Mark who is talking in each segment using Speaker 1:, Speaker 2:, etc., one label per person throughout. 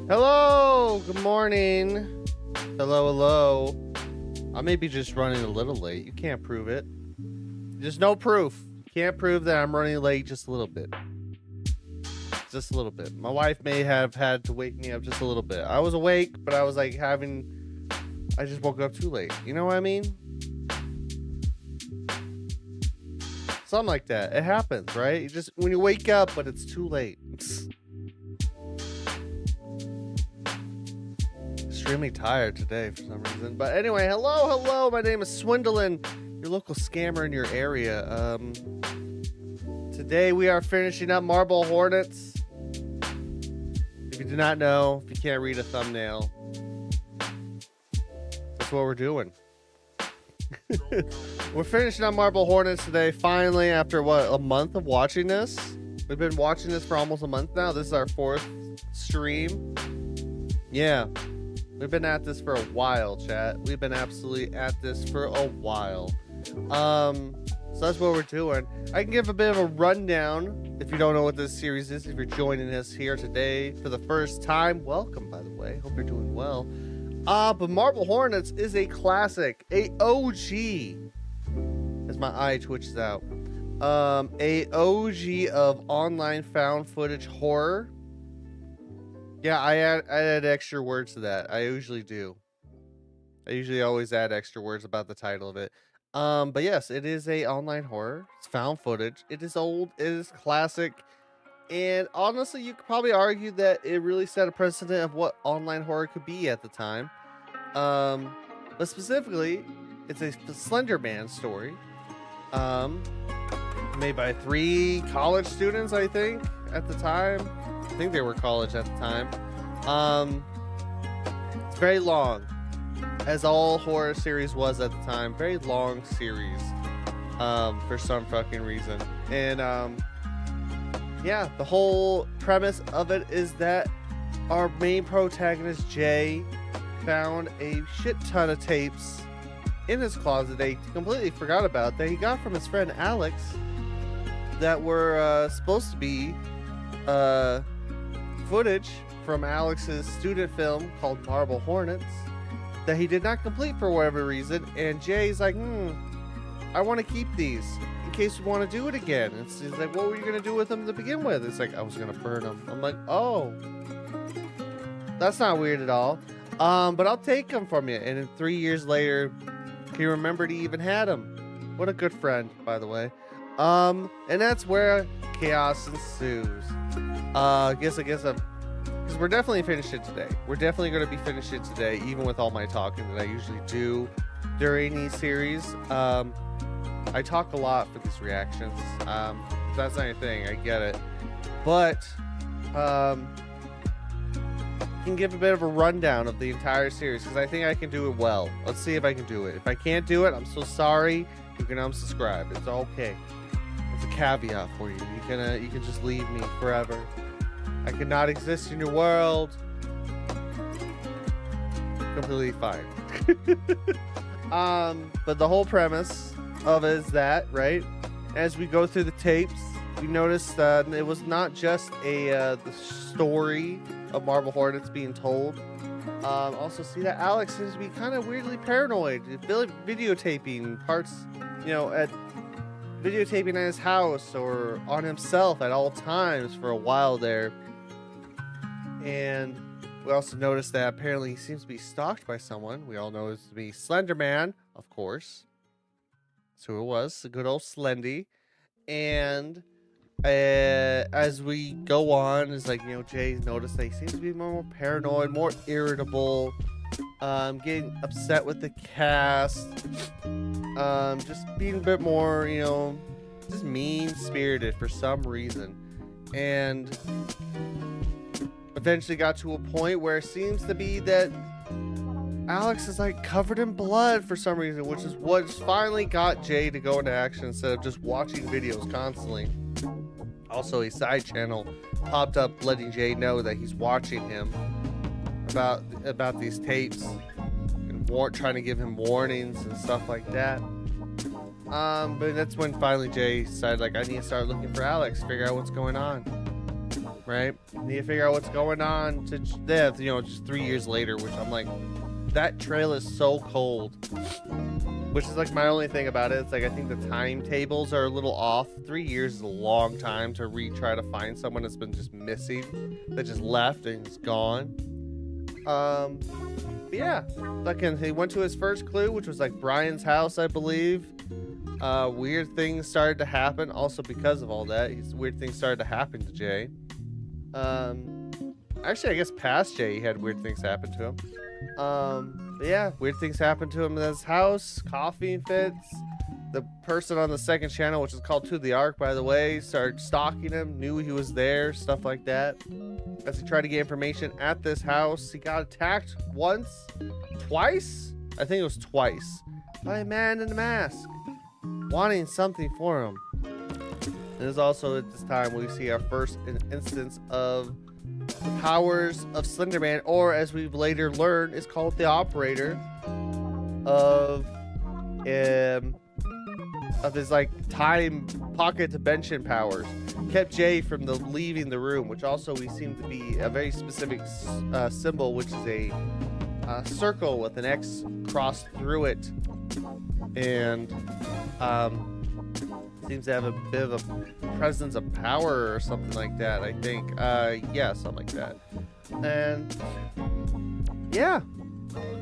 Speaker 1: Hello, good morning. Hello. I may be just running a little late. You can't prove it. There's no proof. You can't prove that I'm running late just a little bit. Just a little bit. My wife may have had to wake me up just a little bit. I was awake, but I was like I just woke up too late. You know what I mean? Something like that. It happens, right? You just when you wake up, but it's too late. Extremely tired today for some reason. But anyway, hello. My name is Swindlin, your local scammer in your area. Today we are finishing up Marble Hornets. If you do not know, if you can't read a thumbnail, that's what we're doing. We're finishing up Marble Hornets today, finally, after what, a month of watching this? We've been watching this for almost a month now. This is our 4th stream. Yeah. We've been at this for a while, chat. We've been absolutely at this for a while. So that's what we're doing. I can give a bit of a rundown if you don't know what this series is. If you're joining us here today for the first time, welcome, by the way. Hope you're doing well. But Marble Hornets is a classic, a OG, as my eye twitches out. A OG of online found footage horror. Yeah, I add extra words to that. I usually do. I usually always add extra words about the title of it. But yes, it is a online horror. It's found footage. It is old. It is classic. And honestly, you could probably argue that it really set a precedent of what online horror could be at the time. But specifically, it's a Slender Man story. Made by 3 college students, I think, at the time. I think they were college at the time. It's very long, as all horror series was at the time. Very long series, for some fucking reason. And yeah, the whole premise of it is that our main protagonist Jay found a shit ton of tapes in his closet that he completely forgot about, that he got from his friend Alex, that were supposed to be footage from Alex's student film called Marble Hornets that he did not complete for whatever reason. And Jay's like, I want to keep these in case we want to do it again. And he's like, what were you going to do with them to begin with? It's like, I was going to burn them. I'm like, oh, that's not weird at all. But I'll take them from you. And then 3 years later, he remembered he even had them. What a good friend, by the way. And that's where chaos ensues. Because we're definitely finishing today. We're definitely going to be finishing today, even with all my talking that I usually do during these series. I talk a lot for these reactions. If that's not your thing, I get it. But can give a bit of a rundown of the entire series, because I think I can do it well. Let's see if I can do it. If I can't do it, I'm so sorry. You can unsubscribe. It's okay. It's a caveat for you. You can just leave me forever. I cannot exist in your world. Completely fine. But the whole premise of it is that, right, as we go through the tapes, we notice that it was not just the story of Marble Hornets being told. Also see that Alex seems to be kind of weirdly paranoid, videotaping parts, videotaping at his house or on himself at all times for a while there. And we also noticed that apparently he seems to be stalked by someone. We all know it to be Slender Man, of course. That's who it was, the good old Slendy. And as we go on, it's like, Jay noticed that he seems to be more paranoid, more irritable, getting upset with the cast, just being a bit more, just mean-spirited for some reason. And eventually got to a point where it seems to be that Alex is like covered in blood for some reason, which is what finally got Jay to go into action instead of just watching videos constantly. Also, a side channel popped up letting Jay know that he's watching him about these tapes and trying to give him warnings and stuff like that. But that's when finally Jay decided, like, I need to start looking for Alex, figure out what's going on. right? Need to figure out what's going on to death, you know, just 3 years later, which I'm like, that trail is so cold. Which is like my only thing about it. It's like I think the timetables are a little off. 3 years is a long time to try to find someone that's been just missing, that just left and is gone. But yeah, he went to his first clue, which was like Brian's house, I believe. Weird things started to happen. Also because of all that, weird things started to happen to Jay. Actually, I guess past Jay, he had weird things happen to him. But yeah, weird things happened to him in his house. Coughing fits. The person on the second channel, which is called To The Ark, by the way, started stalking him, knew he was there, stuff like that. As he tried to get information at this house, he got attacked once, twice? I think it was twice. By a man in a mask, wanting something for him. And it is also at this time we see our first instance of the powers of Slenderman, or as we've later learned, is called the Operator of his like time pocket dimension powers. Kept Jay from leaving the room, which also we seem to be a very specific symbol, which is a circle with an X crossed through it, and seems to have a bit of a presence of power or something like that, I think. Yeah, something like that. And yeah,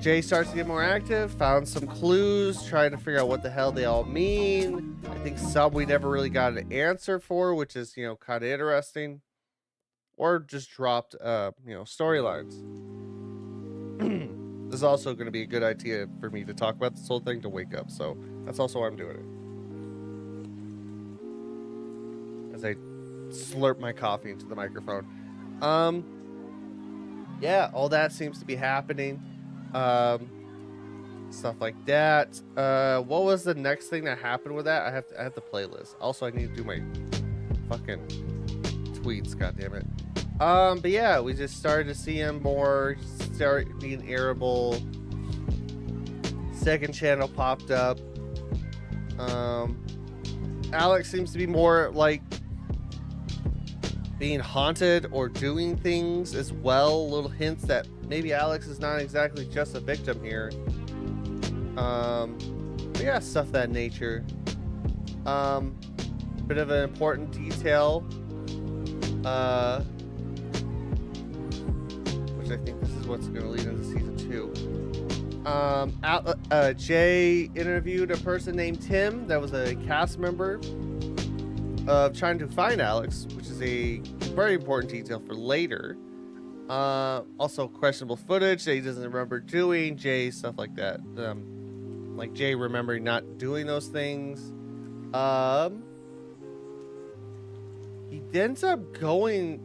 Speaker 1: Jay starts to get more active, found some clues, trying to figure out what the hell they all mean. I think some we never really got an answer for, which is, you know, kind of interesting. Or just dropped, you know, storylines. This is also going to be a good idea for me to talk about this whole thing to wake up, so that's also why I'm doing it. As I slurp my coffee into the microphone. Yeah, all that seems to be happening. Stuff like that. What was the next thing that happened with that? I have the playlist. Also, I need to do my fucking tweets, goddammit. But yeah, we just started to see him more, start being airable. Second channel popped up. Alex seems to be more like being haunted or doing things as well. Little hints that maybe Alex is not exactly just a victim here. But yeah, stuff of that nature. Bit of an important detail, which I think this is what's going to lead into season 2. Jay interviewed a person named Tim that was a cast member of trying to find Alex, which is a very important detail for later. Also questionable footage that he doesn't remember doing, Jay, stuff like that. Like Jay remembering not doing those things. He ends up getting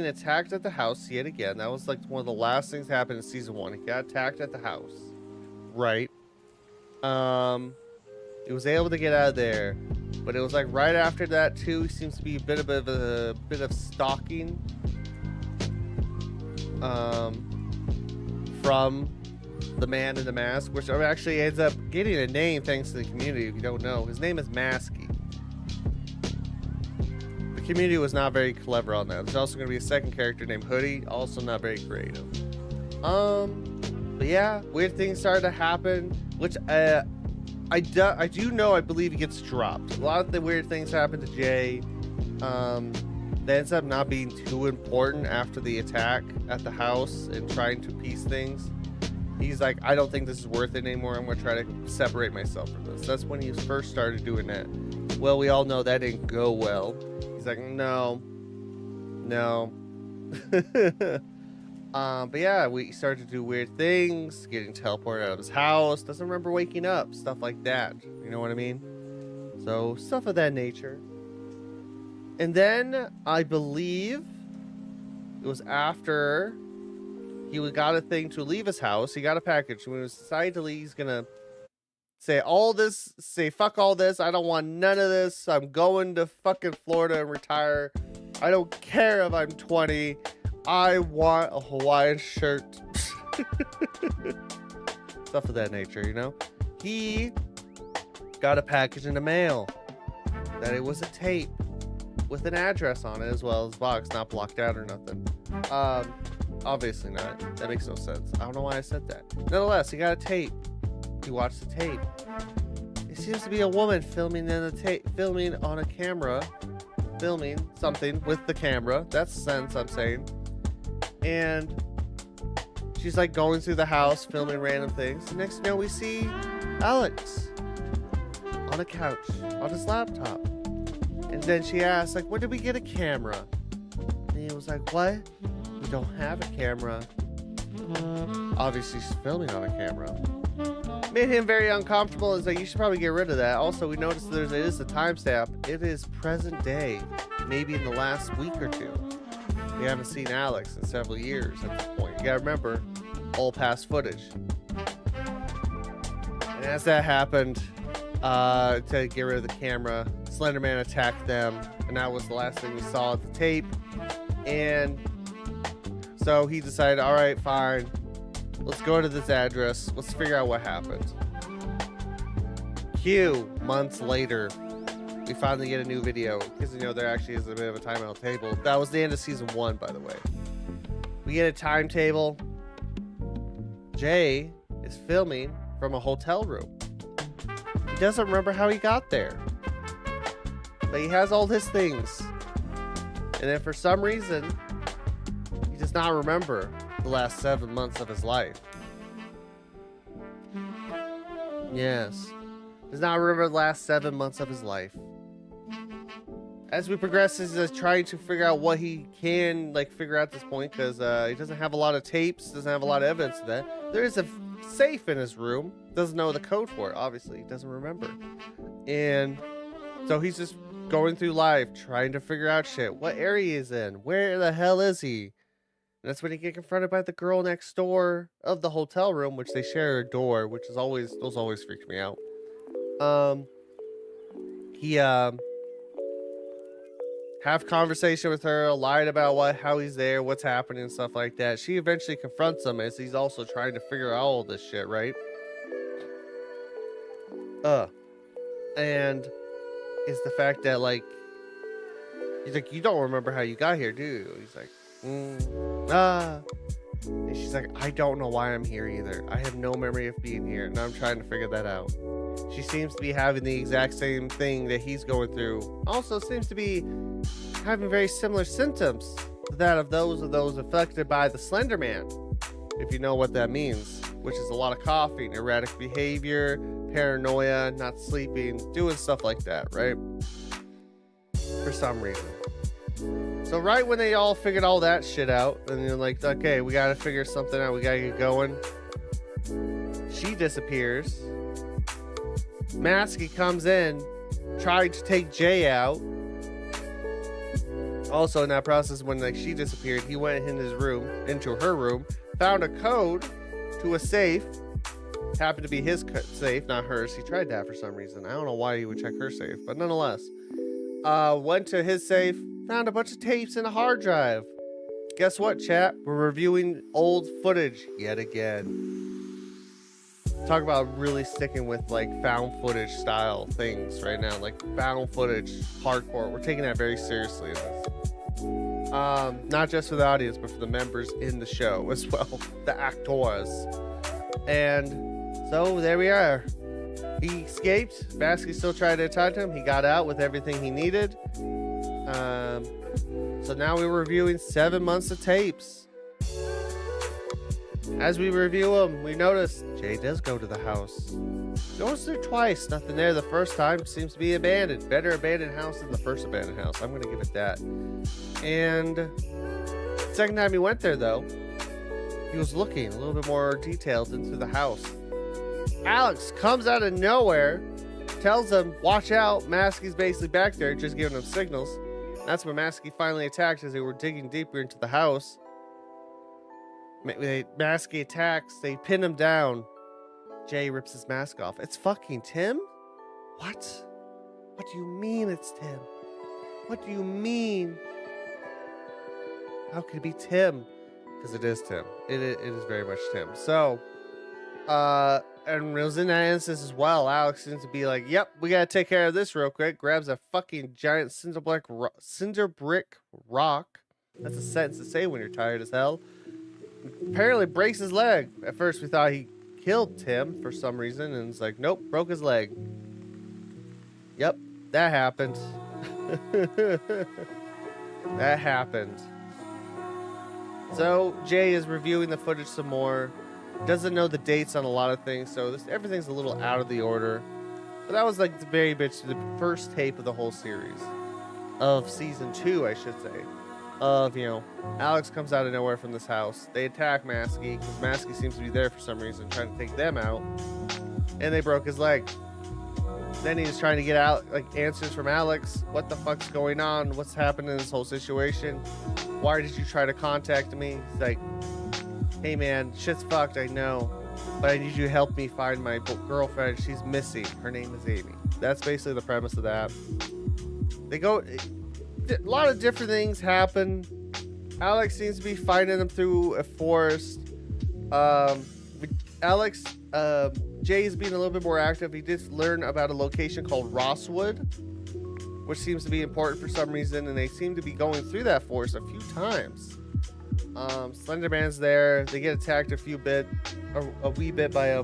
Speaker 1: attacked at the house yet again. That was like one of the last things that happened in season 1. He got attacked at the house. Right. He was able to get out of there. But it was like right after that too, seems to be a bit of stalking. From the man in the mask, which actually ends up getting a name thanks to the community. If you don't know, his name is Masky. The community was not very clever on that. There's also going to be a second character named Hoodie, also not very creative. But yeah, weird things started to happen, which I believe he gets dropped. A lot of the weird things happen to Jay. That ends up not being too important after the attack at the house and trying to piece things. He's like, I don't think this is worth it anymore. I'm going to try to separate myself from this. That's when he first started doing that. Well, we all know that didn't go well. He's like, no. But yeah, we started to do weird things, getting teleported out of his house, doesn't remember waking up, stuff like that. You know what I mean? So, stuff of that nature. And then, I believe, it was after he got a thing to leave his house. He got a package. When he decided to leave, he's gonna say fuck all this. I don't want none of this. I'm going to fucking Florida and retire. I don't care if I'm 20. I want a Hawaiian shirt. Stuff of that nature, you know? He got a package in the mail. That it was a tape with an address on it as well as box, not blocked out or nothing. Obviously not. That makes no sense. I don't know why I said that. Nonetheless, he got a tape. He watched the tape. It seems to be a woman filming in the tape, filming on a camera, filming something with the camera. That's the sense I'm saying. And she's like going through the house, filming random things. And next thing you know, we see Alex on a couch, on his laptop. And then she asked, like, when did we get a camera? And he was like, what? We don't have a camera. Obviously, she's filming on a camera. Made him very uncomfortable. Is like, you should probably get rid of that. Also, we noticed it is a timestamp. It is present day, maybe in the last week or two. We haven't seen Alex in several years at this point. You gotta remember, all past footage. And as that happened, to get rid of the camera, Slender Man attacked them, and that was the last thing we saw at the tape. And so he decided, all right, fine, let's go to this address, let's figure out what happened. Cue months later, we finally get a new video, because you know there actually is a bit of a timeout table. That was the end of season 1, by the way. We get a timetable. Jay is filming from a hotel room. He doesn't remember how he got there, but he has all his things. And then for some reason, he does not remember the last 7 months of his life. Yes, does not remember the last 7 months of his life. As we progress, he's just trying to figure out what he can figure out at this point, because he doesn't have a lot of tapes, doesn't have a lot of evidence of that. There is a safe in his room, doesn't know the code for it, obviously, he doesn't remember. And so he's just going through life, trying to figure out shit. What area he's in, where the hell is he? And that's when he get confronted by the girl next door of the hotel room, which they share a door, which is always, those always freak me out. He have conversation with her, lied about how he's there, what's happening, and stuff like that. She eventually confronts him as he's also trying to figure out all this shit, right? And it's the fact that he's like, you don't remember how you got here, do you? He's like, And she's like, I don't know why I'm here either. I have no memory of being here, and I'm trying to figure that out. She seems to be having the exact same thing that he's going through. Also seems to be having very similar symptoms to that of those affected by the Slender Man, if you know what that means, which is a lot of coughing, erratic behavior, paranoia, not sleeping, doing stuff like that, right? For some reason. So right when they all figured all that shit out, and you're like, okay, we gotta figure something out, we gotta get going. She disappears. Masky comes in, tried to take Jay out. Also in that process, when she disappeared, he went into her room, found a code to a safe. Happened to be his safe, not hers. He tried that for some reason. I don't know why he would check her safe, but nonetheless, went to his safe, found a bunch of tapes in a hard drive. Guess what, chat? We're reviewing old footage yet again. Talk about really sticking with found footage style things right now, found footage hardcore. We're taking that very seriously in this. Not just for the audience, but for the members in the show as well, the actors. And so there we are. He escaped. Basky still tried to attack him. He got out with everything he needed. So now we're reviewing 7 months of tapes. As we review them, we notice Jay does go to the house. Goes there twice. Nothing there the first time. Seems to be abandoned. Better abandoned house than the first abandoned house. I'm going to give it that. And the second time he went there, though, he was looking a little bit more detailed into the house. Alex comes out of nowhere, tells him, watch out. Masky's basically back there, just giving him signals. That's when Masky finally attacked as they were digging deeper into the house. Masky attacks, they pin him down. Jay rips his mask off. It's fucking Tim? What? What do you mean it's Tim? What do you mean? How could it be Tim? Because it is Tim. It is very much Tim. So, and it was in that instance as well. Alex seems to be like, "Yep, we gotta take care of this real quick." Grabs a fucking giant cinder brick rock. That's a sentence to say when you're tired as hell. Apparently breaks his leg. At first we thought he killed Tim for some reason, and it's like, nope, broke his leg. Yep, that happened. That happened. So Jay is reviewing the footage some more. Doesn't know the dates on a lot of things, so everything's a little out of the order. But that was like the first tape of the whole series. Of season 2, I should say. Of, you know, Alex comes out of nowhere from this house. They attack Maskey, because Maskey seems to be there for some reason, trying to take them out. And they broke his leg. Then he's trying to get out, like, answers from Alex. What the fuck's going on? What's happening in this whole situation? Why did you try to contact me? He's like, hey man, shit's fucked, I know. But I need you to help me find my girlfriend. She's missing. Her name is Amy. That's basically the premise of that. They go... A lot of different things happen. Alex seems to be finding them through a forest. Jay's being a little bit more active. He did learn about a location called Rosswood, which seems to be important for some reason, and they seem to be going through that forest a few times. Slender Man's there. They get attacked a wee bit by him.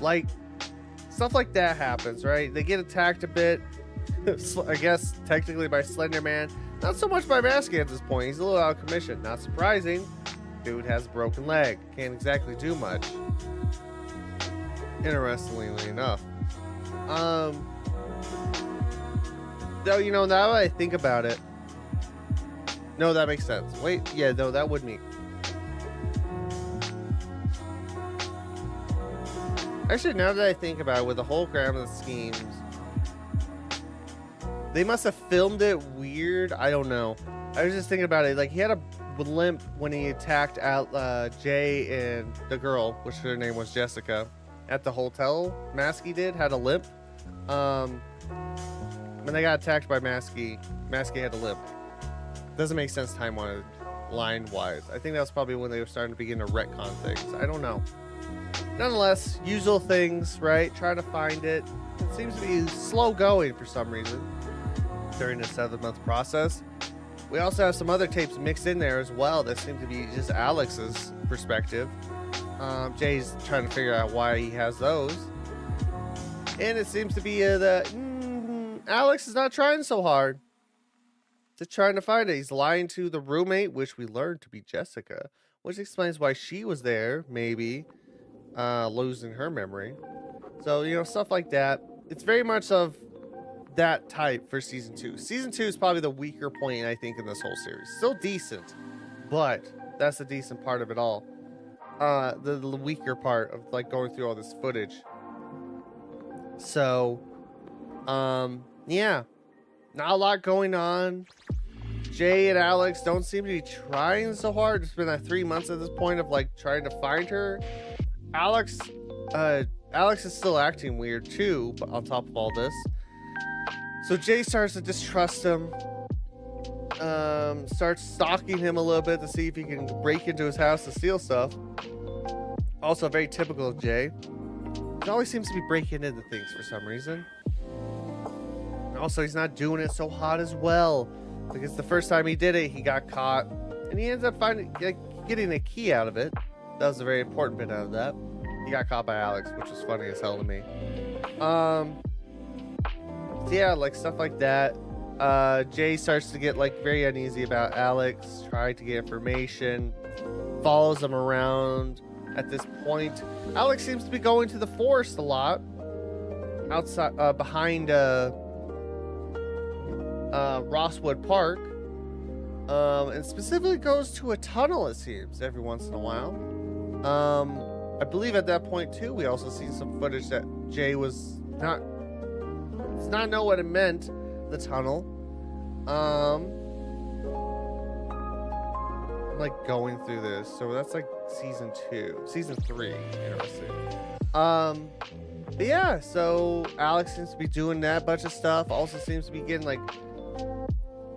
Speaker 1: Like stuff like that happens, right? They get attacked a bit, I guess technically by Slender Man. Not so much by Maskey at this point. He's a little out of commission. Not surprising. Dude has a broken leg. Can't exactly do much. Interestingly enough. Though, you know, now that I think about it. No, that makes sense. Wait, yeah, no, that would make. Actually, now that I think about it, with the whole Grandma schemes, they must have filmed it weird. I don't know. I was just thinking about it. Like, he had a limp when he attacked out Jay and the girl, which her name was Jessica, at the hotel. Maskey had a limp. When they got attacked by Maskey had a limp. Doesn't make sense line-wise. I think that was probably when they were starting to begin to retcon things. I don't know. Nonetheless, usual things, right? Trying to find it. It seems to be slow going for some reason during the 7-month process. We also have some other tapes mixed in there as well that seem to be just Alex's perspective. Jay's trying to figure out why he has those. And it seems to be that Alex is not trying so hard to trying to find it. He's lying to the roommate, which we learned to be Jessica, which explains why she was there, maybe. Losing her memory. So, you know, stuff like that. It's very much of that type for season 2. Season 2 is probably the weaker point, I think, in this whole series. Still decent, but that's the decent part of it all. The weaker part of, like, going through all this footage. So, yeah. Not a lot going on. Jay and Alex don't seem to be trying so hard. It's been like 3 months at this point of, like, trying to find her. Alex is still acting weird too, but on top of all this. So Jay starts to distrust him. Starts stalking him a little bit to see if he can break into his house to steal stuff. Also very typical of Jay. He always seems to be breaking into things for some reason. Also, he's not doing it so hot as well, because the first time he did it, he got caught, and he ends up getting a key out of it. That was a very important bit out of that. He got caught by Alex, which was funny as hell to me. So yeah, like stuff like that. Jay starts to get like very uneasy about Alex, trying to get information, follows him around. At this point, Alex seems to be going to the forest a lot, outside, behind Rosswood Park, and specifically goes to a tunnel, it seems, every once in a while. I believe at that point too, we also see some footage that Jay does not know what it meant, the tunnel. I'm like going through this, so that's like season 3, interesting. But yeah, so Alex seems to be doing that bunch of stuff. Also seems to be getting like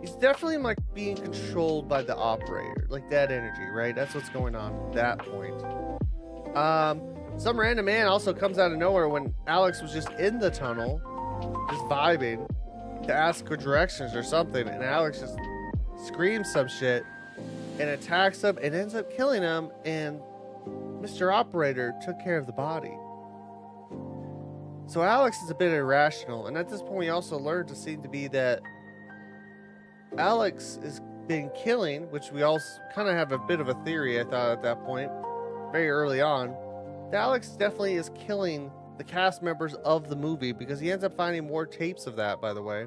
Speaker 1: He's definitely like being controlled by the operator, like that energy, right? That's what's going on at that point. Some random man also comes out of nowhere when Alex was just in the tunnel, just vibing, to ask for directions or something, and Alex just screams some shit and attacks him and ends up killing him, and Mr. Operator took care of the body. So Alex is a bit irrational, and at this point we also learned to seem to be that Alex is been killing, which we also kind of have a bit of a theory, I thought, at that point, very early on. That Alex definitely is killing the cast members of the movie, because he ends up finding more tapes of that, by the way,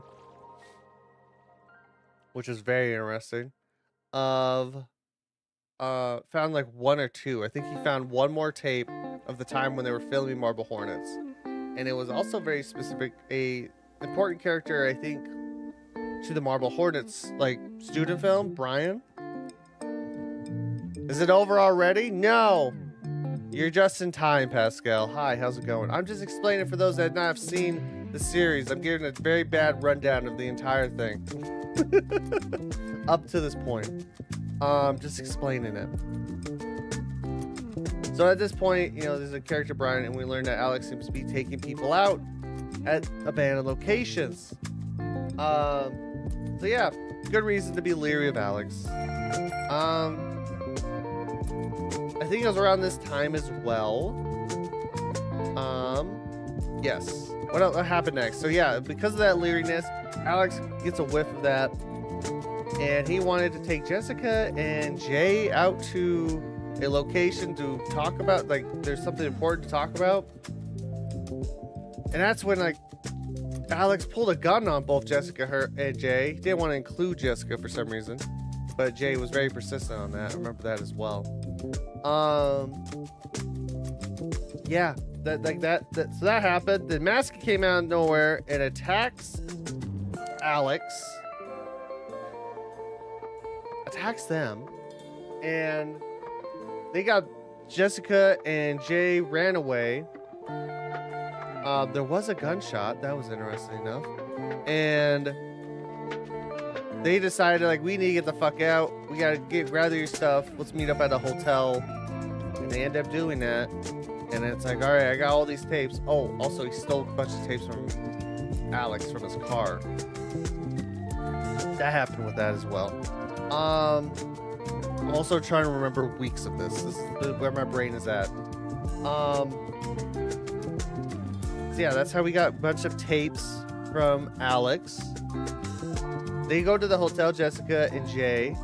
Speaker 1: which is very interesting. Found like 1 or 2. I think he found one more tape of the time when they were filming Marble Hornets, and it was also very specific, a important character, I think, to the Marble Hornets like student film, Brian. Is it over already? No, you're just in time, Pascal. Hi, how's it going? I'm just explaining for those that not have seen the series. I'm giving a very bad rundown of the entire thing up to this point. Just explaining it. So at this point, you know, there's a character, Brian, and we learn that Alex seems to be taking people out at abandoned locations. So yeah, good reason to be leery of Alex. I think it was around this time as well. Yes. What happened next? So yeah, because of that leeriness, Alex gets a whiff of that, and he wanted to take Jessica and Jay out to a location to talk about, like, there's something important to talk about. And that's when, like, Alex pulled a gun on both Jessica and Jay. He didn't want to include Jessica for some reason, but Jay was very persistent on that. I remember that as well. Yeah, so that happened. The mask came out of nowhere and attacks Alex, attacks them, and they got Jessica and Jay ran away. There was a gunshot. That was interesting enough. And they decided, like, we need to get the fuck out. We gotta gather your stuff. Let's meet up at a hotel. And they end up doing that. And it's like, all right, I got all these tapes. Oh, also he stole a bunch of tapes from Alex from his car. That happened with that as well. I'm also trying to remember weeks of this. This is where my brain is at. So yeah, that's how we got a bunch of tapes from Alex. They go to the hotel, Jessica and Jay,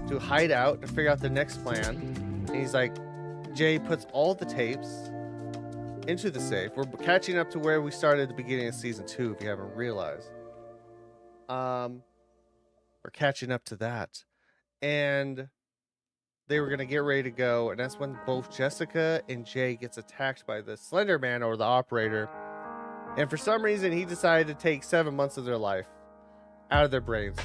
Speaker 1: to hide out, to figure out the next plan. And he's like, Jay puts all the tapes into the safe. We're catching up to where we started at the beginning of season 2, if you haven't realized. We're catching up to that. And they were going to get ready to go, and that's when both Jessica and Jay gets attacked by the Slender Man, or the operator. And for some reason, he decided to take 7 months of their life out of their brains.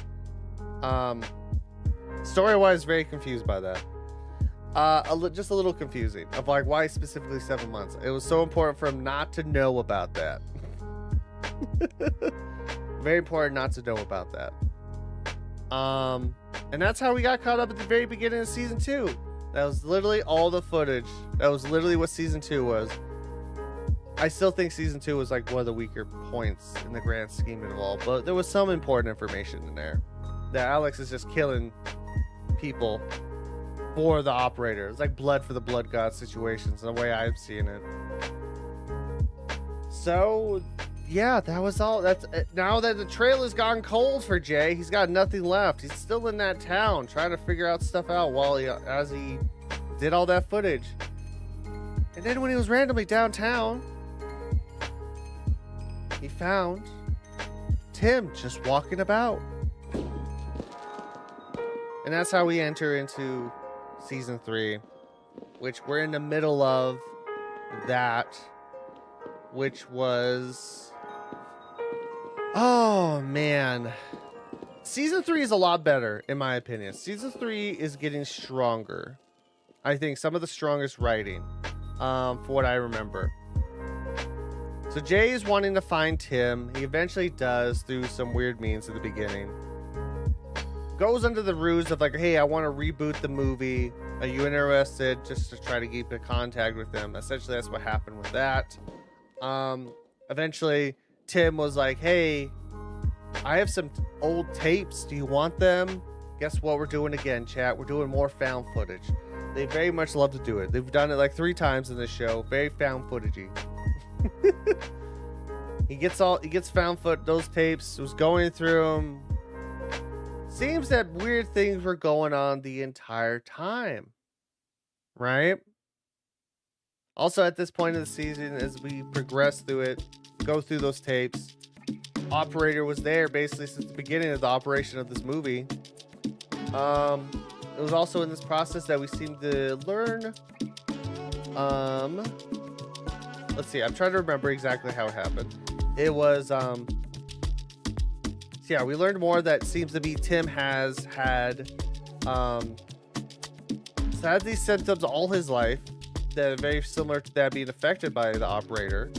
Speaker 1: Story-wise, very confused by that. Just a little confusing of, like, why specifically 7 months. It was so important for him not to know about that. Very important not to know about that. And that's how we got caught up at the very beginning of season 2. That was literally all the footage. That was literally what season 2 was. I still think season 2 was like one of the weaker points in the grand scheme of it all, but there was some important information in there. That Alex is just killing people for the operator. It's like blood for the blood god situations, the way I'm seeing it. So yeah, that was all. That's now that the trail has gone cold for Jay. He's got nothing left. He's still in that town trying to figure out stuff out while as he did all that footage. And then when he was randomly downtown, he found Tim just walking about. And that's how we enter into season 3, which we're in the middle of that, which was... Oh, man. Season 3 is a lot better, in my opinion. Season 3 is getting stronger. I think some of the strongest writing, for what I remember. So Jay is wanting to find Tim. He eventually does through some weird means at the beginning. goes under the ruse of like, hey, I want to reboot the movie. Are you interested? Just to try to keep in contact with them. Essentially, that's what happened with that. Eventually, Tim was like, hey, I have some old tapes. Do you want them? Guess what we're doing again, chat? We're doing more found footage. They very much love to do it. They've done it like 3 times in this show. Very found footagey. He gets found foot those tapes. Was going through them. Seems that weird things were going on the entire time, right? Also, at this point of the season, as we progress through it, go through those tapes, operator was there basically since the beginning of the operation of this movie. It was also in this process that we seem to learn. Let's see. I'm trying to remember exactly how it happened. It was so yeah, we learned more that seems to be Tim has had these symptoms all his life that are very similar to that being affected by the operator.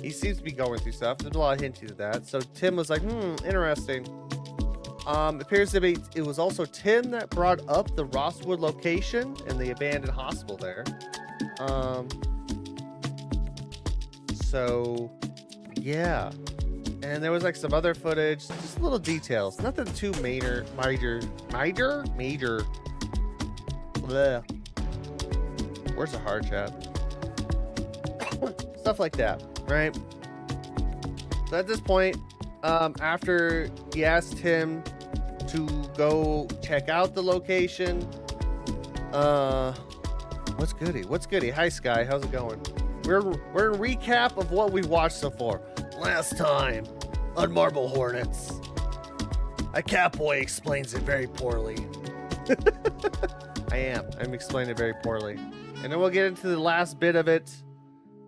Speaker 1: He seems to be going through stuff. There's a lot of hinting to that. So Tim was like, interesting. Appears to be it was also Tim that brought up the Rosswood location and the abandoned hospital there. So yeah. And there was like some other footage, just little details, nothing too major. Bleh. Where's the hard chat? Stuff like that, right? So at this point, after he asked him to go check out the location, what's goody? Hi Sky, how's it going? We're in recap of what we watched so far. Last time on Marble Hornets, a catboy explains it very poorly. I'm explaining it very poorly. And then we'll get into the last bit of it.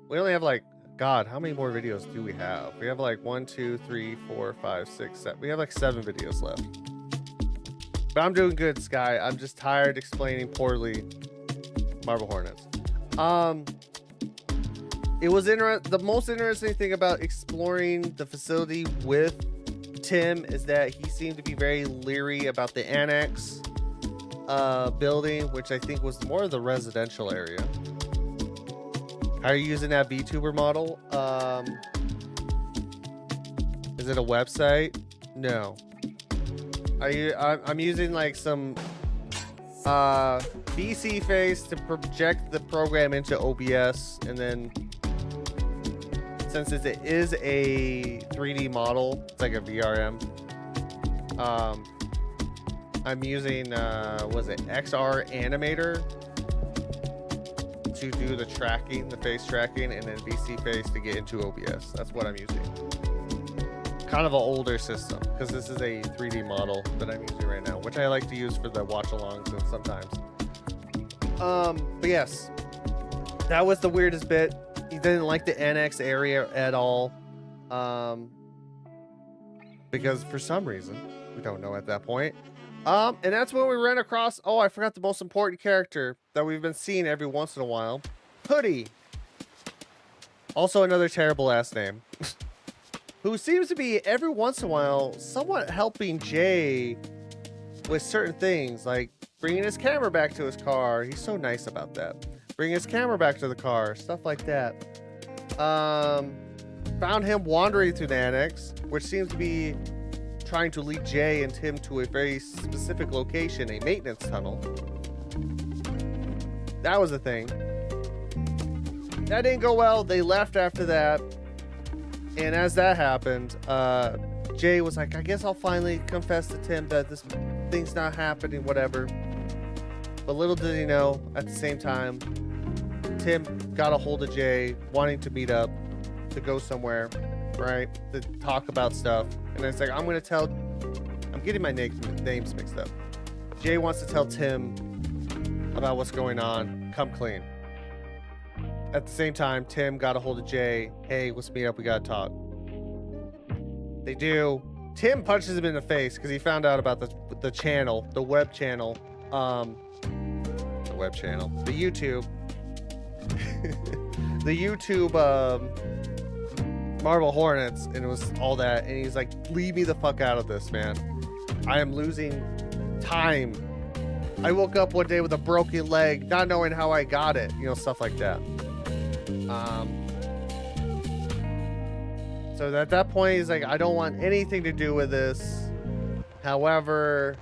Speaker 1: We only have like, God, how many more videos do we have? We have like 1, 2, 3, 4, 5, 6, 7. We have like 7 videos left. But I'm doing good, Sky. I'm just tired explaining poorly Marble Hornets. It was the most interesting thing about exploring the facility with Tim is that he seemed to be very leery about the annex building, which I think was more of the residential area. How are you using that VTuber model? Is it a website? No. I'm using like some VC face to project the program into OBS, and then since it is a 3D model, it's like a VRM. I'm using was it XR Animator to do the tracking, the face tracking, and then VC face to get into OBS. That's what I'm using. Kind of an older system because this is a 3D model that I'm using right now, which I like to use for the watch-alongs and sometimes. But yes, that was the weirdest bit. He didn't like the annex area at all, because for some reason we don't know at that point. And that's when we ran across, oh, I forgot the most important character that we've been seeing every once in a while, Hoodie. Also another terrible ass name. Who seems to be every once in a while somewhat helping Jay with certain things, like bringing his camera back to his car. He's so nice about that. Bring his camera back to the car, stuff like that. Found him wandering through the annex, which seems to be trying to lead Jay and Tim to a very specific location, a maintenance tunnel. That was a thing. That didn't go well. They left after that. And as that happened, Jay was like, I guess I'll finally confess to Tim that this thing's not happening, whatever. But little did he know, at the same time, Tim got a hold of Jay, wanting to meet up, to go somewhere, right? To talk about stuff. And it's like, I'm getting my names mixed up. Jay wants to tell Tim about what's going on. Come clean. At the same time, Tim got a hold of Jay. Hey, let's meet up. We gotta talk. They do. Tim punches him in the face because he found out about the channel, the web channel, the YouTube, the YouTube Marble Hornets, and it was all that. And he's like, leave me the fuck out of this, man. I am losing time. I woke up one day with a broken leg, not knowing how I got it, you know, stuff like that. So at that point, he's like, I don't want anything to do with this. However,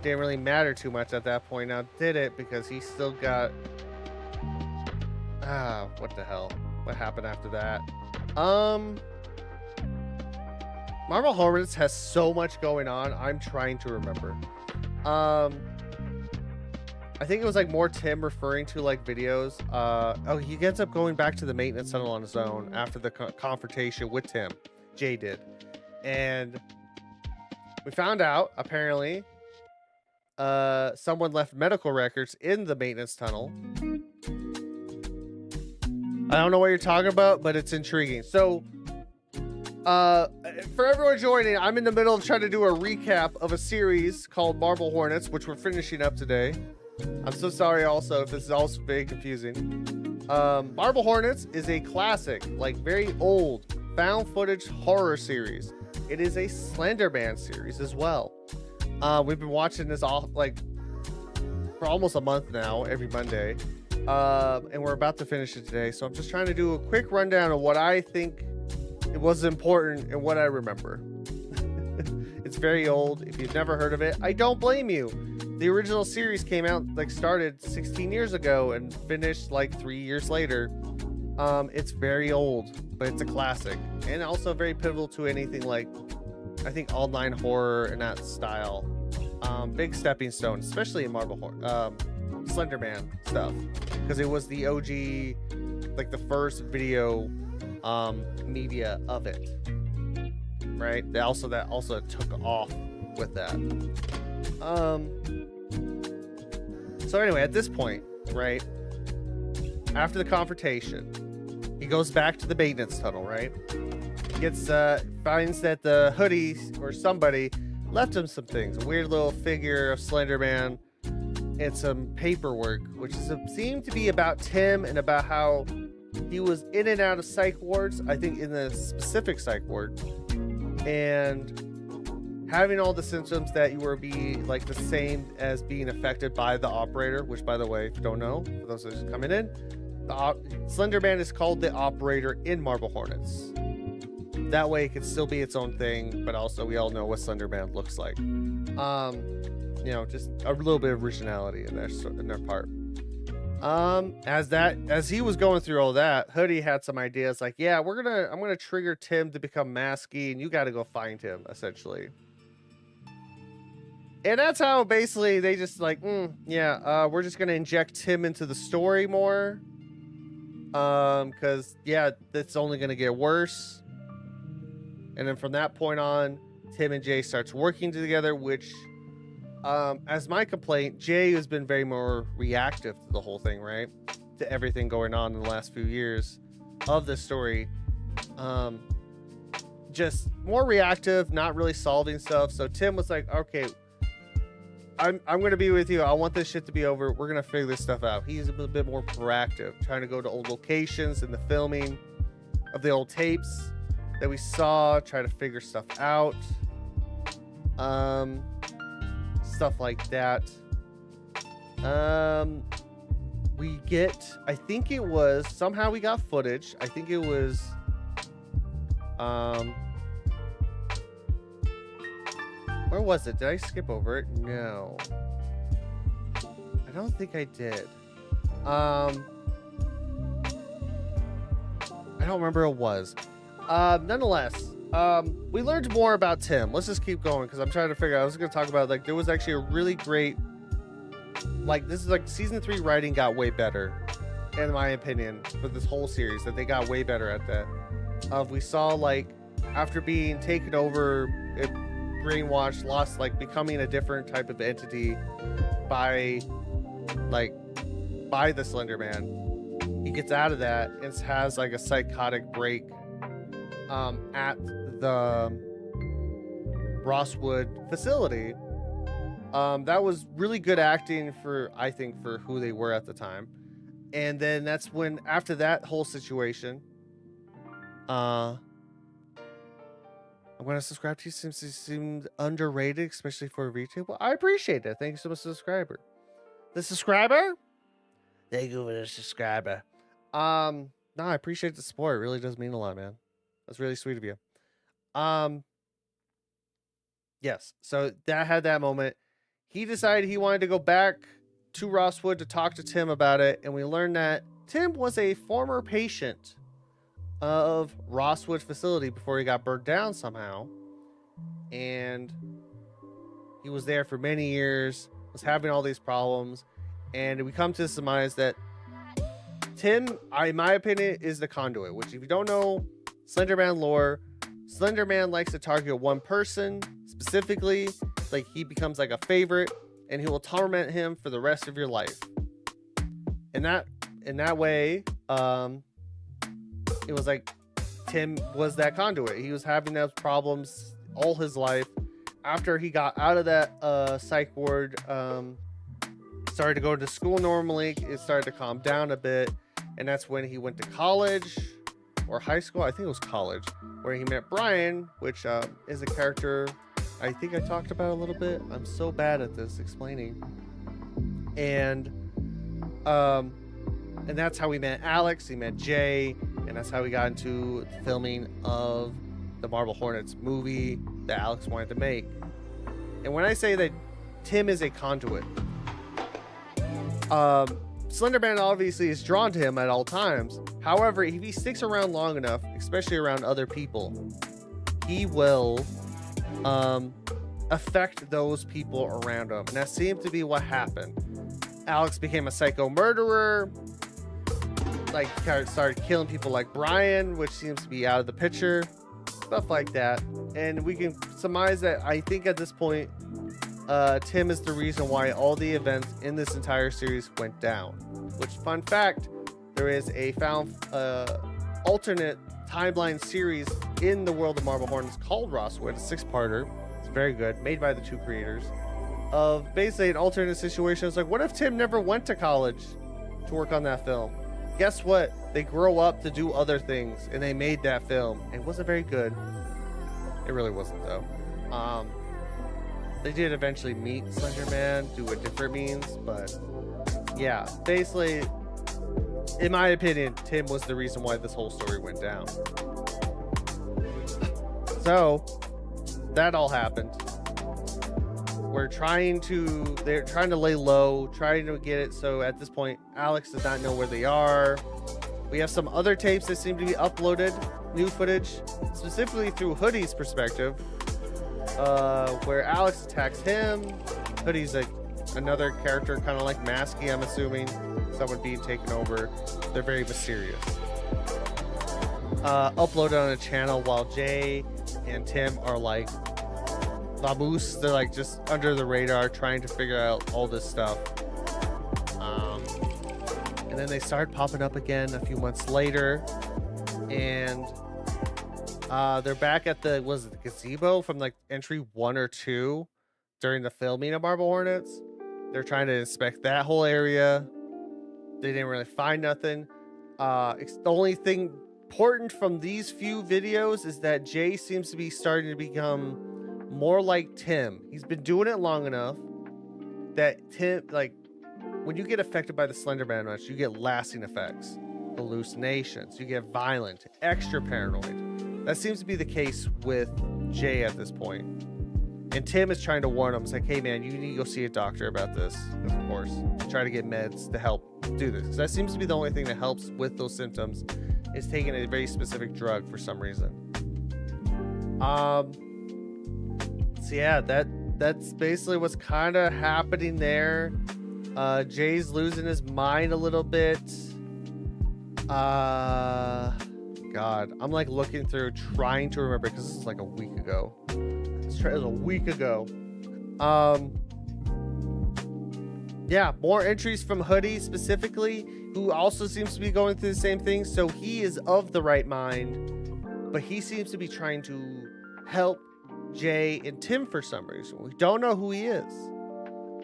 Speaker 1: didn't really matter too much at that point. Now did it, because he still got what the hell? What happened after that? Marble Hornets has so much going on. I'm trying to remember. I think it was like more Tim referring to like videos. Oh, he ends up going back to the maintenance tunnel on his own after the confrontation with Tim. Jay did. And we found out, apparently, someone left medical records in the maintenance tunnel. I don't know what you're talking about, but it's intriguing. So, for everyone joining, I'm in the middle of trying to do a recap of a series called Marble Hornets, which we're finishing up today. I'm so sorry also if this is also very confusing. Marble Hornets is a classic, like very old, found footage horror series. It is a Slender Man series as well. We've been watching this all like for almost a month now, every Monday. And we're about to finish it today. So I'm just trying to do a quick rundown of what I think it was important and what I remember. It's very old. If you've never heard of it, I don't blame you. The original series came out, like, started 16 years ago and finished like 3 years later. It's very old, but it's a classic, and also very pivotal to anything like, I think, online horror and that style. Big stepping stone, especially in Slender Man stuff, because it was the OG, like the first video media of it, right? That also took off with that. So anyway, at this point, right after the confrontation, he goes back to the maintenance tunnel, right? Gets finds that the hoodie or somebody left him some things, a weird little figure of Slender Man and some paperwork, which seemed to be about Tim and about how he was in and out of psych wards, I think in the specific psych ward, and having all the symptoms that you were like the same as being affected by the operator, which, by the way, if you don't know, for those that are just coming in, Slender Man is called the operator in Marble Hornets. That way it can still be its own thing, but also we all know what Slender Man looks like. You know, just a little bit of originality in their part. As he was going through all that, Hoodie had some ideas like, yeah, I'm gonna trigger Tim to become masky, and you got to go find him, essentially. And that's how basically they just like, we're just gonna inject Tim into the story more, because that's only gonna get worse. And then from that point on, Tim and Jay starts working together, which, as my complaint, Jay has been very more reactive to the whole thing, right? To everything going on in the last few years of the story. Just more reactive, not really solving stuff. So Tim was like, okay, I'm going to be with you. I want this shit to be over. We're going to figure this stuff out. He's a little bit more proactive, trying to go to old locations in the filming of the old tapes that we saw, try to figure stuff out. Stuff like that. We get, I think it was, somehow we got footage. I think it was, where was it? Did I skip over it? No. I don't think I did. I don't remember what it was. Nonetheless, we learned more about Tim. Let's just keep going, because I'm trying to figure out. I was going to talk about, like, there was actually a really great, like, this is like season 3 writing got way better, in my opinion, for this whole series. That they got way better at that. We saw, like, after being taken over, brainwashed, lost, like, becoming a different type of entity by the Slender Man. He gets out of that and has like a psychotic break at the Rosswood facility. That was really good acting I think for who they were at the time. And then that's when, after that whole situation, I'm I'm going to subscribe to you since you seemed underrated, especially for a retail. Well, I appreciate it. Thank you so much, subscriber. The subscriber? Thank you for the subscriber. No, I appreciate the support. It really does mean a lot, man. That's really sweet of you. Yes. So that had that moment. He decided he wanted to go back to Rosswood to talk to Tim about it, and we learned that Tim was a former patient of Rosswood facility before he got burned down somehow, and he was there for many years, was having all these problems, and we come to surmise that Tim, in my opinion, is the conduit. Which, if you don't know Slenderman lore, Slenderman likes to target one person specifically. Like, he becomes like a favorite, and he will torment him for the rest of your life. And in that way, it was like Tim was that conduit. He was having those problems all his life. After he got out of that psych ward, started to go to school normally. It started to calm down a bit, and that's when he went to college or high school. I think it was college, where he met Brian, which is a character I think I talked about a little bit. I'm so bad at this explaining. And that's how we met Alex. He met Jay, and that's how we got into filming of the Marble Hornets movie that Alex wanted to make. And when I say that Tim is a conduit, Slenderman obviously is drawn to him at all times. However, if he sticks around long enough, especially around other people, he will affect those people around him. And that seemed to be what happened. Alex became a psycho murderer, like started killing people like Brian, which seems to be out of the picture, stuff like that. And we can surmise that I think at this point, Tim is the reason why all the events in this entire series went down. Which, fun fact, there is a alternate timeline series in the world of Marble Hornets called Rosswood, a 6-parter. It's very good, made by the 2 creators, of basically an alternate situation. It's like, what if Tim never went to college to work on that film? Guess what? They grow up to do other things, and they made that film. It wasn't very good. It really wasn't, though. They did eventually meet Slenderman through a different means, but yeah, basically, in my opinion, Tim was the reason why this whole story went down. So that all happened. They're trying to lay low, trying to get it. So at this point, Alex does not know where they are. We have some other tapes that seem to be uploaded, new footage, specifically through Hoodie's perspective, where Alex attacks him. Hoodie's another character, kind of like Masky, I'm assuming. Someone being taken over. They're very mysterious. Uploaded on a channel while Jay and Tim are like vamoose. They're like just under the radar, trying to figure out all this stuff. And then they start popping up again a few months later, and they're back at the gazebo from like entry 1 or 2 during the filming of Marble Hornets. They're trying to inspect that whole area. They didn't really find nothing. The only thing important from these few videos is that Jay seems to be starting to become more like Tim. He's been doing it long enough that Tim, like, when you get affected by the Slenderman much, you get lasting effects, hallucinations, you get violent, extra paranoid. That seems to be the case with Jay at this point. And Tim is trying to warn him. It's like, hey man, you need to go see a doctor about this, of course. Try to get meds to help do this. Because that seems to be the only thing that helps with those symptoms, is taking a very specific drug for some reason. So yeah, that's basically what's kind of happening there. Jay's losing his mind a little bit. God, I'm like looking through, trying to remember, because this is like a week ago. It was a week ago. Yeah, more entries from Hoodie specifically, who also seems to be going through the same thing. So he is of the right mind, but he seems to be trying to help Jay and Tim for some reason. We don't know who he is.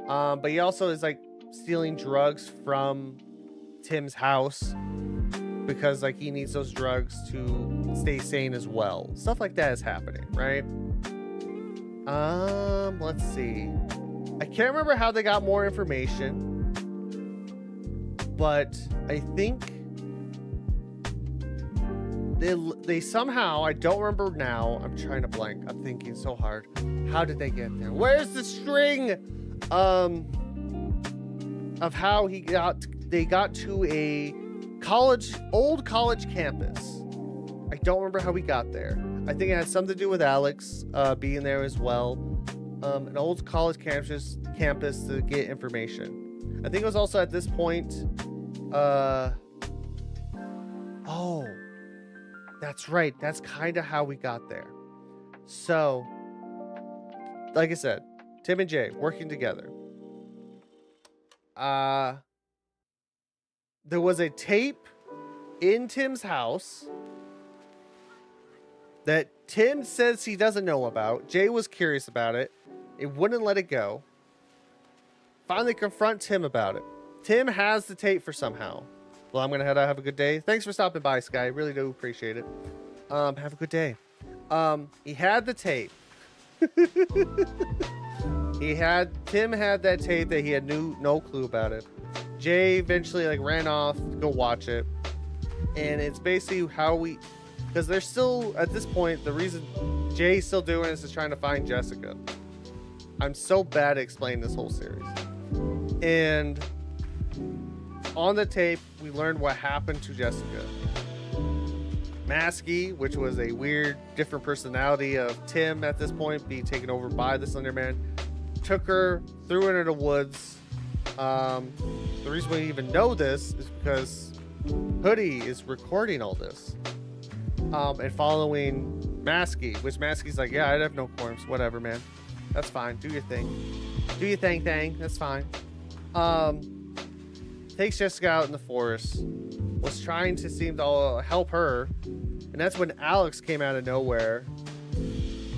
Speaker 1: But he also is like stealing drugs from Tim's house. because like he needs those drugs to stay sane as well. Stuff like that is happening, right? Let's see. I can't remember how they got more information, but I think they somehow, I don't remember now. I'm trying to blank. I'm thinking so hard. How did they get there? Where's the string of how they got to a old college campus? I don't remember how we got there. I think it had something to do with Alex being there as well. An old college campus to get information. I think it was also at this point. Oh, that's right. That's kind of how we got there. So, like I said, Tim and Jay working together. There was a tape in Tim's house that Tim says he doesn't know about. Jay was curious about it. It wouldn't let it go. Finally confront Tim about it. Tim has the tape for somehow. Well, I'm gonna head out. Have a good day. Thanks for stopping by, Sky. Really do appreciate it. Have a good day. He had the tape. Tim had that tape that he had no clue about it. Jay eventually like ran off to go watch it, and it's basically how because they're still at this point. The reason Jay's still doing this is trying to find Jessica. I'm so bad at explaining this whole series. And on the tape, we learned what happened to Jessica. Maskey, which was a weird, different personality of Tim at this point, being taken over by the Slender Man, took her, threw her into the woods. The reason we even know this is because Hoodie is recording all this. And following Maskey, which Maskey's like, yeah, I'd have no qualms. Whatever, man. That's fine. Do your thing. Do your thing. That's fine. Takes Jessica out in the forest. Was trying to seem to help her. And that's when Alex came out of nowhere.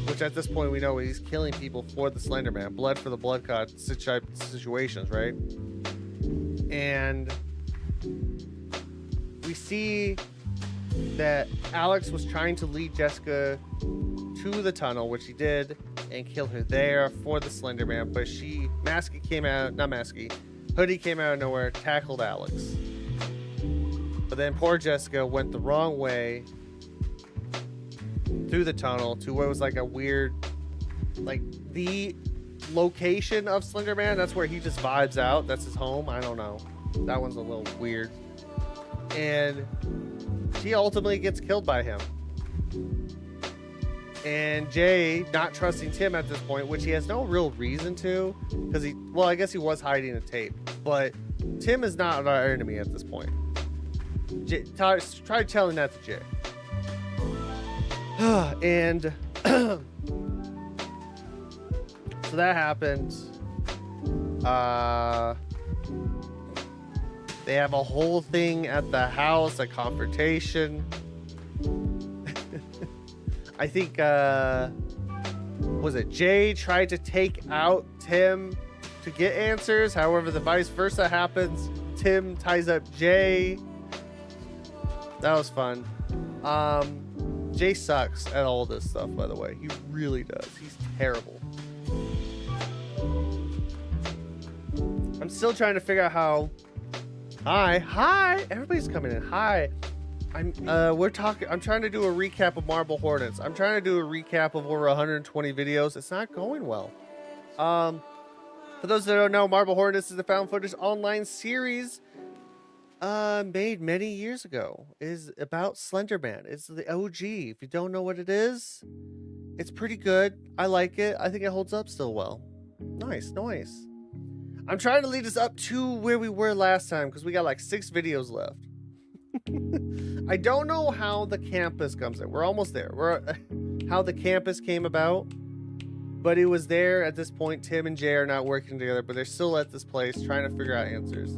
Speaker 1: Which at this point we know he's killing people for the Slender Man. Blood for the blood cut situations, right? And we see that Alex was trying to lead Jessica to the tunnel, which he did, and kill her there for the Slender Man. But Hoodie came out of nowhere, tackled Alex. But then poor Jessica went the wrong way through the tunnel to what was like a weird, like the location of Slender Man. That's where he just vibes out. That's his home. I don't know. That one's a little weird. And she ultimately gets killed by him. And Jay, not trusting Tim at this point, which he has no real reason to, because I guess he was hiding a tape, but Tim is not our enemy at this point. Try telling that to Jay. And so that happened. They have a whole thing at the house, a confrontation. I think, was it Jay tried to take out Tim to get answers? However, the vice versa happens. Tim ties up Jay. That was fun. Jay sucks at all this stuff, by the way. He really does. He's terrible. I'm still trying to figure out how... Hi! Everybody's coming in. Hi! I'm trying to do a recap of Marble Hornets. I'm trying to do a recap of over 120 videos. It's not going well. For those that don't know, Marble Hornets is a found footage online series made many years ago. It is about Slender Man. It's the OG. If you don't know what it is, it's pretty good. I like it. I think it holds up still well. Nice. I'm trying to lead us up to where we were last time because we got like 6 videos left. I don't know how the campus comes in. We're almost there. How the campus came about, but it was there at this point. Tim and Jay are not working together, but they're still at this place trying to figure out answers.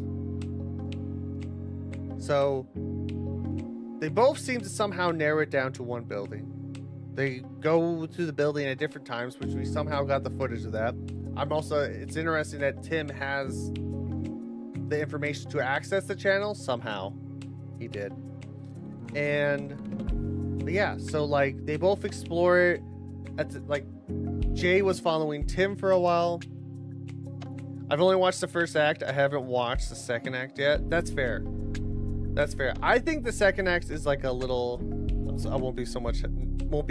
Speaker 1: So they both seem to somehow narrow it down to one building. They go to the building at different times, which we somehow got the footage of that. It's interesting that Tim has the information to access the channel somehow. He did. And yeah, so like they both explore it. Like Jay was following Tim for a while. I've only watched the first act. I haven't watched the second act yet. That's fair. That's fair. I think the second act is like a little. I won't be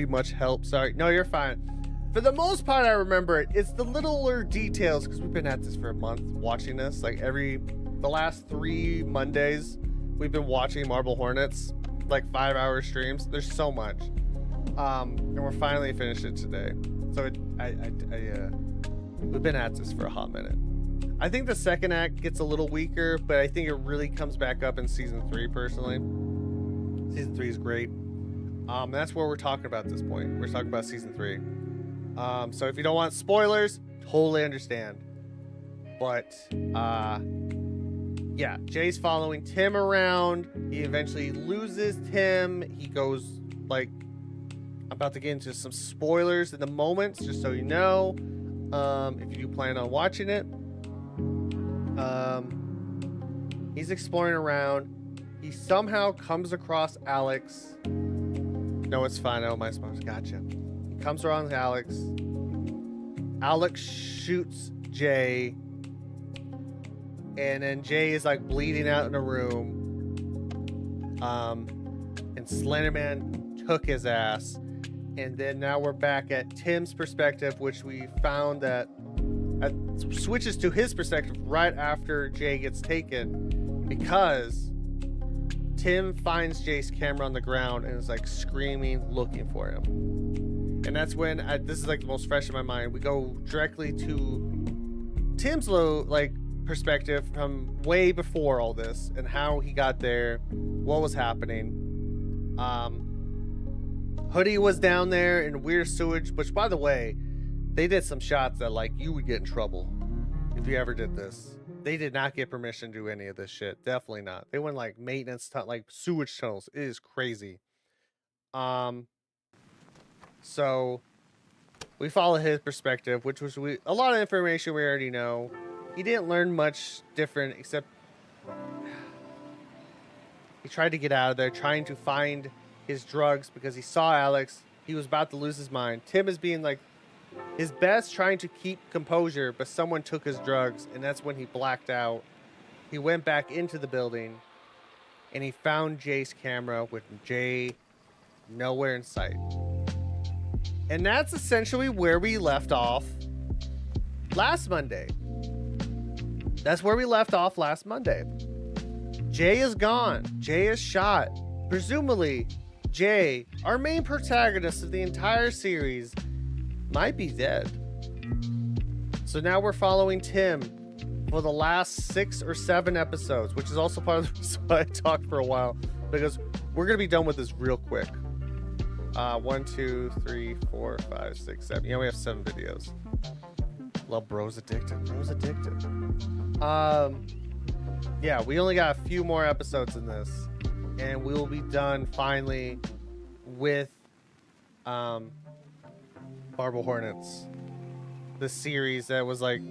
Speaker 1: much help. Sorry. No, you're fine. For the most part, I remember it. It's the littler details because we've been at this for a month watching this. Like the last 3 Mondays, we've been watching Marble Hornets, like 5-hour streams. There's so much, and we're finally finished it today. So we've been at this for a hot minute. I think the second act gets a little weaker, but I think it really comes back up in season 3. Personally, season 3 is great. That's what we're talking about at this point. We're talking about season 3. So if you don't want spoilers, totally understand. But yeah, Jay's following Tim around. He eventually loses Tim. He goes like, I'm about to get into some spoilers in the moments, just so you know. If you do plan on watching it. He's exploring around. He somehow comes across Alex. No, it's fine. Oh, my spouse. Gotcha. He comes around Alex. Alex shoots Jay. And then Jay is like bleeding out in a room. And Slenderman took his ass. And then now we're back at Tim's perspective, which we found that switches to his perspective right after Jay gets taken, because Tim finds Jay's camera on the ground and is like screaming, looking for him. And that's when this is like the most fresh in my mind. We go directly to Tim's perspective from way before all this and how he got there, what was happening. Hoodie was down there in weird sewage, which, by the way, they did some shots that like you would get in trouble if you ever did this. They did not get permission to do any of this shit. Definitely not. They went like maintenance like sewage tunnels. It is crazy. So we follow his perspective, which was a lot of information we already know. He didn't learn much different, except he tried to get out of there, trying to find his drugs because he saw Alex. He was about to lose his mind. Tim is being like his best, trying to keep composure, but someone took his drugs, and that's when he blacked out. He went back into the building, and he found Jay's camera with Jay nowhere in sight. And that's essentially where we left off last Monday. That's where we left off last Monday. Jay is gone. Jay is shot. Presumably, Jay, our main protagonist of the entire series, might be dead. So now we're following Tim for the last 6 or 7 episodes, which is also part of the reason why I talked for a while, because we're gonna be done with this real quick. 1, 2, 3, 4, 5, 6, 7. Yeah, we have 7 videos. Love Bros Addicted. Bros Addicted. Yeah, we only got a few more episodes in this, and we will be done finally with Marble Hornets, the series that was like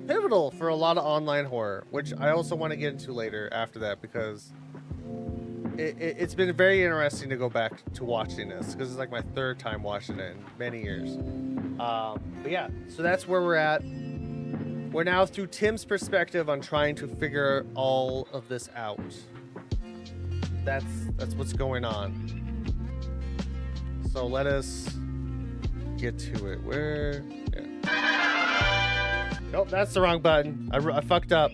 Speaker 1: pivotal for a lot of online horror, which I also want to get into later after that, because it's been very interesting to go back to watching this, because it's like my 3rd time watching it in many years. But yeah, so that's where we're at. We're now through Tim's perspective on trying to figure all of this out. That's what's going on. So let us get to it. Where? Yeah. Nope, that's the wrong button. I fucked up.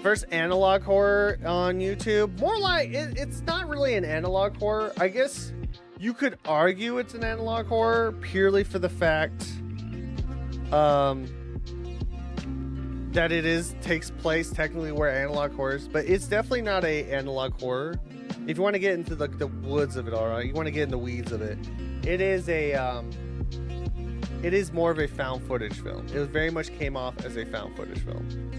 Speaker 1: First analog horror on YouTube. More like it's not really an analog horror. I guess you could argue it's an analog horror purely for the fact that it takes place technically where analog horrors, but it's definitely not a analog horror. If you want to get into the woods of it, all right, you want to get in the weeds of it. It is more of a found footage film. It very much came off as a found footage film.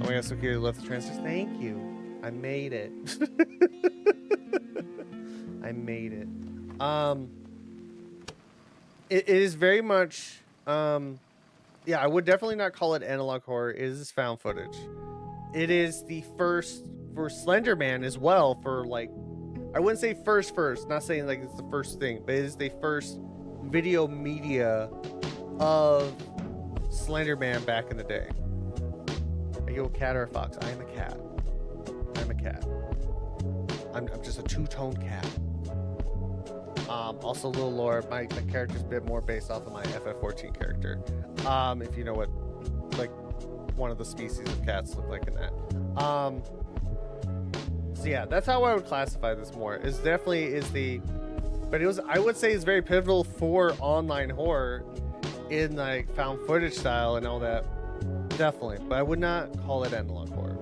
Speaker 1: Oh my God, so cute. Left the transistors. Thank you. I made it. I made it. It is very much, yeah, I would definitely not call it analog horror. It is found footage. it is the first for Slender Man as well. For like, I wouldn't say first, not saying like it's the first thing, but it is the first video media of Slender Man back in the day. Are you a cat or a fox? I am a cat. I'm a cat. I'm just a two-toned cat. Also, a little lore. My character's a bit more based off of my FF14 character. If you know what, like, one of the species of cats look like in that. So yeah, that's how I would classify this more. Is definitely is the, but it was, I would say, is very pivotal for online horror in like found footage style and all that. Definitely, but I would not call it analog horror.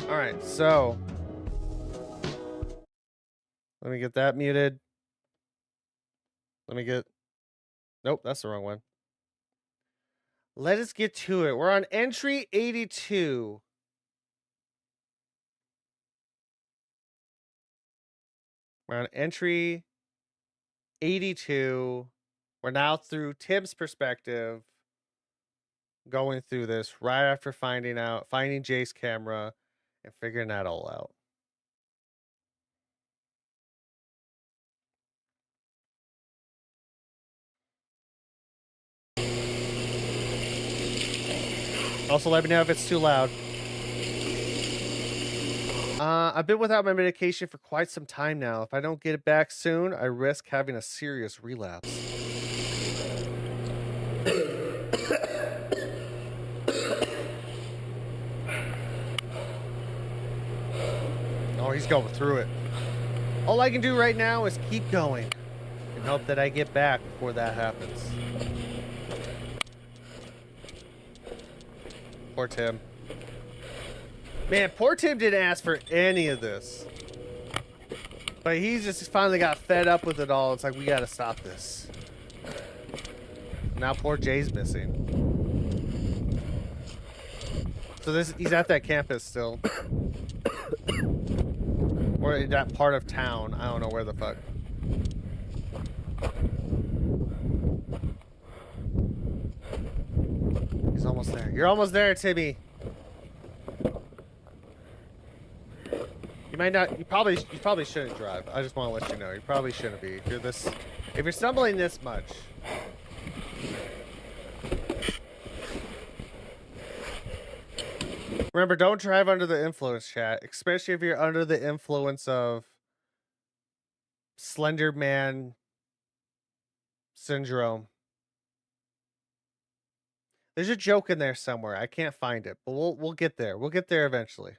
Speaker 1: All right, so let me get that muted. Let me get, nope, that's the wrong one. Let us get to it. We're on entry 82. We're on entry 82. We're now through Tim's perspective, going through this right after finding Jay's camera and figuring that all out. Also, let me know if it's too loud. I've been without my medication for quite some time now. If I don't get it back soon, I risk having a serious relapse. Oh, he's going through it. All I can do right now is keep going and hope that I get back before that happens. Poor Tim. Man, poor Tim didn't ask for any of this. But he just finally got fed up with it all. It's like, we gotta stop this. Now poor Jay's missing. So he's at that campus still. Or in that part of town. I don't know where the fuck. He's almost there. You're almost there, Timmy. You might not. You probably shouldn't drive. I just want to let you know. You probably shouldn't be. If you're stumbling this much. Remember, don't drive under the influence, chat. Especially if you're under the influence of Slender Man syndrome. There's a joke in there somewhere. I can't find it, but we'll get there. We'll get there eventually.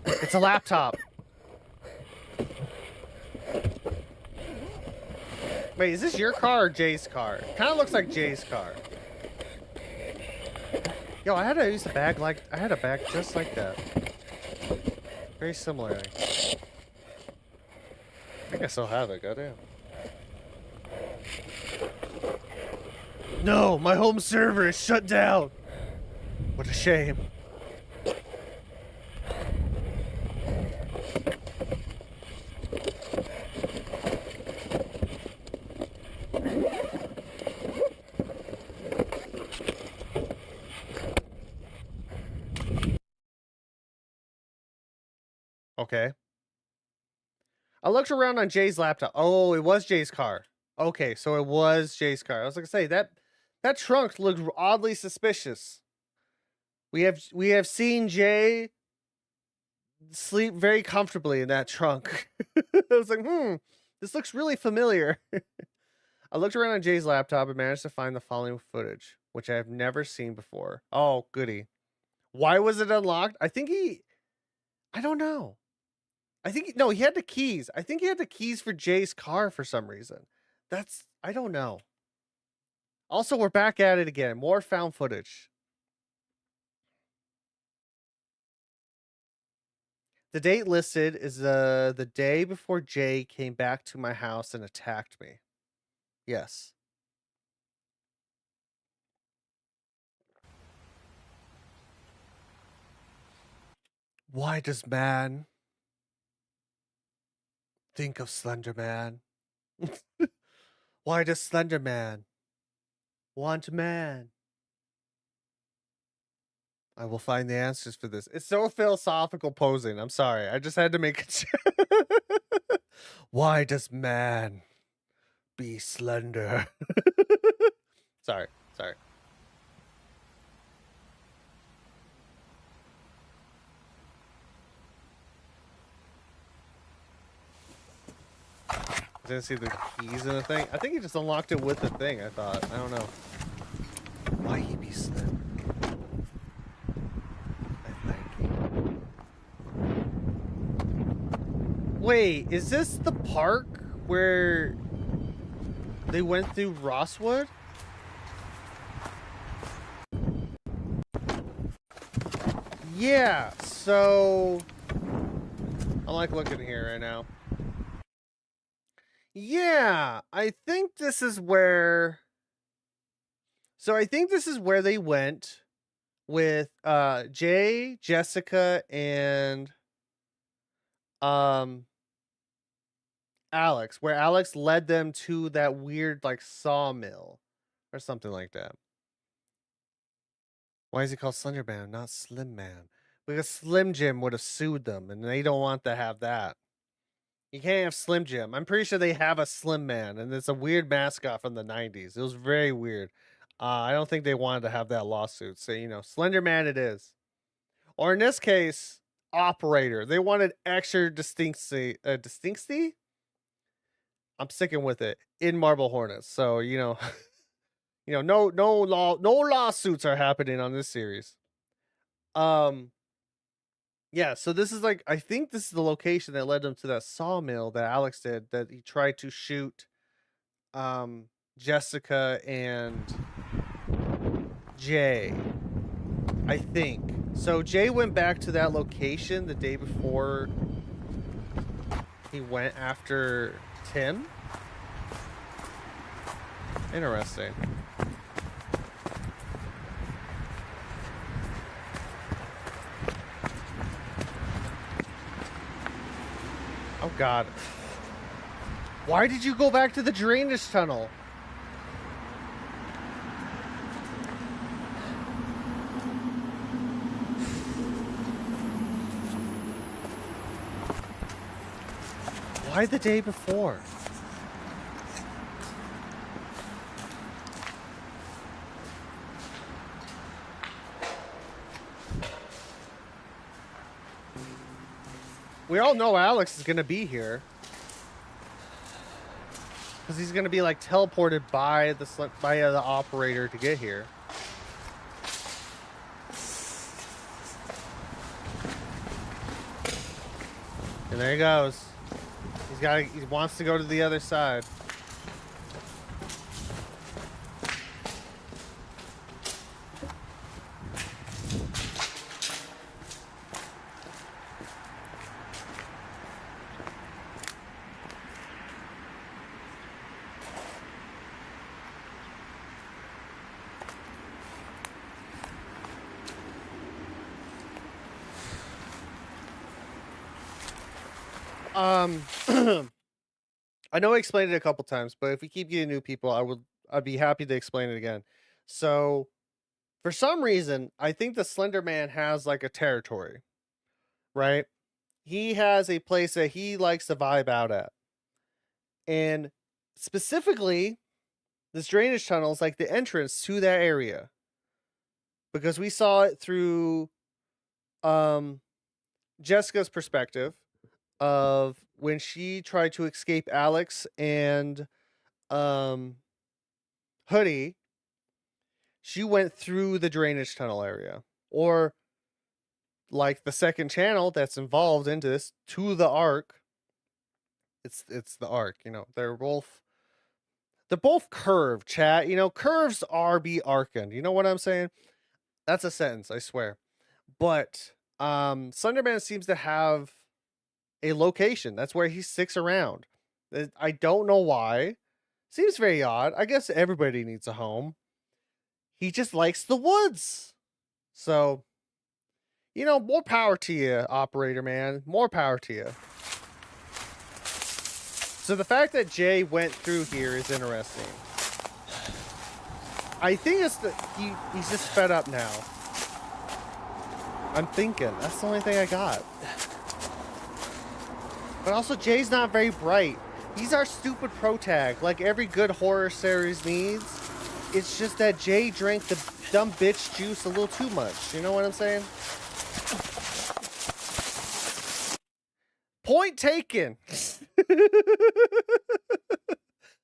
Speaker 1: It's a laptop. Wait, is this your car or Jay's car? It kind of looks like Jay's car. Yo, I had to use a bag I had a bag just like that. Very similar. I think I still have it, goddamn. No, my home server is shut down. What a shame. Okay. I looked around on Jay's laptop. Oh, it was Jay's car. Okay, so it was Jay's car. I was gonna say that trunk looked oddly suspicious. We have seen Jay sleep very comfortably in that trunk. I was like, this looks really familiar. I looked around on Jay's laptop and managed to find the following footage, which I have never seen before. Oh, goody. Why was it unlocked? I don't know. No, he had the keys. I think he had the keys for Jay's car for some reason. I don't know. Also, we're back at it again. More found footage. The date listed is the day before Jay came back to my house and attacked me. Yes. Why does man think of Slender Man? Why does Slender Man want man? I will find the answers for this. It's so philosophical posing. I'm sorry. I just had to make it. Why does man be slender? Sorry. I didn't see the keys in the thing. I think he just unlocked it with the thing, I thought. I don't know. Why he be slim? I like it. Wait, is this the park where they went through Rosswood? Yeah, so I'm like looking here right now. Yeah, I think this is where. So I think this is where they went with Jay, Jessica, and Alex, where Alex led them to that weird like sawmill or something like that. Why is he called Slender Man, not Slim Man? Because Slim Jim would have sued them, and they don't want to have that. You can't have Slim Jim. I'm pretty sure they have a Slim Man, and it's a weird mascot from the 90s. It was very weird. I don't think they wanted to have that lawsuit. So, Slender Man it is. Or in this case, Operator. They wanted extra distinctly. Distinctly? I'm sticking with it. In Marble Hornets. So, no lawsuits are happening on this series. Yeah, so this is like, I think this is the location that led them to that sawmill that Alex did, that he tried to shoot Jessica and Jay, I think. So Jay went back to that location the day before he went after Tim. Interesting. Oh God. Why did you go back to the drainage tunnel? Why the day before? We all know Alex is going to be here. Because he's going to be like teleported by the operator to get here. And there he goes. He wants to go to the other side. I know I explained it a couple times, but if we keep getting new people, I'd be happy to explain it again. So, for some reason, I think the Slender Man has like a territory, right? He has a place that he likes to vibe out at. And specifically, this drainage tunnel is like the entrance to that area. Because we saw it through Jessica's perspective of when she tried to escape Alex and Hoodie. She went through the drainage tunnel area, or like the second channel that's involved into this, to the Ark. It's the Ark, they're both curved, chat. Curves are be arcing. You know what I'm saying? That's a sentence, I swear. But Slenderman seems to have a location. That's where he sticks around. I don't know why. Seems very odd. I guess everybody needs a home. He just likes the woods. So, You know, more power to you, operator man. More power to you. So the fact that Jay went through here is interesting. I think it's that he's just fed up now. I'm thinking. That's the only thing I got. But also, Jay's not very bright. He's our stupid protag, like every good horror series needs. It's just that Jay drank the dumb bitch juice a little too much. You know what I'm saying? Point taken.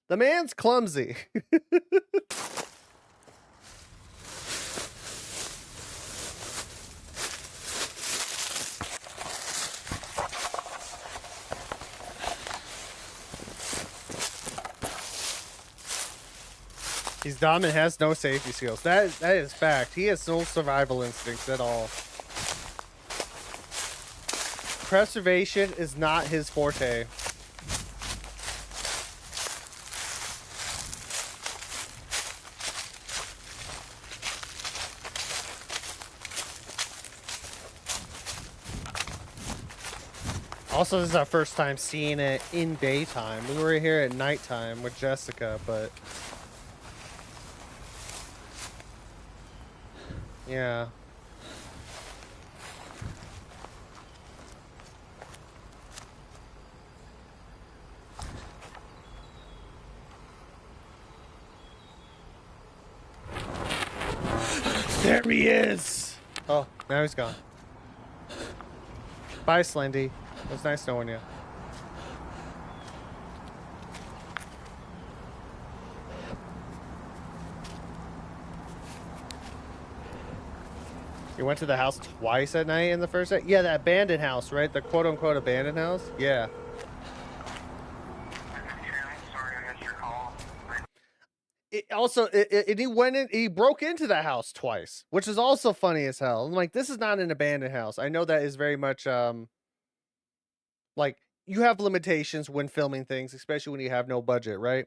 Speaker 1: The man's clumsy. He's dumb and has no safety skills. That is fact. He has no survival instincts at all. Preservation is not his forte. Also, this is our first time seeing it in daytime. We were here at nighttime with Jessica, but yeah. There he is! Oh, now he's gone. Bye, Slendy. It was nice knowing you. You went to the house twice at night in the first day? Yeah, that abandoned house, right? The quote-unquote abandoned house? Yeah.
Speaker 2: Sorry, I missed your call.
Speaker 1: He went in, he broke into that house twice, which is also funny as hell. I'm like, this is not an abandoned house. I know that is very much, like, you have limitations when filming things, especially when you have no budget, right?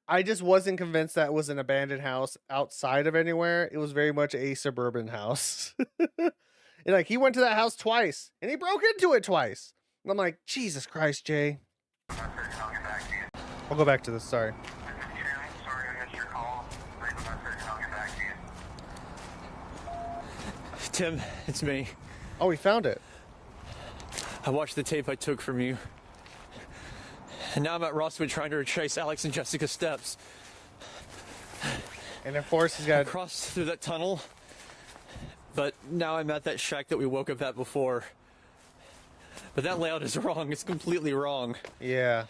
Speaker 1: I just wasn't convinced that was an abandoned house outside of anywhere. It was very much a suburban house. And like, he went to that house twice and he broke into it twice. And I'm like, Jesus Christ, Jay. I'll go back to this. Sorry.
Speaker 2: Sorry, I missed your call. Leave a message and I'll get back to you.
Speaker 3: Tim, it's me.
Speaker 1: Oh, he found it.
Speaker 3: I watched the tape I took from you. And now I'm at Rosswood trying to retrace Alex and Jessica's steps.
Speaker 1: And of course, he's got
Speaker 3: I crossed through that tunnel, but now I'm at that shack that we woke up at before. But that layout is wrong. It's completely wrong.
Speaker 1: Yeah.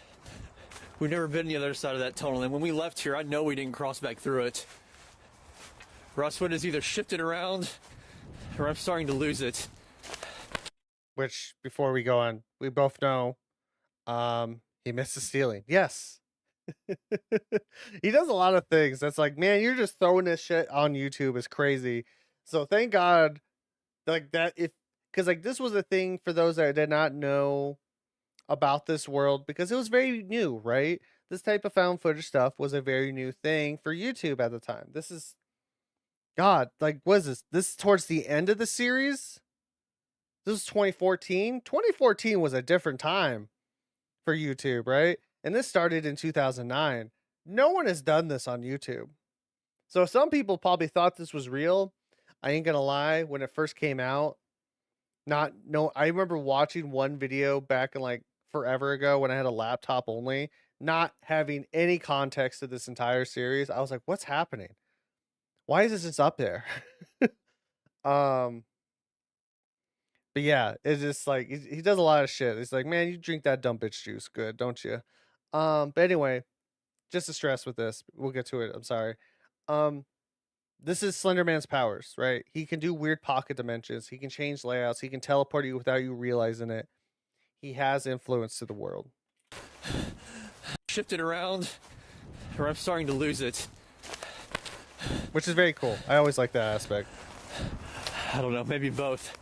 Speaker 3: We've never been on the other side of that tunnel, and when we left here, I know we didn't cross back through it. Rosswood is either shifted around, or I'm starting to lose it.
Speaker 1: Which, before we go on, we both know, he misses stealing. Yes. He does a lot of things. That's like, man, you're just throwing this shit on YouTube is crazy. So thank God, like that, because like this was a thing for those that did not know about this world, because it was very new, right? This type of found footage stuff was a very new thing for YouTube at the time. This is, God, like, what is this? This is towards the end of the series? This is 2014. 2014 was a different time for YouTube, right? And this started in 2009. No one has done this on YouTube. So some people probably thought this was real. I ain't gonna lie, when it first came out, I remember watching one video back in like forever ago when I had a laptop only, not having any context to this entire series. I was like, what's happening? Why is this just up there? But yeah, it's just like he does a lot of shit. It's like, man, you drink that dumb bitch juice, good, don't you? But anyway, just to stress with this, we'll get to it. I'm sorry. This is Slenderman's powers, right? He can do weird pocket dimensions. He can change layouts. He can teleport you without you realizing it. He has influence to the world.
Speaker 3: Shifted around, or I'm starting to lose it.
Speaker 1: Which is very cool. I always like that aspect.
Speaker 3: I don't know, maybe both.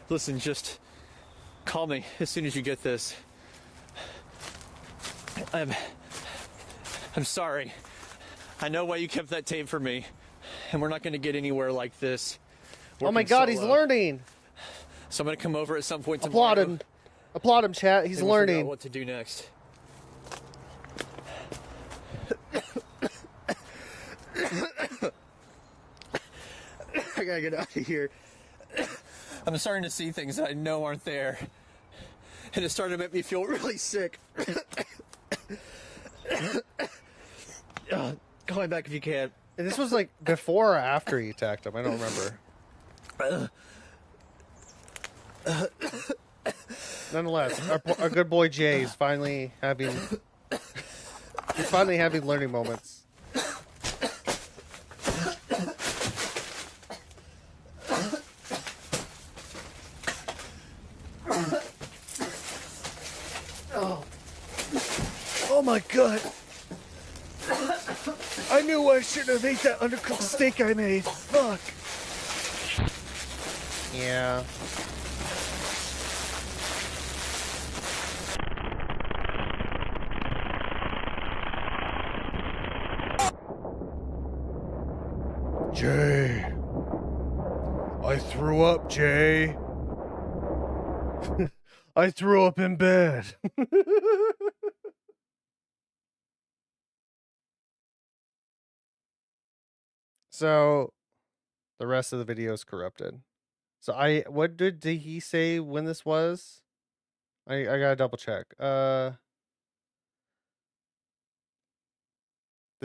Speaker 3: Listen, just call me as soon as you get this. I'm sorry. I know why you kept that tape for me, and we're not going to get anywhere like this.
Speaker 1: Oh my God, he's learning.
Speaker 3: So I'm gonna come over at some point tomorrow.
Speaker 1: Applaud him. Applaud him, chat. He's
Speaker 3: and we'll figure out
Speaker 1: learning.
Speaker 3: what to do next. I gotta get out of here. I'm starting to see things that I know aren't there. And it's starting to make me feel really sick. Call me back if you can.
Speaker 1: And this was like before or after he attacked him. I don't remember. Nonetheless, our good boy Jay is finally having learning moments. Oh my god! I knew I shouldn't have ate that undercooked steak I made. Fuck. Yeah. Jay. I threw up, Jay. I threw up in bed. So, the rest of the video is corrupted. So what did he say when this was? I gotta double check. The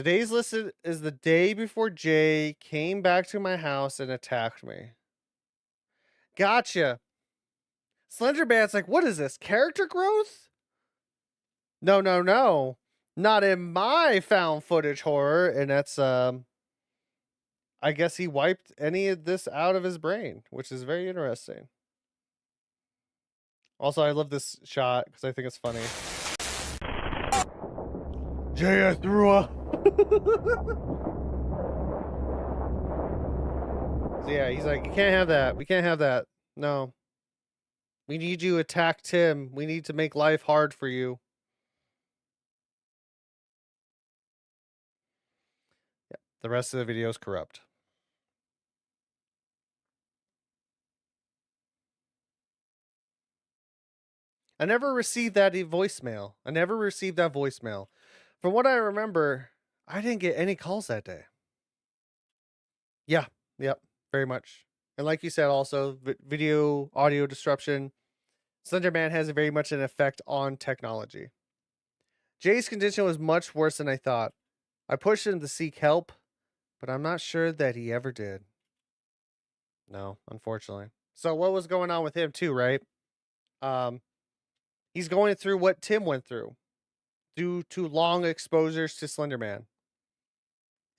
Speaker 1: days listed is the day before Jay came back to my house and attacked me. Gotcha. Slenderman's like, what is this? Character growth? No. Not in my found footage horror. And that's I guess he wiped any of this out of his brain, which is very interesting. Also, I love this shot because I think it's funny. Jay, I threw up. So yeah, he's like, you can't have that. We can't have that. No. We need you to attack Tim. We need to make life hard for you. Yeah, the rest of the video is corrupt. I never received that voicemail. From what I remember, I didn't get any calls that day. Yeah, yep, very much. And like you said, also, video, audio disruption. Slenderman has very much an effect on technology. Jay's condition was much worse than I thought. I pushed him to seek help, but I'm not sure that he ever did. No, unfortunately. So what was going on with him too, right? He's going through what Tim went through due to long exposures to Slenderman.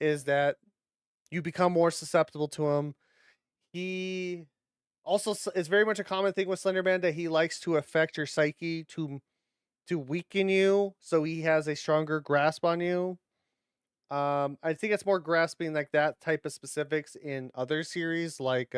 Speaker 1: Is that you become more susceptible to him. He also, it's very much a common thing with Slenderman that he likes to affect your psyche to weaken you, so he has a stronger grasp on you. I think it's more grasping like that type of specifics in other series like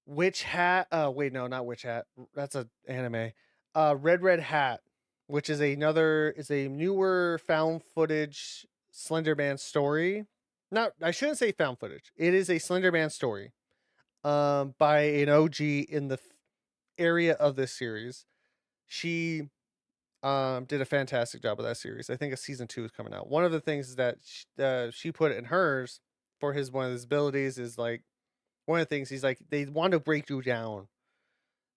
Speaker 1: Witch Hat. Wait, no, not Witch Hat. That's an anime. Red Hat, which is a newer found footage Slenderman story. I shouldn't say found footage. It is a Slenderman story. By an OG in the area of this series. She did a fantastic job with that series. I think a season 2 is coming out. One of the things that she put in hers for one of his abilities is like, one of the things he's like, they want to break you down.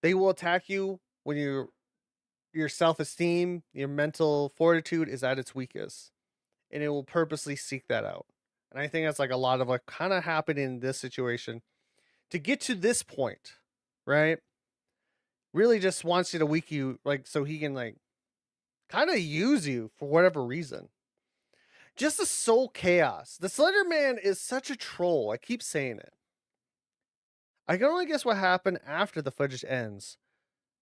Speaker 1: They will attack you when your self-esteem, your mental fortitude is at its weakest, and it will purposely seek that out. And I think that's like a lot of like kind of happened in this situation to get to this point, right? Really just wants you to weaken you, like, so he can like kind of use you for whatever reason. Just a soul chaos. The Slender Man is such a troll. I keep saying it. I can only guess what happened after the footage ends.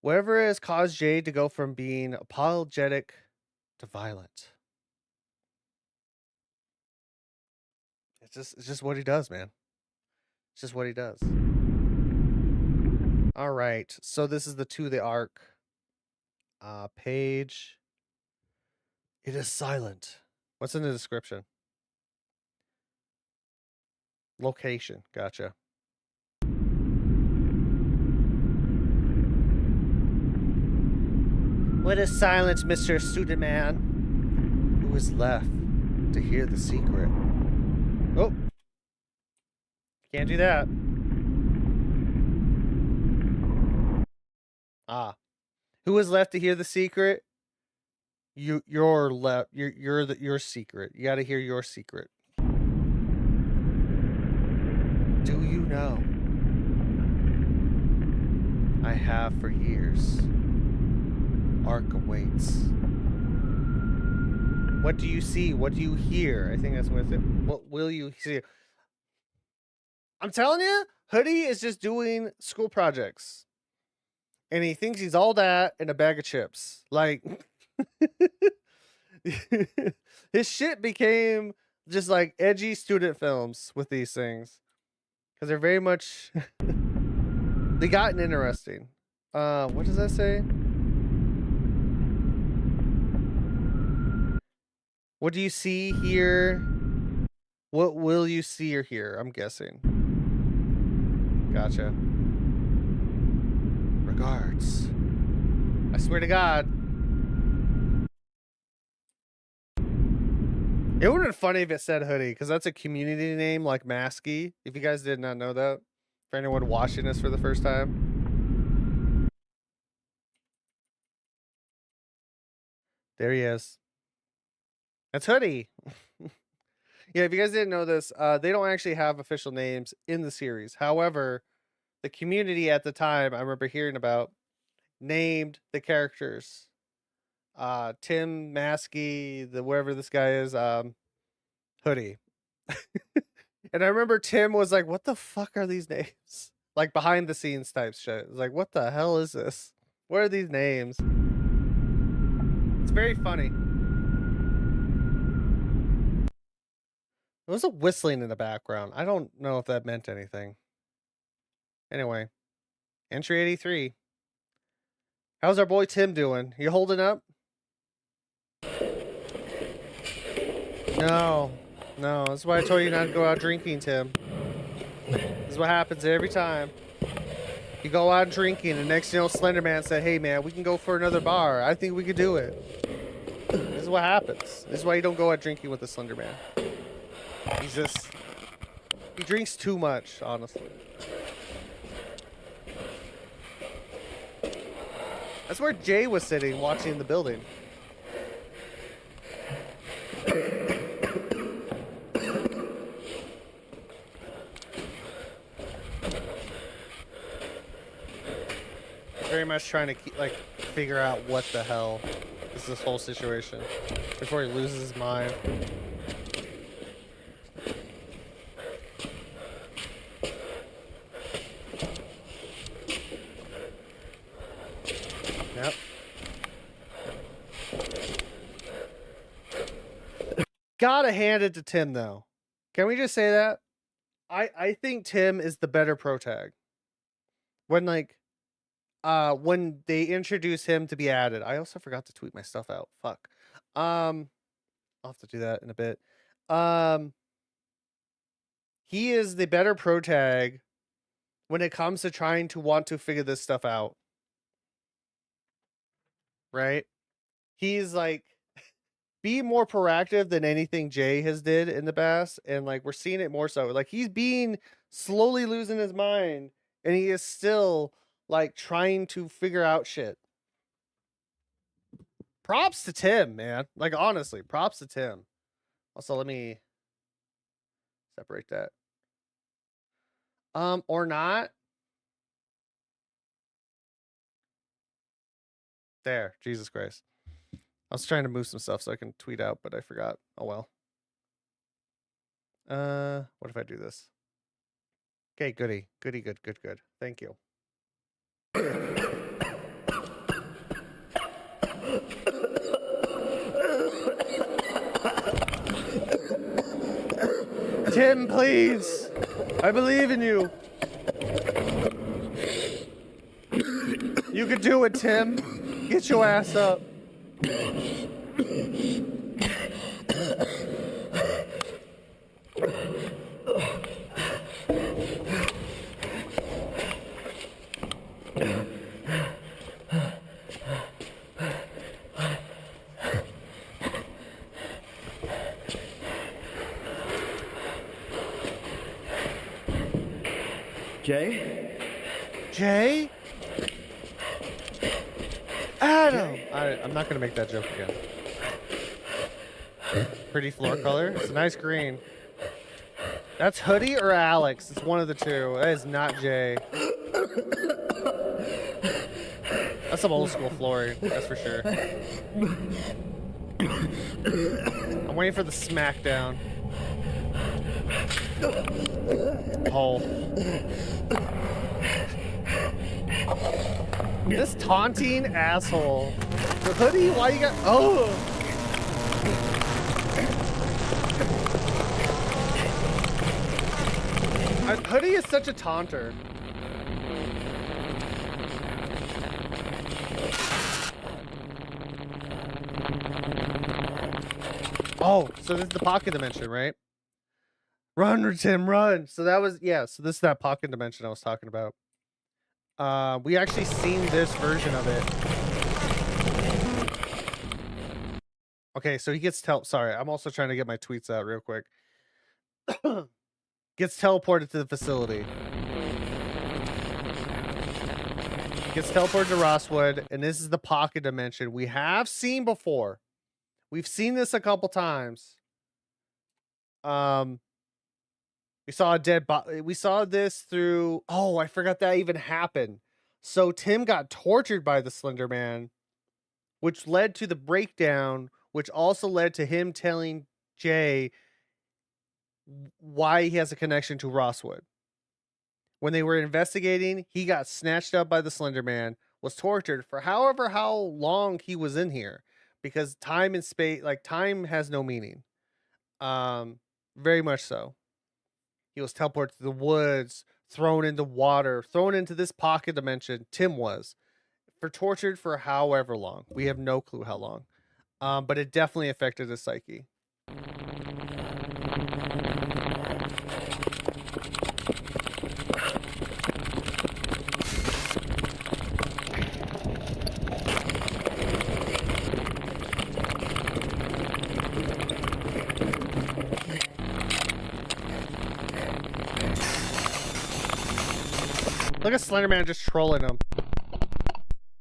Speaker 1: Whatever has caused Jade to go from being apologetic to violent. It's just what he does, man. It's just what he does. All right. So this is the To the Ark page. It is silent. What's in the description? Location. Gotcha. What is silence, Mr. Student Man? Who is left to hear the secret? Oh. Can't do that. Ah. Who is left to hear the secret? You're left. You're your secret. You got to hear your secret. Do you know? I have for years. Ark awaits. What do you see? What do you hear? I think that's what it. What will you see? I'm telling you, Hoodie is just doing school projects. And he thinks he's all that in a bag of chips. Like, his shit became just like edgy student films with these things. Because they're very much, they gotten interesting. What does that say? What do you see here? What will you see or hear? I'm guessing. Gotcha. Regards. I swear to God. It would have been funny if it said Hoodie, because that's a community name like Masky. If you guys did not know that. For anyone watching this for the first time. There he is. That's Hoodie. Yeah, if you guys didn't know this, they don't actually have official names in the series. However, the community at the time I remember hearing about named the characters. Tim, Masky, wherever this guy is, Hoodie. And I remember Tim was like, what the fuck are these names? Like behind the scenes type shit. It was like, what the hell is this? What are these names? It's very funny. There was a whistling in the background. I don't know if that meant anything. Anyway, entry 83. How's our boy Tim doing? You holding up? No. No, that's why I told you not to go out drinking, Tim. This is what happens every time. You go out drinking, and next you know, Slenderman said, hey man, we can go for another bar. I think we could do it. This is what happens. This is why you don't go out drinking with the Slenderman. He's just... he drinks too much, honestly. That's where Jay was sitting, watching the building. Very much trying to keep, like, figure out what the hell is this whole situation before he loses his mind. Yep. Gotta hand it to Tim, though. Can we just say that? I think Tim is the better protag. When, like, when they introduce him to be added. I also forgot to tweet my stuff out. Fuck. I'll have to do that in a bit. He is the better protag when it comes to trying to want to figure this stuff out. Right? He's like be more proactive than anything Jay has did in the past, and like we're seeing it more so. Like he's being slowly losing his mind, and he is still like trying to figure out shit. Props to Tim, man. Like honestly, props to Tim. Also, let me separate that. Or not. There, Jesus Christ. I was trying to move some stuff so I can tweet out, but I forgot. Oh well. What if I do this? Okay, goody. Goody, good. Thank you. Tim, please. I believe in you. You can do it, Tim. Get your ass up.
Speaker 4: Jay?
Speaker 1: Jay? Adam! I'm not gonna make that joke again. Pretty floor color. It's a nice green. That's Hoodie or Alex. It's one of the two. That is not Jay. That's some old school flooring. That's for sure. I'm waiting for the smackdown. Oh. This taunting asshole. The Hoodie, why you got... Oh! Hoodie is such a taunter. Oh, so this is the pocket dimension, right? Run, Tim, run. So that was, yeah, so this is that pocket dimension I was talking about. We actually seen this version of it. Okay, so he gets sorry, I'm also trying to get my tweets out real quick. Gets teleported to the facility. Gets teleported to Rosswood, and this is the pocket dimension we have seen before. We've seen this a couple times. We saw a dead body. We saw this through... Oh, I forgot that even happened. So Tim got tortured by the Slender Man, which led to the breakdown, which also led to him telling Jay why he has a connection to Rosswood. When they were investigating, he got snatched up by the Slender Man, was tortured for however how long he was in here, because time and space, like time has no meaning. Very much so. He was teleported to the woods, thrown into water, thrown into this pocket dimension. Tim was tortured for however long. We have no clue how long. But it definitely affected his psyche. Look at Slenderman just trolling him.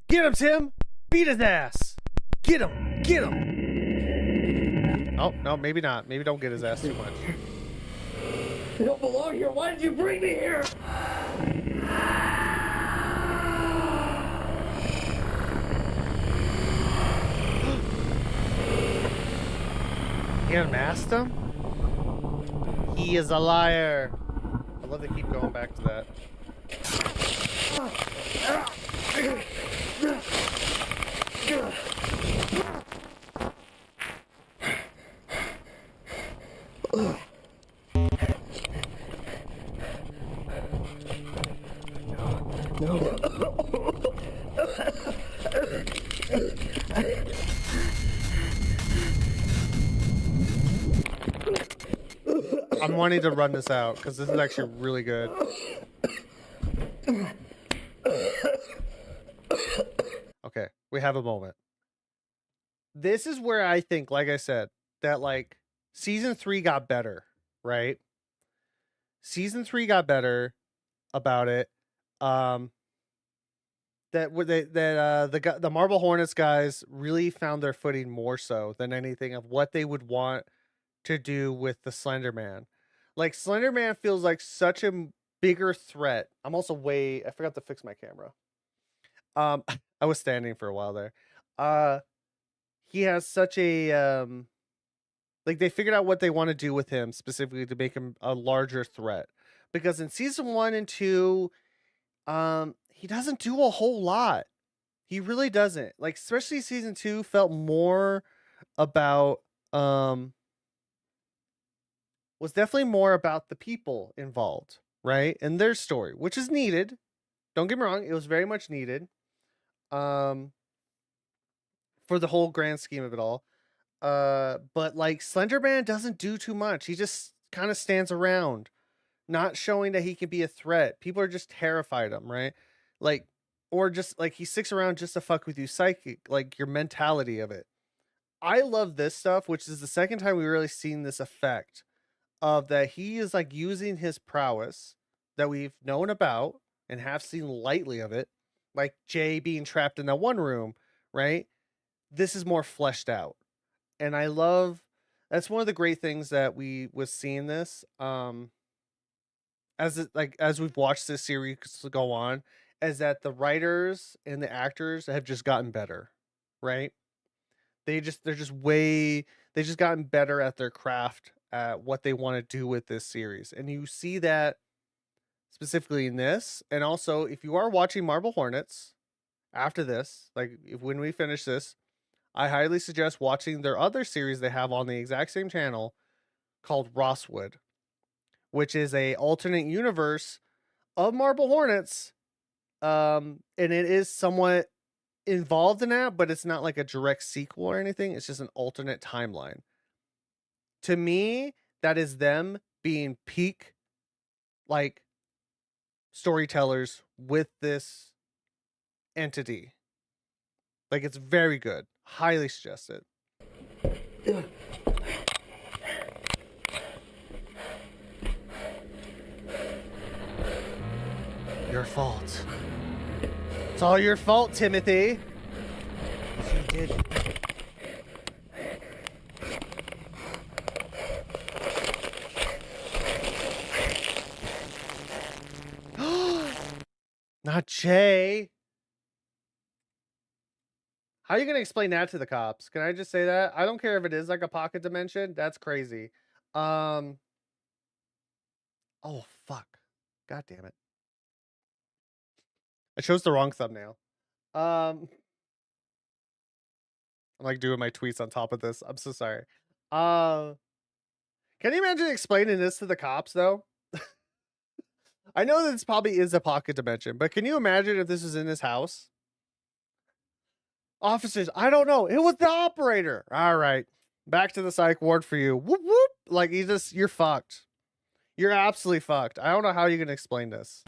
Speaker 1: Get him, Tim! Beat his ass! Get him! Get him! Oh, no, maybe not. Maybe don't get his ass too much.
Speaker 4: I don't belong here. Why did you bring me here?
Speaker 1: He unmasked him? He is a liar. I love they keep going back to that. I'm wanting to run this out because this is actually really good. Okay, we have a moment. This is where I think, like I said, that like season 3 got better, right? Season 3 got better about it. The Marble Hornets guys really found their footing more so than anything of what they would want to do with the Slender Man. Like Slender Man feels like such a bigger threat. I'm also I forgot to fix my camera. I was standing for a while there. He has such a like they figured out what they want to do with him specifically to make him a larger threat. Because in season 1 and 2, he doesn't do a whole lot. He really doesn't. Like especially season 2 felt more about was definitely more about the people involved, right? And their story, which is needed. Don't get me wrong, it was very much needed. For the whole grand scheme of it all. But like Slenderman doesn't do too much. He just kind of stands around, not showing that he can be a threat. People are just terrified of him, right? Like, or just like he sticks around just to fuck with you psychic, like your mentality of it. I love this stuff, which is the second time we really seen this effect of that he is like using his prowess, that we've known about and have seen lightly of it, like Jay being trapped in that one room, right? This is more fleshed out. And I love that's one of the great things that we was seeing this as we've watched this series go on, is that the writers and the actors have just gotten better, right? They're just they just gotten better at their craft at what they want to do with this series. And you see that specifically in this. And also, if you are watching Marble Hornets after this, like when we finish this, I highly suggest watching their other series they have on the exact same channel called Rosswood, which is a alternate universe of Marble Hornets. And it is somewhat involved in that, but it's not like a direct sequel or anything. It's just an alternate timeline. To me, that is them being peak like storytellers with this entity. Like, it's very good. Highly suggested. Your fault. It's all your fault, Timothy. You did. Not Jay. How are you going to explain that to the cops? Can I just say that? I don't care if it is like a pocket dimension. That's crazy. Oh, fuck. God damn it. I chose the wrong thumbnail. I'm like doing my tweets on top of this. I'm so sorry. Can you imagine explaining this to the cops though? I know this probably is a pocket dimension, but can you imagine if this was in his house? Officers, I don't know. It was the operator. All right. Back to the psych ward for you. Whoop, whoop. Like, you're fucked. You're absolutely fucked. I don't know how you're going to explain this.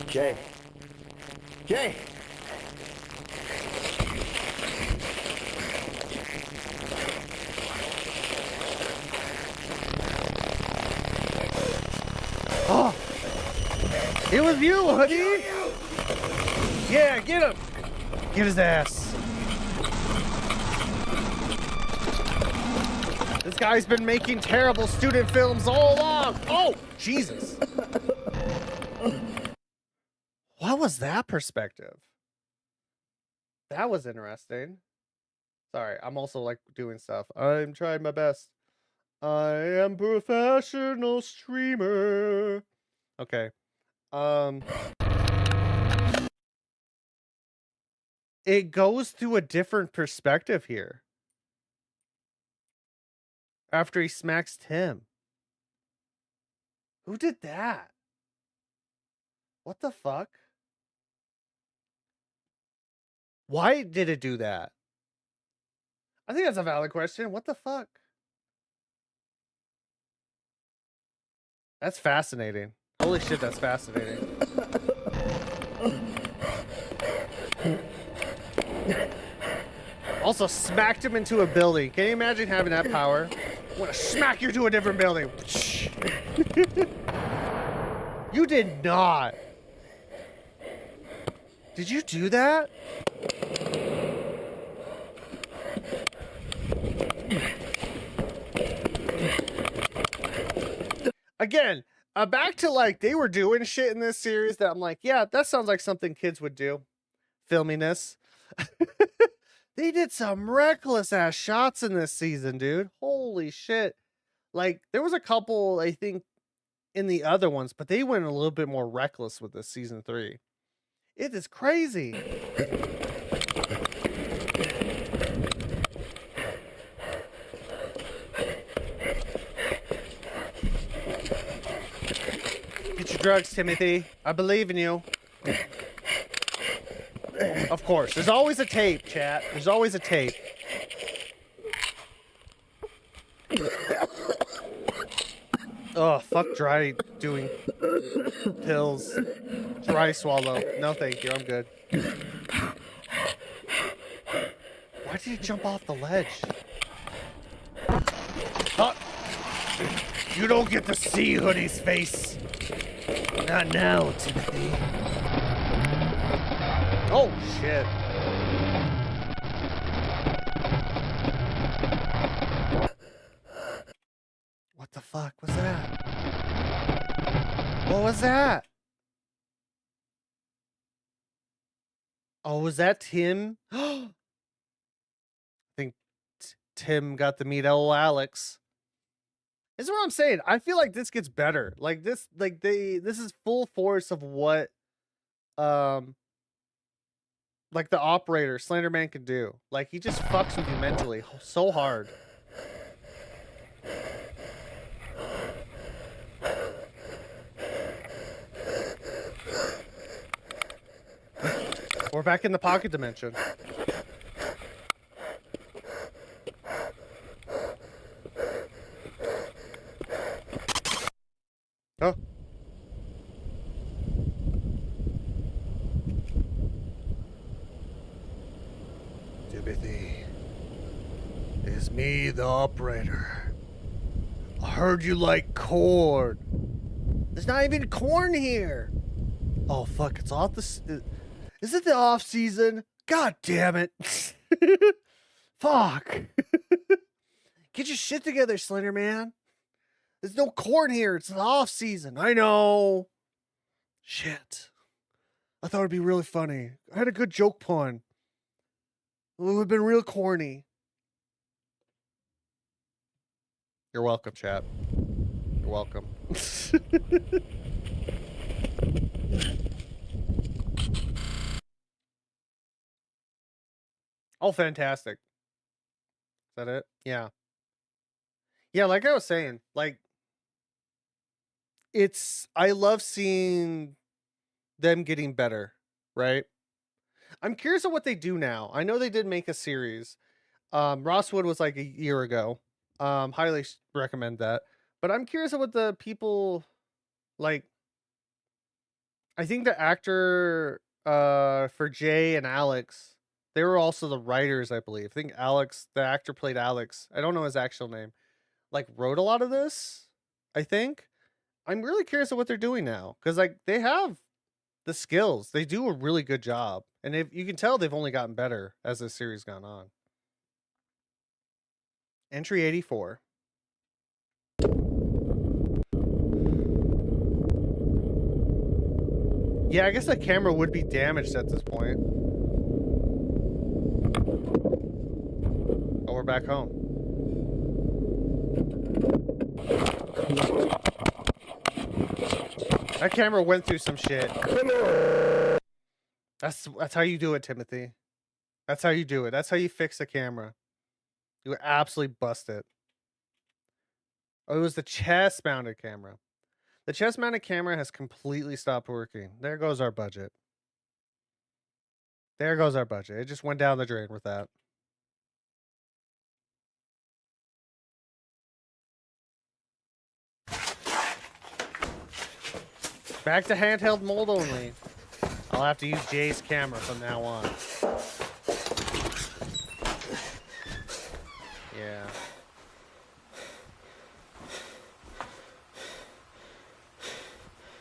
Speaker 4: Jay. Jay!
Speaker 1: Oh! It was you, honey! Yeah, get him! Get his ass. This guy's been making terrible student films all along. Oh, Jesus. What was that perspective? That was interesting. Sorry, I'm also like doing stuff. I'm trying my best. I am professional streamer. Okay. It goes through a different perspective here. After he smacks Tim. Who did that? What the fuck? Why did it do that? I think that's a valid question. What the fuck? That's fascinating. Holy shit, that's fascinating. Also smacked him into a building. Can you imagine having that power? I'm gonna smack you to a different building. You did not. Did you do that? Again, back to like they were doing shit in this series that I'm like, yeah, that sounds like something kids would do. Filming this. They did some reckless ass shots in this season, dude. Holy shit. Like, there was a couple, I think, in the other ones, but they went a little bit more reckless with this season 3. It is crazy. Get your drugs, Timothy. I believe in you. Of course. There's always a tape, chat. There's always a tape. Oh, fuck dry doing pills. Dry swallow. No, thank you. I'm good. Why did he jump off the ledge? You don't get to see Hoodie's face. Not now, Timothy. Oh, shit. What the fuck was that? What was that? Oh, was that Tim? I think Tim got to meet old Alex. This is what I'm saying. I feel like this gets better. Like this, this is full force of what, like the operator Slenderman can do. Like he just fucks with you mentally so hard. We're back in the pocket dimension. Oh. Timothy. It's me, the operator. I heard you like corn. There's not even corn here. Oh, fuck. It's off the... Is it the off season? God damn it. Fuck. Get your shit together, Slender Man. There's no corn here. It's the off season. I know. Shit. I thought it'd be really funny. I had a good joke pun. It would have been real corny. You're welcome, chat. You're welcome. Oh, fantastic. Is that it? Yeah. Yeah, like I was saying, like, I love seeing them getting better, right? I'm curious of what they do now. I know they did make a series. Rosswood was like a year ago. Highly recommend that. But I'm curious of what the people like. I think the actor for Jay and Alex, they were also the writers, I believe. I think Alex, the actor played Alex. I don't know his actual name. Like wrote a lot of this, I think. I'm really curious of what they're doing now because like they have the skills. They do a really good job. And if you can tell they've only gotten better as the series gone on. Entry 84. Yeah, I guess the camera would be damaged at this point. Oh, we're back home. That camera went through some shit. That's how you do it, Timothy. That's how you do it. That's how you fix a camera. You absolutely bust it. Oh, it was the chest-mounted camera. The chest-mounted camera has completely stopped working. There goes our budget. There goes our budget. It just went down the drain with that. Back to handheld mold only. I'll have to use Jay's camera from now on. Yeah.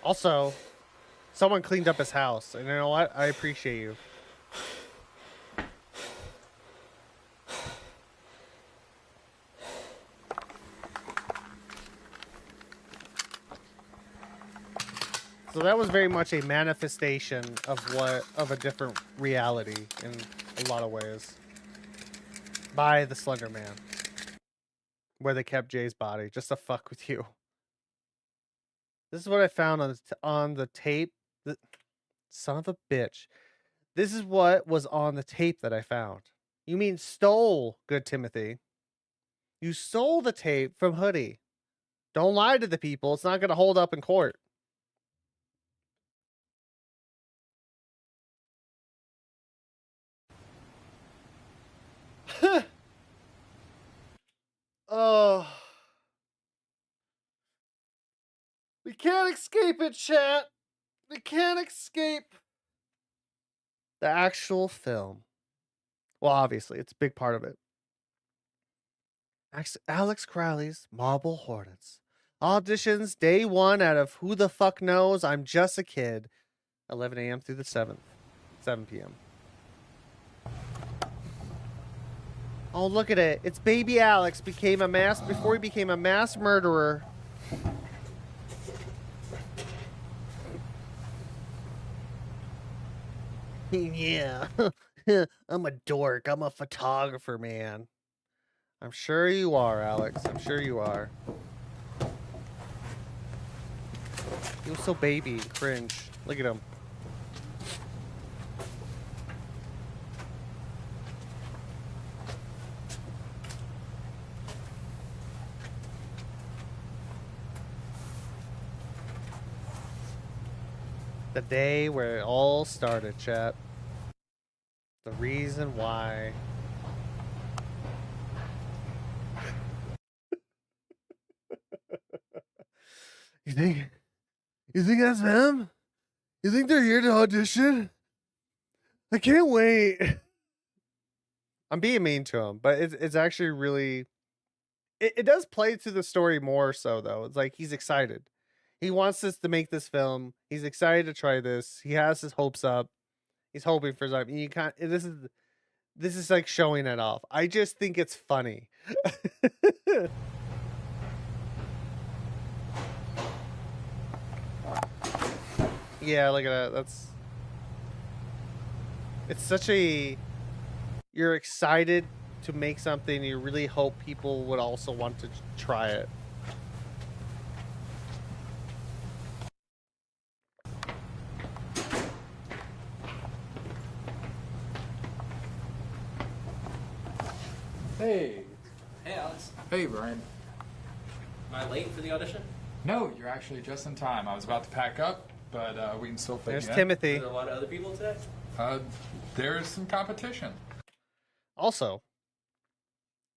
Speaker 1: Also, someone cleaned up his house, and you know what? I appreciate you. So that was very much a manifestation of a different reality in a lot of ways. By the Slender Man. Where they kept Jay's body, just to fuck with you. This is what I found on the tape. Son of a bitch. This is what was on the tape that I found. You mean stole, good Timothy. You stole the tape from Hoodie. Don't lie to the people. It's not going to hold up in court. Oh. We can't escape it, chat. We can't escape the actual film. Well, obviously, it's a big part of it. Alex Crowley's Marble Hornets. Auditions day 1 out of Who the Fuck Knows, I'm Just a Kid. 11 a.m. through the 7th. 7 p.m. Oh, look at it. It's baby Alex before he became a mass murderer. Yeah. I'm a dork. I'm a photographer, man. I'm sure you are, Alex. I'm sure you are. He was so baby and cringe. Look at him. The day where it all started, chat. The reason why. You think that's them? You think they're here to audition? I can't wait. I'm being mean to him, but it's actually really it does play to the story more so though. It's like he's excited. He wants us to make this film. He's excited to try this. He has his hopes up. He's hoping for something. You can't. This is like showing it off. I just think it's funny. Yeah, look at that. It's such a. You're excited to make something. You really hope people would also want to try it.
Speaker 5: Hey.
Speaker 6: Hey, Alex.
Speaker 5: Hey, Brian.
Speaker 6: Am I late for the audition?
Speaker 5: No, you're actually just in time. I was about to pack up, but we can still fit
Speaker 1: There's
Speaker 5: you in.
Speaker 1: Timothy.
Speaker 6: Are there a lot of other people today?
Speaker 5: There's some competition.
Speaker 1: Also,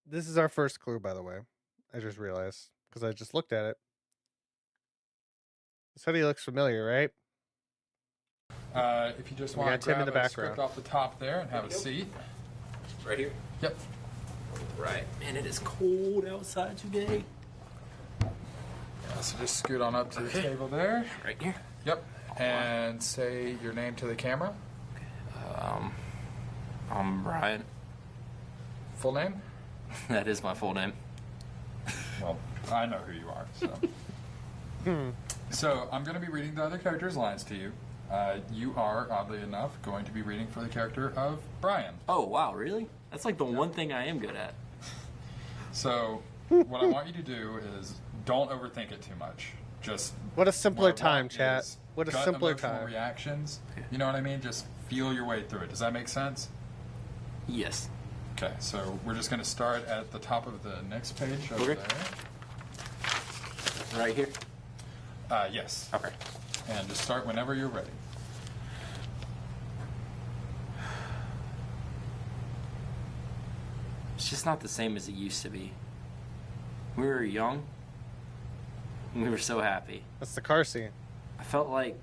Speaker 1: this is our first clue, by the way. I just realized because I just looked at it. This hoodie looks familiar, right?
Speaker 5: If you just
Speaker 1: We
Speaker 5: want
Speaker 1: got
Speaker 5: to
Speaker 1: Tim
Speaker 5: grab
Speaker 1: in the
Speaker 5: a
Speaker 1: background.
Speaker 5: script off the top there and have a seat.
Speaker 6: Right here?
Speaker 5: Yep.
Speaker 6: Right. Man, it is cold outside today.
Speaker 5: Yeah, so just scoot on up to the table there.
Speaker 6: Right here?
Speaker 5: Yep. And say your name to the camera.
Speaker 6: I'm Brian.
Speaker 5: Full name?
Speaker 6: That is my full name.
Speaker 5: Well, I know who you are, so. So, I'm going to be reading the other characters' lines to you. You are, oddly enough, going to be reading for the character of Brian.
Speaker 6: Oh, wow, really? That's like the one thing I am good at.
Speaker 5: So, what I want you to do is don't overthink it too much. Just
Speaker 1: What a simpler
Speaker 5: what I want
Speaker 1: time, chat.
Speaker 5: is
Speaker 1: What a
Speaker 5: gut
Speaker 1: simpler
Speaker 5: emotional
Speaker 1: time.
Speaker 5: reactions. You know what I mean? Just feel your way through it. Does that make sense?
Speaker 6: Yes.
Speaker 5: Okay, so we're just going to start at the top of the next page over
Speaker 6: Okay.
Speaker 5: there.
Speaker 6: Right here?
Speaker 5: Yes.
Speaker 6: Okay.
Speaker 5: And just start whenever you're ready.
Speaker 6: It's just not the same as it used to be. We were young. And we were so happy.
Speaker 1: That's the car scene.
Speaker 6: I felt like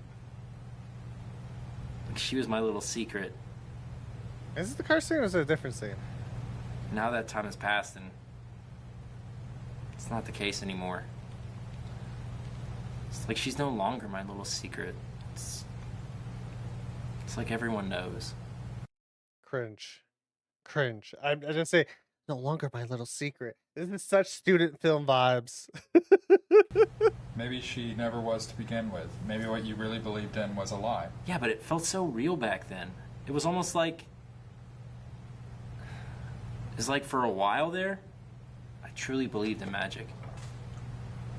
Speaker 6: she was my little secret.
Speaker 1: Is it the car scene or is it a different scene?
Speaker 6: Now that time has passed and it's not the case anymore. It's like she's no longer my little secret. It's like everyone knows.
Speaker 1: Cringe. Cringe. I just say, no longer my little secret. This is such student film vibes.
Speaker 5: Maybe she never was to begin with. Maybe what you really believed in was a lie.
Speaker 6: Yeah, but it felt so real back then. It was almost like... It's like for a while there, I truly believed in magic.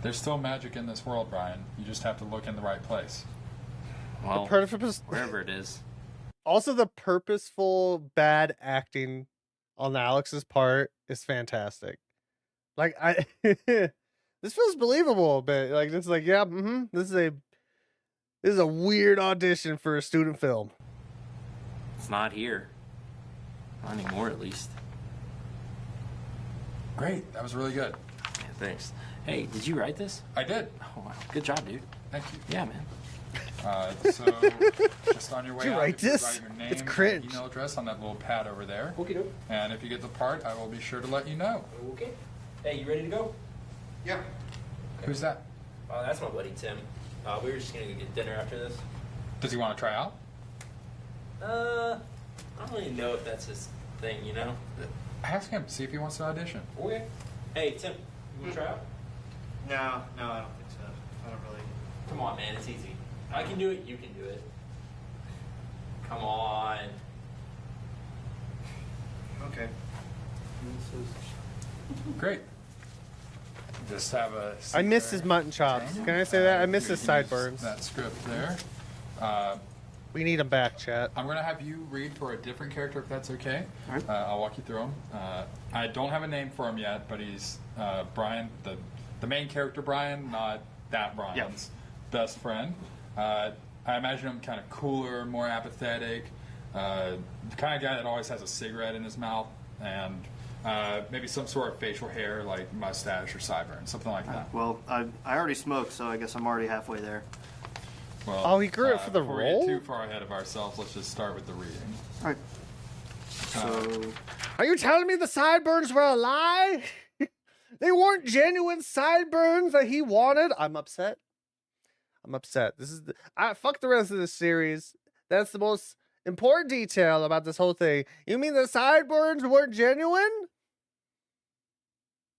Speaker 5: There's still magic in this world, Brian. You just have to look in the right place.
Speaker 6: Well,
Speaker 1: Purpose.
Speaker 6: wherever it is.
Speaker 1: Also, the purposeful bad acting on Alex's part is fantastic. Like this feels believable a bit. Like this is like, yeah, this is a weird audition for a student film.
Speaker 6: It's not here. Not anymore, at least.
Speaker 5: Great. That was really good.
Speaker 6: Yeah, thanks. Hey, did you write this?
Speaker 5: I did.
Speaker 6: Oh, wow. Good job, dude.
Speaker 5: Thank you.
Speaker 6: Yeah, man.
Speaker 5: So, just on your way
Speaker 1: Did you
Speaker 5: out,
Speaker 1: write
Speaker 5: if you
Speaker 1: this?
Speaker 5: write your name
Speaker 1: It's
Speaker 5: and
Speaker 1: cringe.
Speaker 5: email address on that little pad over there.
Speaker 6: Okay, doke.
Speaker 5: And if you get the part, I will be sure to let you know.
Speaker 6: Okay. Hey, you ready to go?
Speaker 2: Yeah.
Speaker 5: Who's that?
Speaker 6: Oh, that's my buddy Tim. We were just gonna go get dinner after this.
Speaker 5: Does he want to try out?
Speaker 6: I don't really know if that's his thing, you know?
Speaker 5: Ask him. See if he wants to audition.
Speaker 6: Okay. Hey, Tim, you wanna try out?
Speaker 7: No, I don't think so. I don't really.
Speaker 6: Come on, man, it's easy. I can do it, you can do it. Come on.
Speaker 7: Okay.
Speaker 5: Great. Just have a.
Speaker 1: I miss his mutton chops. Can I say that? I miss his sideburns.
Speaker 5: That script there.
Speaker 1: We need him back, chat.
Speaker 5: I'm going to have you read for a different character if that's okay.
Speaker 7: All right.
Speaker 5: I'll walk you through him. I don't have a name for him yet, but he's Brian, the main character Brian, not that Brian's best friend. I imagine him kind of cooler, more apathetic, the kind of guy that always has a cigarette in his mouth, and maybe some sort of facial hair like mustache or sideburn, something like that.
Speaker 7: Well, I already smoked, so I guess I'm already halfway there.
Speaker 5: Well,
Speaker 1: Oh, he grew it for the
Speaker 5: before we
Speaker 1: role?
Speaker 5: get too far ahead of ourselves, let's just start with the reading.
Speaker 7: All right. So,
Speaker 1: Are you telling me the sideburns were a lie? They weren't genuine sideburns that he wanted? I'm upset. I'm upset. This is fuck the rest of this series. That's the most important detail about this whole thing. You mean the sideburns weren't genuine?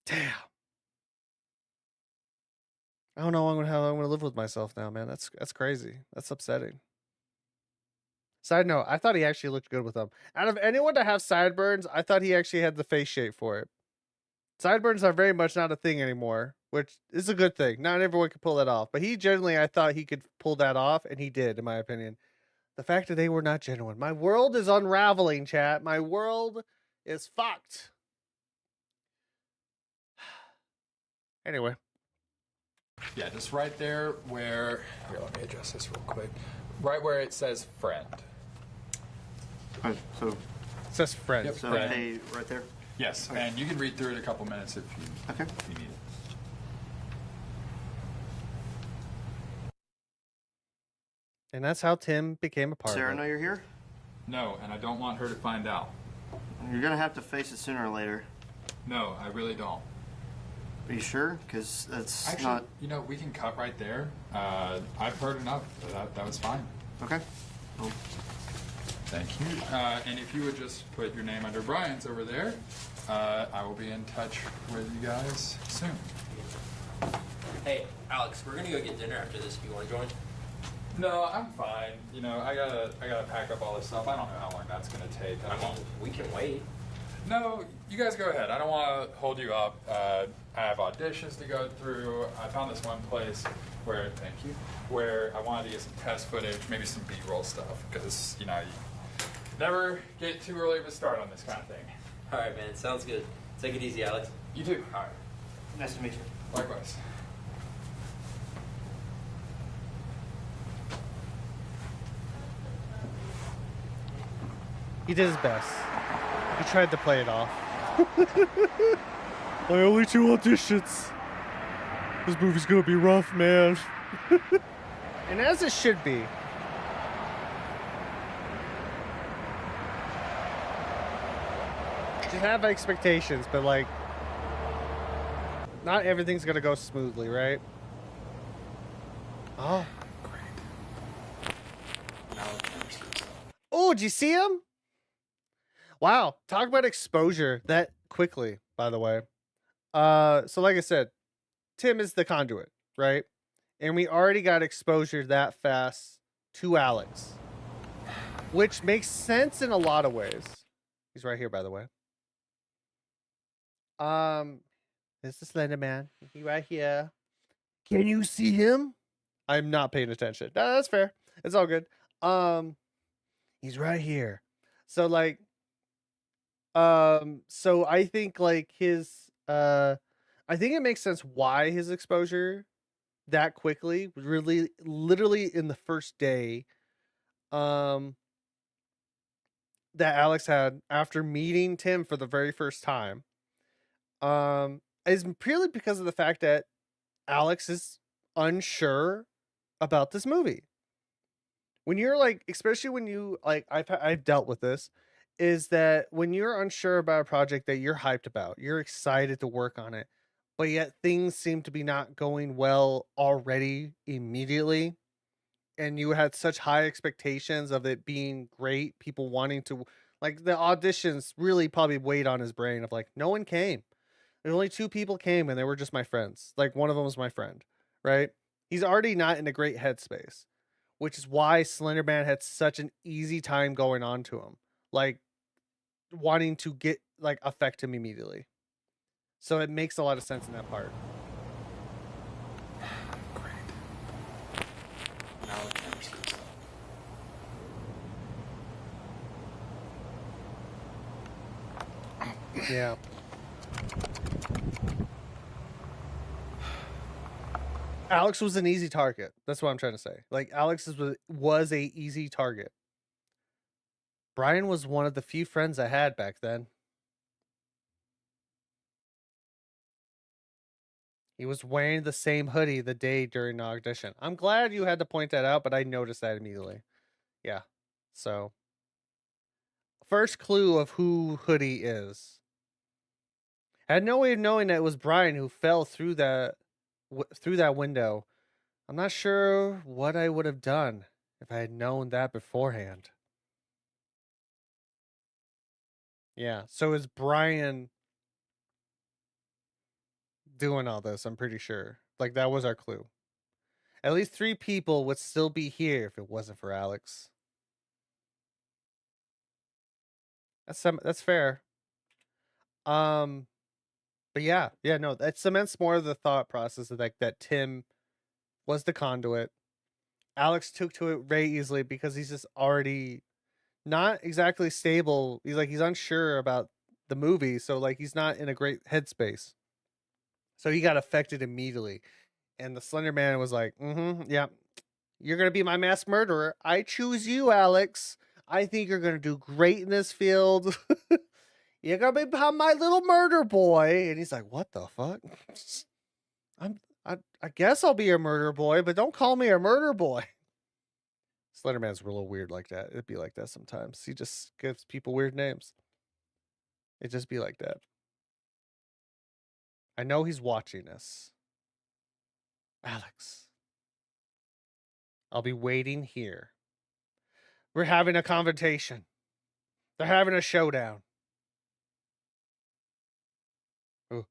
Speaker 1: Damn. I don't know how I'm gonna live with myself now, man. That's crazy. That's upsetting. Side note, I thought he actually looked good with them. Out of anyone to have sideburns, I thought he actually had the face shape for it. Sideburns are very much not a thing anymore, which is a good thing. Not everyone can pull that off, but he generally, I thought he could pull that off, and he did, in my opinion. The fact that they were not genuine. My world is unraveling, chat. My world is fucked. Anyway.
Speaker 5: Yeah, just right there where. Here, let me adjust this real quick. Right where it says friend.
Speaker 7: all right, so,
Speaker 1: It says friend.
Speaker 5: Yep.
Speaker 7: so
Speaker 5: Friend.
Speaker 7: hey, right there.
Speaker 5: Yes, and you can read through it a couple minutes if you
Speaker 7: Okay.
Speaker 5: need it.
Speaker 1: And that's how Tim became a part
Speaker 7: Sarah,
Speaker 1: of
Speaker 7: know
Speaker 1: it.
Speaker 7: you're here.
Speaker 5: No, and I don't want her to find out.
Speaker 7: You're gonna have to face it sooner or later.
Speaker 5: No, I really don't.
Speaker 7: Are you sure? Because that's
Speaker 5: Actually,
Speaker 7: not
Speaker 5: you know, we can cut right there. I've heard enough. That was fine.
Speaker 7: okay. Well,
Speaker 5: Thank you. And if you would just put your name under Brian's over there, I will be in touch with you guys soon.
Speaker 6: Hey, Alex, we're gonna go get dinner after this. Do you wanna join?
Speaker 5: No, I'm fine. You know, I gotta pack up all this stuff. I don't know how long that's gonna take. I don't.
Speaker 6: We can wait.
Speaker 5: No, you guys go ahead. I don't want to hold you up. I have auditions to go through. I found this one place where, thank you, where I wanted to get some test footage, maybe some B-roll stuff, because, you know, you never get too early of a start on this kind of thing.
Speaker 6: All right, man. Sounds good. Take it easy, Alex.
Speaker 5: You too.
Speaker 6: All right.
Speaker 7: nice to meet you.
Speaker 5: Likewise.
Speaker 1: He did his best. He tried to play it off. My only 2 auditions. This movie's gonna be rough, man. And as it should be. Just have expectations, but like, not everything's gonna go smoothly, right? Oh. Oh, did you see him? Wow, talk about exposure that quickly, by the way. So like I said, Tim is the conduit, right? And we already got exposure that fast to Alex, which makes sense in a lot of ways. He's right here, by the way. This is Slender Man. He right here. Can you see him? I'm not paying attention. No, that's fair. It's all good. He's right here. So like, so I think like his, I think it makes sense why his exposure that quickly was really literally in the first day, that Alex had after meeting Tim for the very first time, is purely because of the fact that Alex is unsure about this movie. When you're like, especially when you like, I've dealt with this, is that when you're unsure about a project that you're hyped about, you're excited to work on it, but yet things seem to be not going well already immediately. And you had such high expectations of it being great, people wanting to, like, the auditions really probably weighed on his brain of like, no one came. There's only 2 people came and they were just my friends. Like, one of them was my friend, right? He's already not in a great headspace, which is why Slender Man had such an easy time going on to him, like wanting to get like affect him immediately. So it makes a lot of sense in that part.
Speaker 6: Now it never screws up.
Speaker 1: Yeah. Alex was an easy target. That's what I'm trying to say. Like, Alex was a easy target. Brian was one of the few friends I had back then. He was wearing the same hoodie the day during the audition. I'm glad you had to point that out, but I noticed that immediately. Yeah. So, first clue of who Hoodie is. I had no way of knowing that it was Brian who fell through that window. I'm not sure what I would have done if I had known that beforehand. Yeah, so is Brian doing all this? I'm pretty sure. Like, that was our clue. At least 3 people would still be here if it wasn't for Alex. That's fair. But yeah, no, that cements more of the thought process of like that Tim was the conduit. Alex took to it very easily because he's just already not exactly stable. He's unsure about the movie, so like he's not in a great headspace. So he got affected immediately. And the Slender Man was like, yeah, you're gonna be my mass murderer. I choose you, Alex. I think you're gonna do great in this field. You're gonna become my little murder boy. And he's like, what the fuck? I guess I'll be a murder boy, but don't call me a murder boy. Slenderman's a little weird like that. It'd be like that sometimes. He just gives people weird names. It'd just be like that. I know he's watching us. Alex. I'll be waiting here. We're having a confrontation. They're having a showdown. Ooh.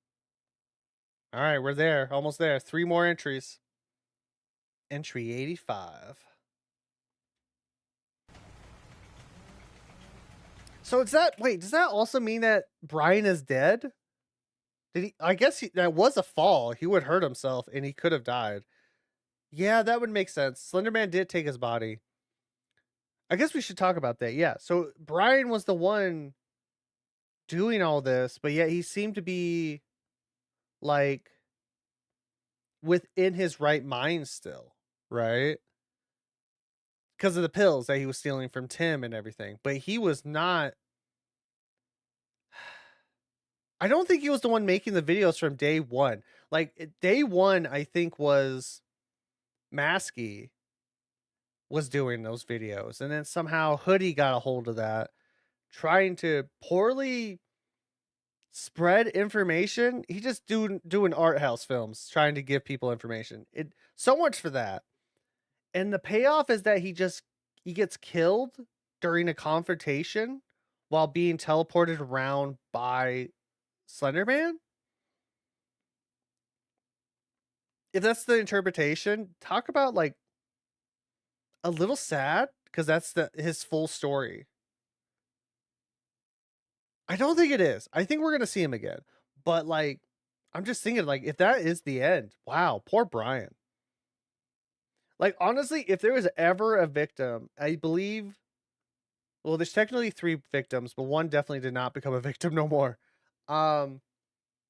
Speaker 1: All right, we're there. Almost there. 3 more entries. Entry 85. So does that also mean that Brian is dead? I guess that was a fall. He would hurt himself and he could have died. Yeah, that would make sense. Slenderman did take his body. I guess we should talk about that. Yeah. So Brian was the one doing all this, but yet he seemed to be like within his right mind still, right? Because of the pills that he was stealing from Tim and everything. But he was not. I don't think he was the one making the videos from day one. Like, day one, I think, was Maskey was doing those videos. And then somehow Hoodie got a hold of that, trying to poorly spread information. He just doing art house films, trying to give people information. So much for that. And the payoff is that he gets killed during a confrontation while being teleported around by Slenderman? If that's the interpretation, talk about like a little sad, because that's his full story. I don't think it is. I think we're gonna see him again. But like, I'm just thinking, like, if that is the end, wow, poor Brian. Like, honestly, if there was ever a victim, I believe, well, there's technically 3 victims, but one definitely did not become a victim no more.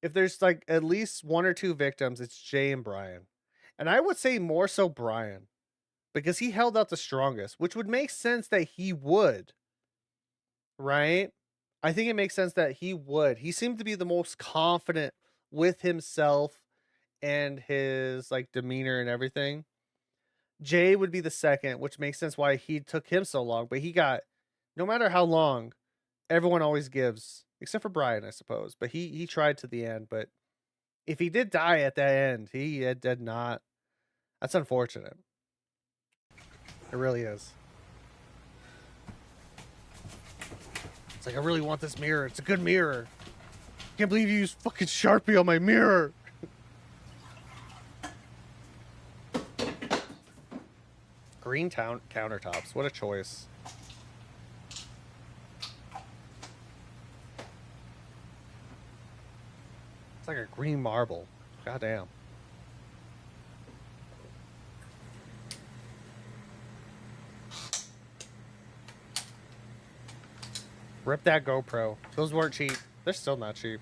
Speaker 1: If there's like at least 1 or 2 victims, it's Jay and Brian. And I would say more so Brian, because he held out the strongest, which would make sense that he would, right? I think it makes sense that he would. He seemed to be the most confident with himself and his like demeanor and everything. Jay would be the second, which makes sense why he took him so long, but he got, no matter how long, everyone always gives, except for Brian, I suppose, but he tried to the end, but if he did die at that end, he did not. That's unfortunate. It really is. It's like, I really want this mirror. It's a good mirror. Can't believe you used fucking Sharpie on my mirror. Green countertops. What a choice. It's like a green marble. Goddamn. Rip that GoPro. Those weren't cheap. They're still not cheap.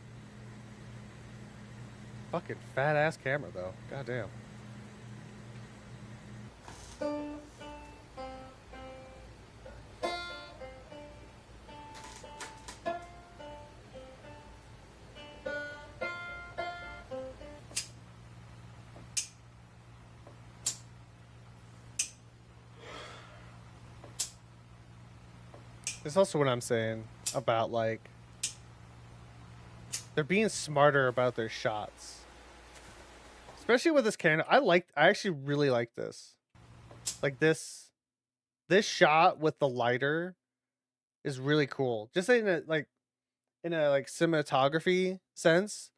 Speaker 1: Fucking fat ass camera though. Goddamn. That's also what I'm saying about, like, they're being smarter about their shots. Especially with this camera. I actually really like this. Like this shot with the lighter is really cool. Just in a cinematography sense.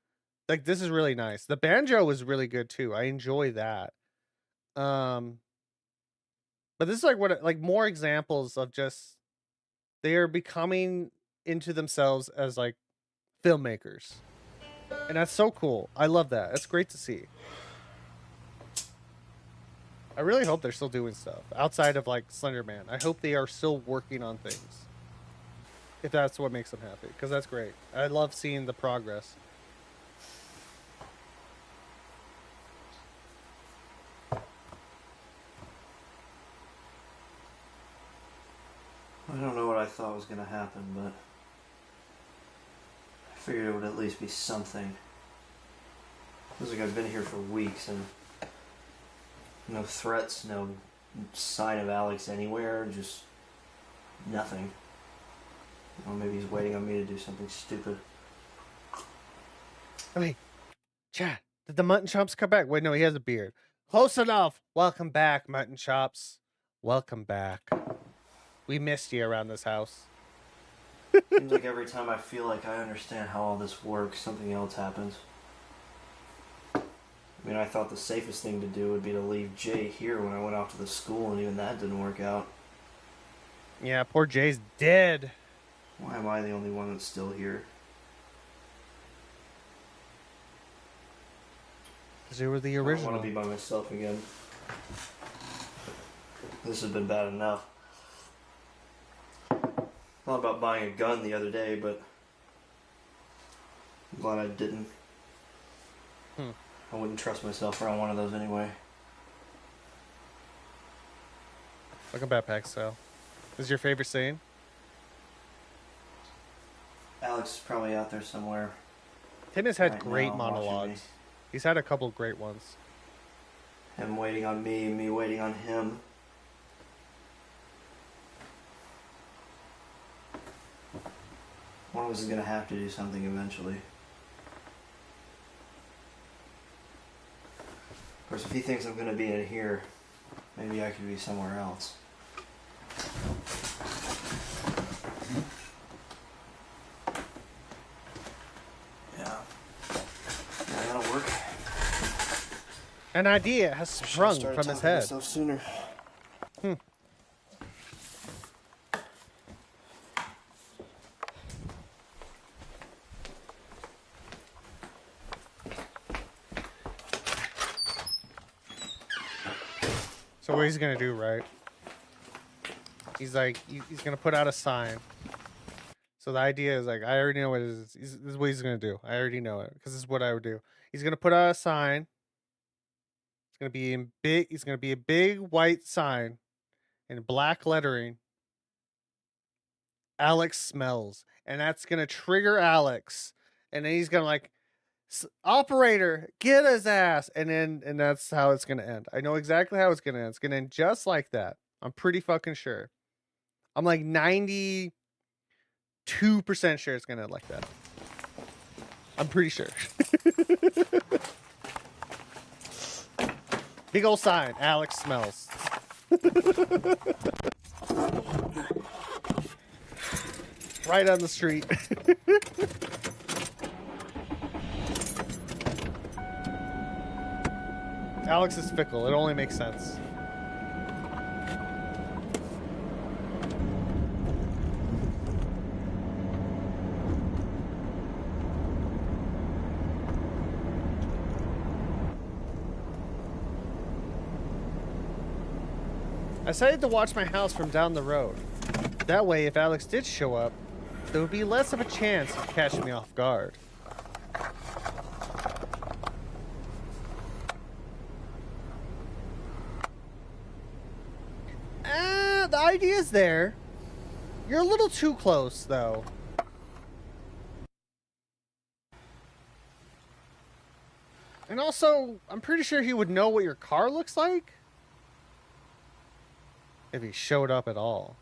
Speaker 1: Like, this is really nice. The banjo is really good too. I enjoy that. But this is like more examples of just they are becoming into themselves as like filmmakers. And that's so cool. I love that. That's great to see. I really hope they're still doing stuff outside of like Slender Man. I hope they are still working on things. If that's what makes them happy, because that's great. I love seeing the progress.
Speaker 7: I don't know what I thought was going to happen, but I figured it would at least be something. Feels like I've been here for weeks and no threats, no sign of Alex anywhere, just nothing. Or maybe he's waiting on me to do something stupid.
Speaker 1: Wait, Chad, did the mutton chops come back? Wait, no, he has a beard. Close enough. Welcome back, mutton chops. Welcome back. We missed you around this house.
Speaker 7: Seems like every time I feel like I understand how all this works, something else happens. I mean, I thought the safest thing to do would be to leave Jay here when I went off to the school, and even that didn't work out.
Speaker 1: Yeah, poor Jay's dead.
Speaker 7: Why am I the only one that's still here?
Speaker 1: Because you were the
Speaker 7: I
Speaker 1: original.
Speaker 7: want to be by myself again. This has been bad enough. Thought about buying a gun the other day, but I'm glad I didn't. I wouldn't trust myself around one of those anyway.
Speaker 1: Welcome back, Paxel. This is your favorite scene?
Speaker 7: Alex is probably out there somewhere.
Speaker 1: Tim has had
Speaker 7: Right
Speaker 1: great
Speaker 7: now, watching
Speaker 1: monologues.
Speaker 7: me.
Speaker 1: He's had a couple great ones.
Speaker 7: Him waiting on me, me waiting on him. One of us is going to have to do something eventually. Of course, if he thinks I'm going to be in here, maybe I could be somewhere else. Yeah. Yeah, that'll work.
Speaker 1: An idea has sprung from his head.
Speaker 7: Sooner.
Speaker 1: So what he's gonna do, right? He's like, he's gonna put out a sign. So the idea is like, I already know what it is. This is what he's gonna do. I already know it because this is what I would do. He's gonna put out a sign. It's gonna be in big. It's gonna be a big white sign, in black lettering. Alex smells, and that's gonna trigger Alex, and then he's gonna like, operator, get his ass, and that's how it's gonna end. I know exactly how it's gonna end. It's gonna end just like that. I'm pretty fucking sure. I'm like 92% sure it's gonna end like that. I'm pretty sure. Big old sign, Alex smells. Right on the street. Alex is fickle. It only makes sense. I decided to watch my house from down the road. That way, if Alex did show up, there would be less of a chance of catching me off guard. The idea's there. You're a little too close, though. And also, I'm pretty sure he would know what your car looks like. If he showed up at all.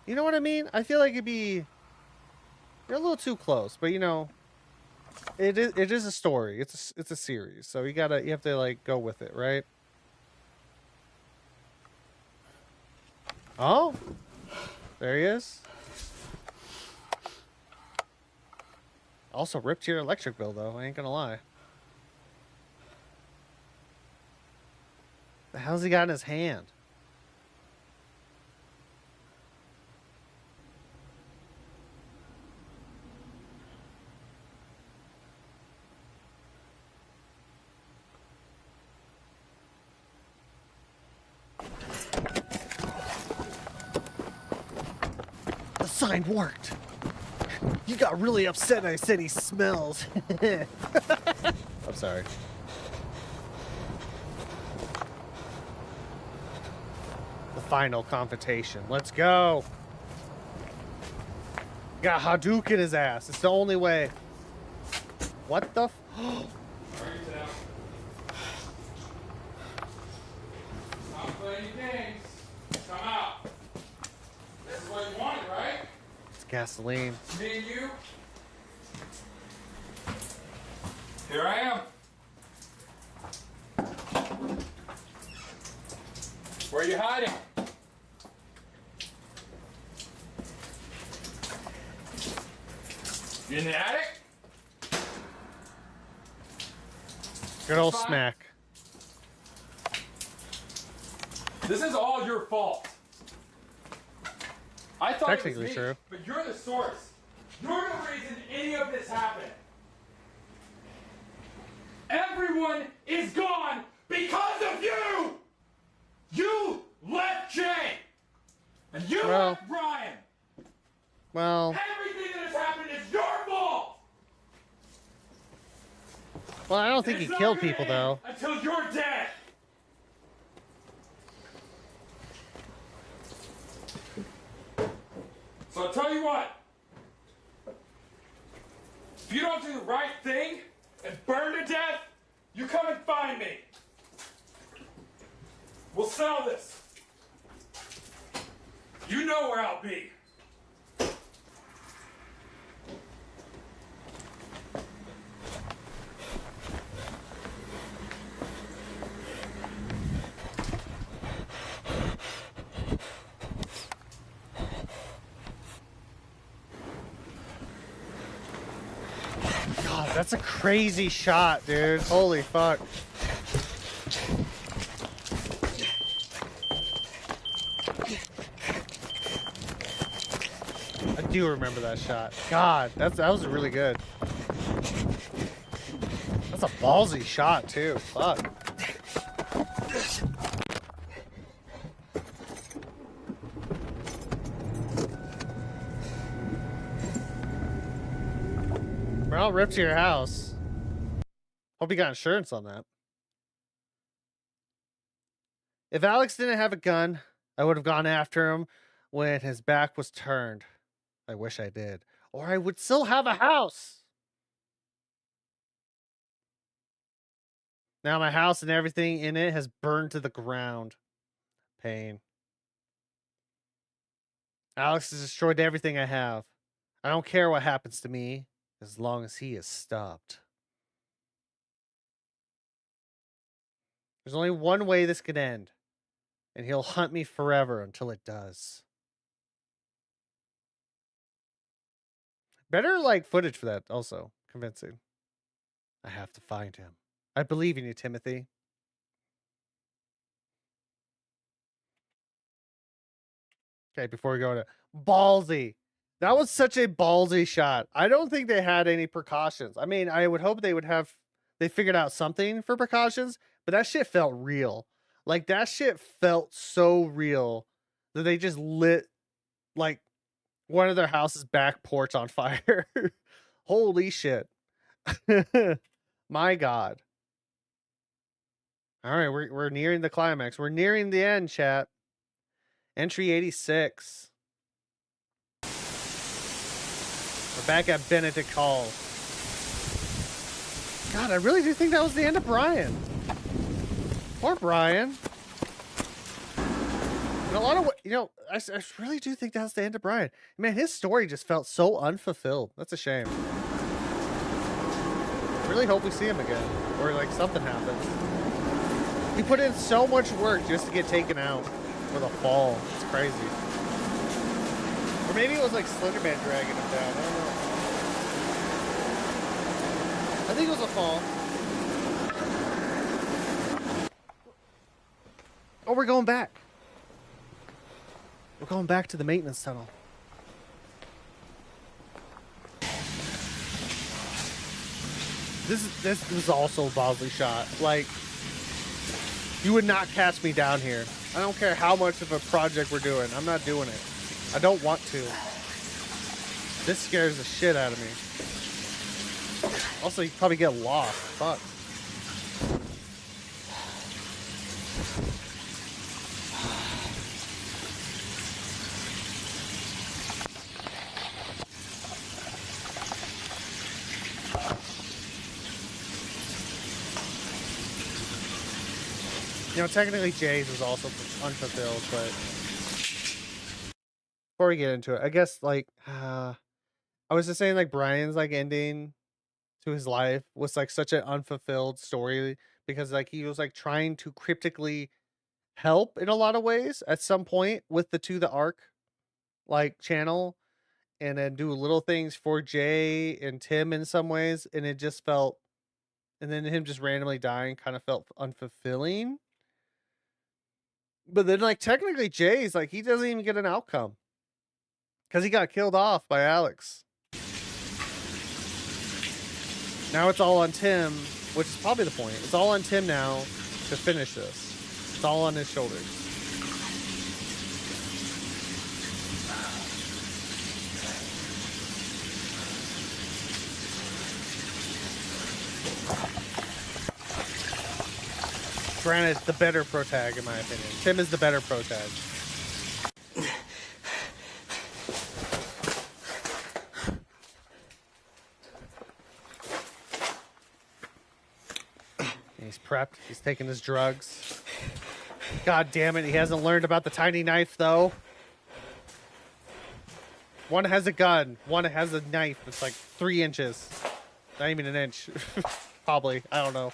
Speaker 1: You know what I mean? I feel like it'd be... You're a little too close, but you know... It is a story. It's a series. So you have to like go with it, right? Oh, there he is. Also ripped your electric bill, though. I ain't gonna lie. The hell's he got in his hand? The sign worked. You got really upset and I said he smells. I'm sorry. The final confrontation. Let's go. Got Hadouken his ass. It's the only way. What the f...
Speaker 5: Stop playing games. Come out. This is what you wanted, right?
Speaker 1: It's gasoline.
Speaker 5: Me and you. Here I am. Where are you hiding? You in the attic?
Speaker 1: Good old
Speaker 5: Fine.
Speaker 1: smack.
Speaker 5: This is all your fault. I thought
Speaker 1: Technically
Speaker 5: it was me,
Speaker 1: true.
Speaker 5: but you're the source. You're the reason any of this happened. Everyone is gone because of you! You left Jay! And you left Brian!
Speaker 1: Well,
Speaker 5: Everything that has happened is your fault!
Speaker 1: I don't think he
Speaker 5: It's not
Speaker 1: killed
Speaker 5: gonna
Speaker 1: people,
Speaker 5: end
Speaker 1: though.
Speaker 5: Until you're dead! So I'll tell you what. If you don't do the right thing and burn to death, you come and find me. We'll sell this. You know where I'll be.
Speaker 1: God, that's a crazy shot, dude. Holy fuck. I do remember that shot. God, that was really good. That's a ballsy shot, too. Fuck. We're all ripped to your house. Hope you got insurance on that. If Alex didn't have a gun, I would have gone after him when his back was turned. I wish I did. Or I would still have a house. Now my house and everything in it has burned to the ground. Pain. Alex has destroyed everything I have. I don't care what happens to me as long as he is stopped. There's only one way this could end, and he'll hunt me forever until it does. Better, like, footage for that, also. Convincing. I have to find him. I believe in you, Timothy. Okay, before we go to ballsy. That was such a ballsy shot. I don't think they had any precautions. I mean, I would hope they figured out something for precautions, but that shit felt real. Like, that shit felt so real that they just lit, like, one of their house's back porch on fire. Holy shit. My God. All right, we're nearing the climax. We're nearing the end, chat. Entry 86. We're back at Benedict Hall. God, I really do think that was the end of Brian. Poor Brian. In a lot of, I really do think that's the end of Brian. Man, his story just felt so unfulfilled. That's a shame. I really hope we see him again, or like something happens. He put in so much work just to get taken out with a fall. It's crazy. Or maybe it was like Slenderman dragging him down. I don't know. I think it was a fall. Oh, we're going back. We're going back to the maintenance tunnel. This was also a Bosley shot. Like, you would not catch me down here. I don't care how much of a project we're doing. I'm not doing it. I don't want to. This scares the shit out of me. Also, you probably get lost. Fuck. Technically Jay's was also unfulfilled, but before we get into it, I guess, like, I was just saying, like, Brian's, like, ending to his life was, like, such an unfulfilled story because, like, he was, like, trying to cryptically help in a lot of ways at some point with the To the Arc, like, channel, and then do little things for Jay and Tim in some ways, and it just felt, and then him just randomly dying kind of felt unfulfilling. But then, like, technically Jay's, like, he doesn't even get an outcome because he got killed off by Alex. Now it's all on Tim, which is probably the point. It's all on Tim now to finish this. It's all on his shoulders. Granted, the better protag, in my opinion. Tim is the better protag. He's prepped. He's taking his drugs. God damn it, he hasn't learned about the tiny knife, though. One has a gun. One has a knife that's like 3 inches. Not even an inch. Probably. I don't know.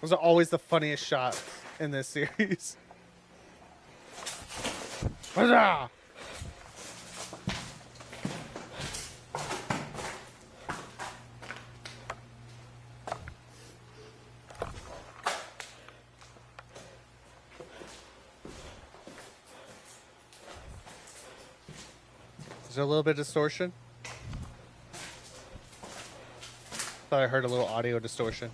Speaker 1: Those are always the funniest shots in this series. Huzzah! Is there a little bit of distortion? Thought I heard a little audio distortion.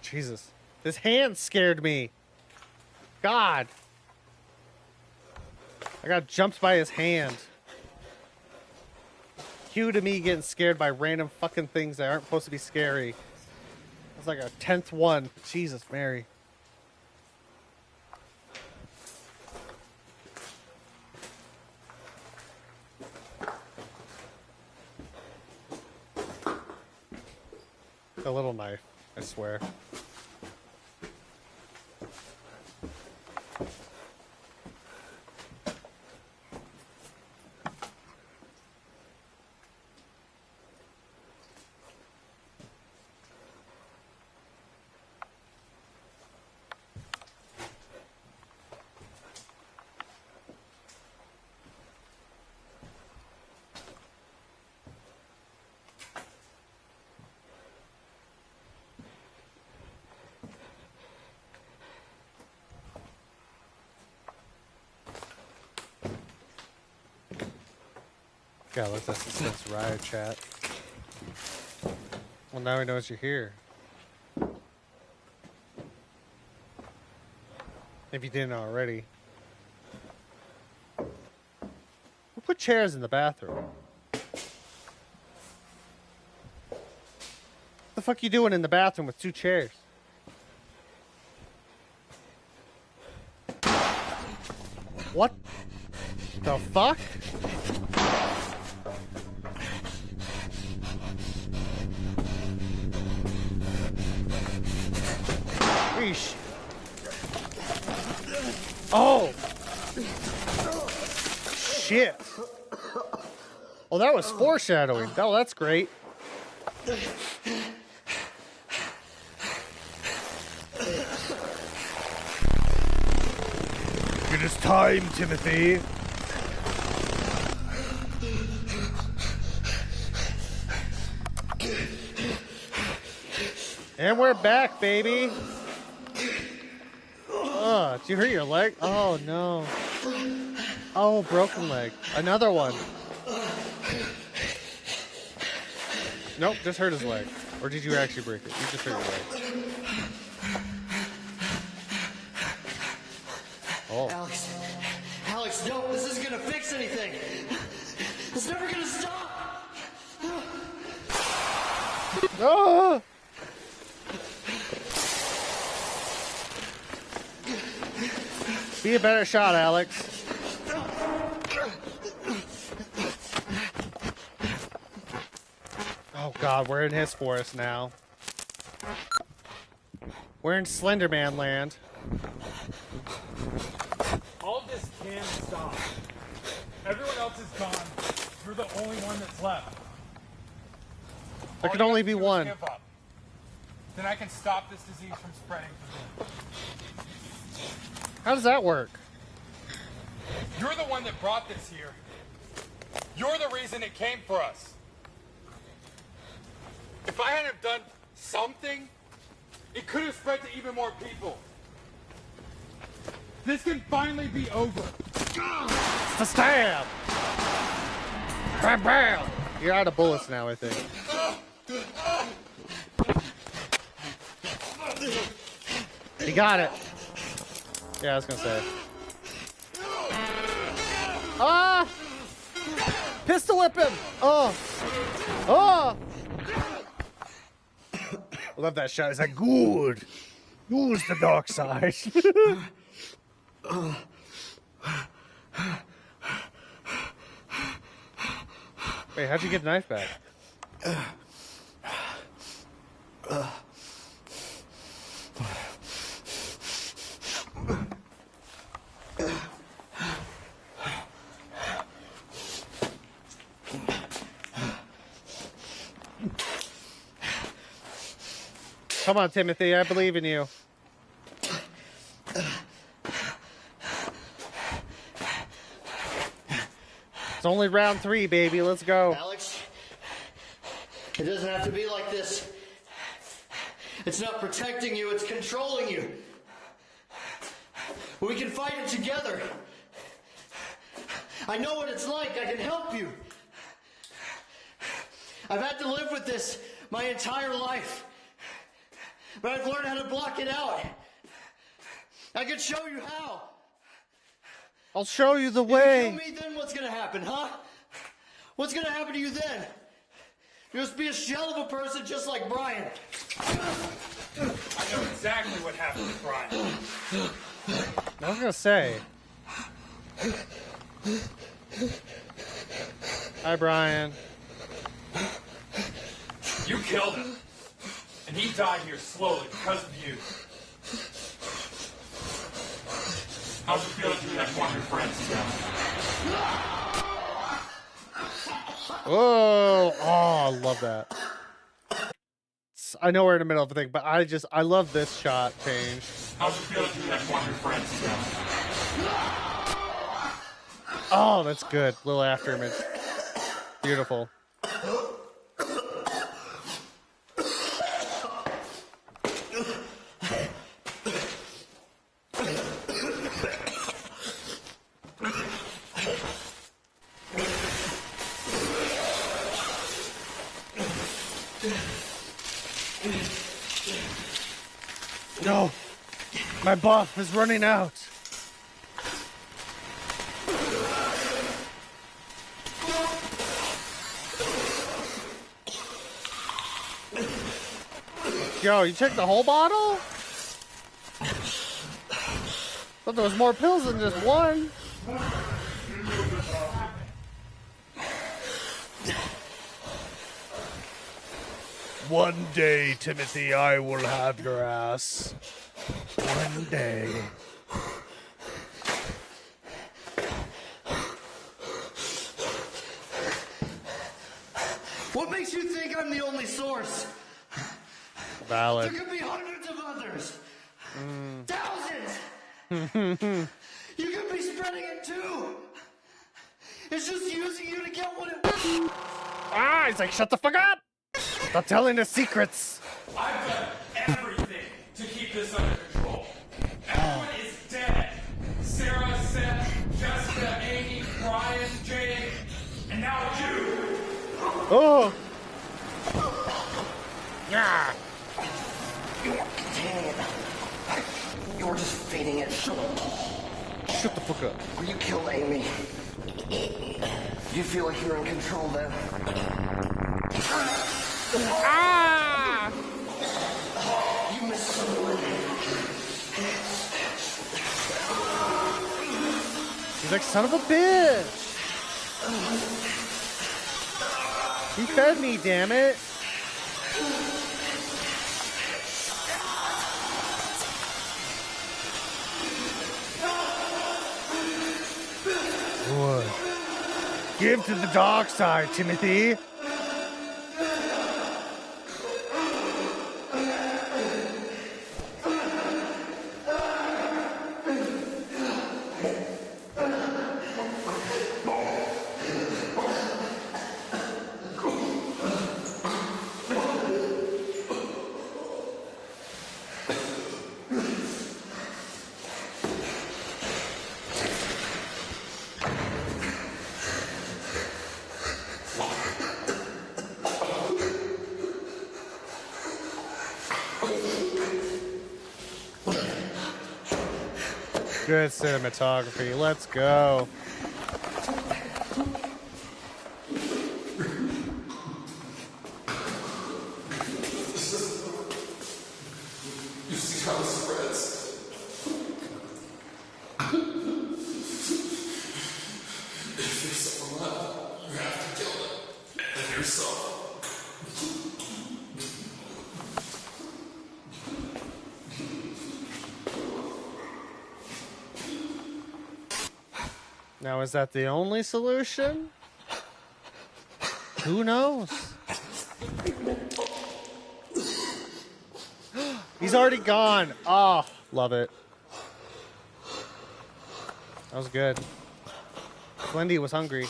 Speaker 1: Jesus. This hand scared me. God. I got jumped by his hand. Cue to me getting scared by random fucking things that aren't supposed to be scary. It's like a 10th one. Jesus, Mary. A little knife, I swear. Yeah, let that suspense ride, chat. Well, now he knows you're here. If you didn't already. Who put chairs in the bathroom? What the fuck you doing in the bathroom with 2 chairs? What the fuck? Eesh. Oh! Shit! Oh, that was foreshadowing. Oh, that's great. It is time, Timothy. And we're back, baby. Did you hurt your leg? Oh, no. Oh, broken leg. Another one. Nope, just hurt his leg. Or did you actually break it? You just hurt your leg. Oh.
Speaker 4: Alex, no, this isn't gonna fix anything. It's never gonna stop.
Speaker 1: Ah! Be a better shot, Alex. Oh god, we're in his forest now. We're in Slenderman land.
Speaker 5: All of this can stop. Everyone else is gone. You're the only one that's left.
Speaker 1: There can only be one.
Speaker 5: Give up. Then I can stop this disease from spreading to them.
Speaker 1: How does that work?
Speaker 5: You're the one that brought this here. You're the reason it came for us. If I hadn't done something, it could have spread to even more people. This can finally be over.
Speaker 1: It's the stab! Bam, bam! You're out of bullets now, I think. He got it. Yeah, I was gonna say. Ah! Pistol whip him! Oh! Oh! I love that shot. It's like, good. Use the dark side. Wait, how'd you get the knife back? Come on, Timothy, I believe in you. It's only round 3, baby. Let's go.
Speaker 4: Alex, it doesn't have to be like this. It's not protecting you, it's controlling you. We can fight it together. I know what it's like. I can help you. I've had to live with this my entire life. But I've learned how to block it out. I can show you how.
Speaker 1: I'll show you the
Speaker 4: If
Speaker 1: way.
Speaker 4: you kill me, then what's gonna happen, huh? What's gonna happen to you then? You'll just be a shell of a person just like Brian.
Speaker 5: I know exactly what happened to Brian.
Speaker 1: I was gonna say. Hi, Brian.
Speaker 5: You killed him. And he died here slowly because of you. How's it feel to be like one of your friends now?
Speaker 1: Oh, I love that. I know we're in the middle of a thing, but I love this shot change.
Speaker 5: How's it feel to be like one of your friends now?
Speaker 1: Oh, that's good. Little after image. Beautiful. No! My buff is running out! Yo, you checked the whole bottle? Thought there was more pills than just one. One day, Timothy, I will have your ass. One day.
Speaker 4: What makes you think I'm the only source?
Speaker 1: Valid.
Speaker 4: There could be hundreds of others. Thousands. You could be spreading it too. It's just using you to get what it wants.
Speaker 1: Ah, he's like, shut the fuck up! Stop telling the secrets.
Speaker 5: I've done everything to keep this under control. Everyone is dead. Sarah, Seth, Jessica, Amy, Brian, Jay, and now you.
Speaker 1: Oh! Yeah!
Speaker 4: You weren't containing it. You were just feeding it.
Speaker 1: Shut the fuck up.
Speaker 4: When you killed Amy, you feel like you're in control then.
Speaker 1: Ah!
Speaker 4: You missed someone.
Speaker 1: He's like, son of a bitch! He fed me, damn it! Good. Give to the dark side, Timothy. Good cinematography. Let's go.
Speaker 5: You see how this spreads. If there's someone left, you have to kill them. And yourself.
Speaker 1: Now, is that the only solution? Who knows? He's already gone. Oh, love it. That was good. Wendy was hungry.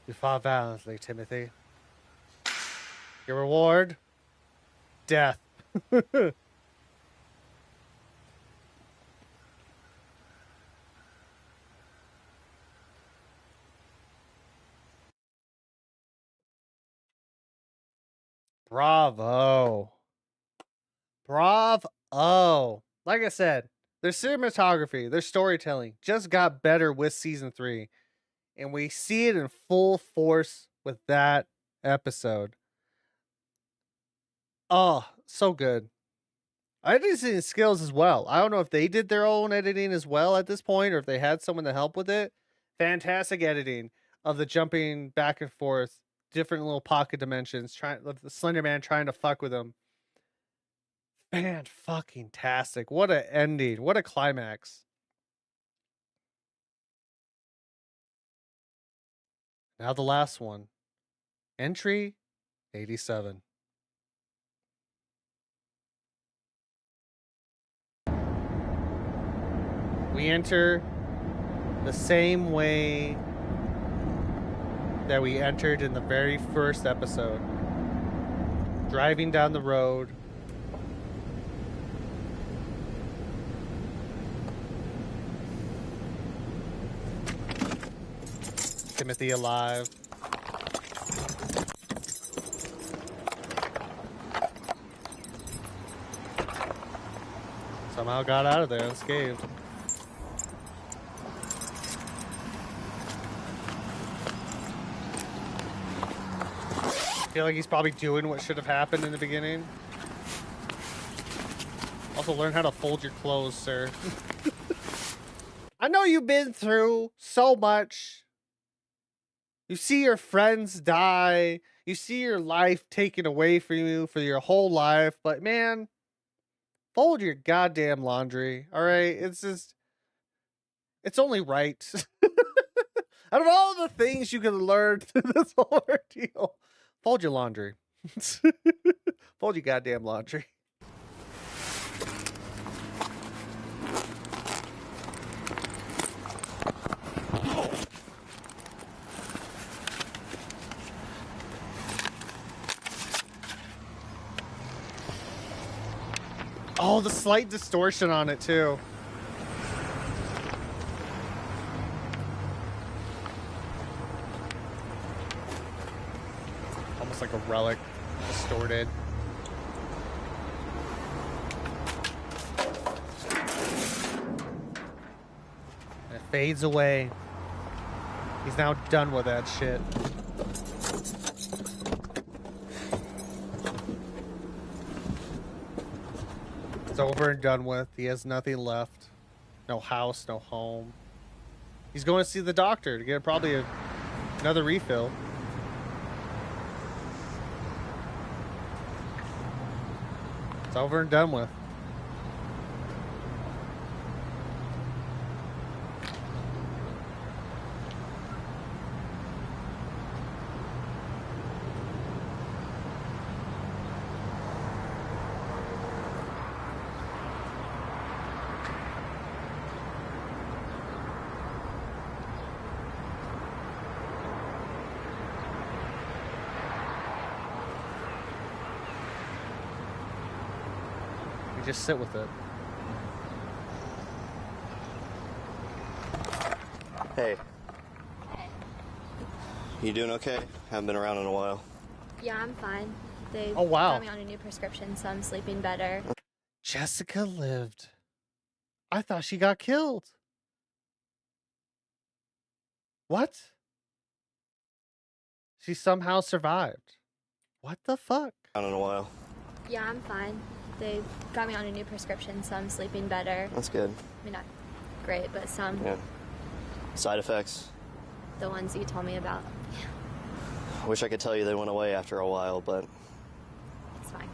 Speaker 1: You fought valiantly, Timothy. Your reward? Death. Bravo. Bravo. Oh, like I said, their cinematography, their storytelling just got better with season 3. And we see it in full force with that episode. Oh, so good. Editing skills as well. I don't know if they did their own editing as well at this point or if they had someone to help with it. Fantastic editing of the jumping back and forth, different little pocket dimensions, trying the Slender Man trying to fuck with him. Fan-fucking-tastic. What a ending. What a climax. Now the last one. Entry 87. We enter the same way that we entered in the very first episode. Driving down the road. Timothy alive. Somehow got out of there unscathed. I feel like he's probably doing what should have happened in the beginning. Also, learn how to fold your clothes, sir. I know you've been through so much. You see your friends die. You see your life taken away from you for your whole life. But man, fold your goddamn laundry. All right? It's just, it's only right. Out of all the things you can learn through this whole ordeal, fold your laundry. Fold your goddamn laundry. Oh, the slight distortion on it, too. Almost like a relic, distorted. And it fades away. He's now done with that shit. It's over and done with. He has nothing left. No house, no home. He's going to see the doctor to get probably another refill. It's over and done with. You just sit with it.
Speaker 8: Hey. You doing okay? Haven't been around in a while.
Speaker 9: Yeah, I'm fine. They
Speaker 1: Oh, wow.
Speaker 9: got me on a new prescription, so I'm sleeping better.
Speaker 1: Jessica lived. I thought she got killed. What? She somehow survived. What the fuck?
Speaker 8: Around in a while.
Speaker 9: Yeah, I'm fine. They got me on a new prescription, so I'm sleeping better.
Speaker 8: That's good.
Speaker 9: I mean, not great, but some.
Speaker 8: Yeah. Side effects?
Speaker 9: The ones you told me about.
Speaker 8: I wish I could tell you they went away after a while, but
Speaker 9: It's fine.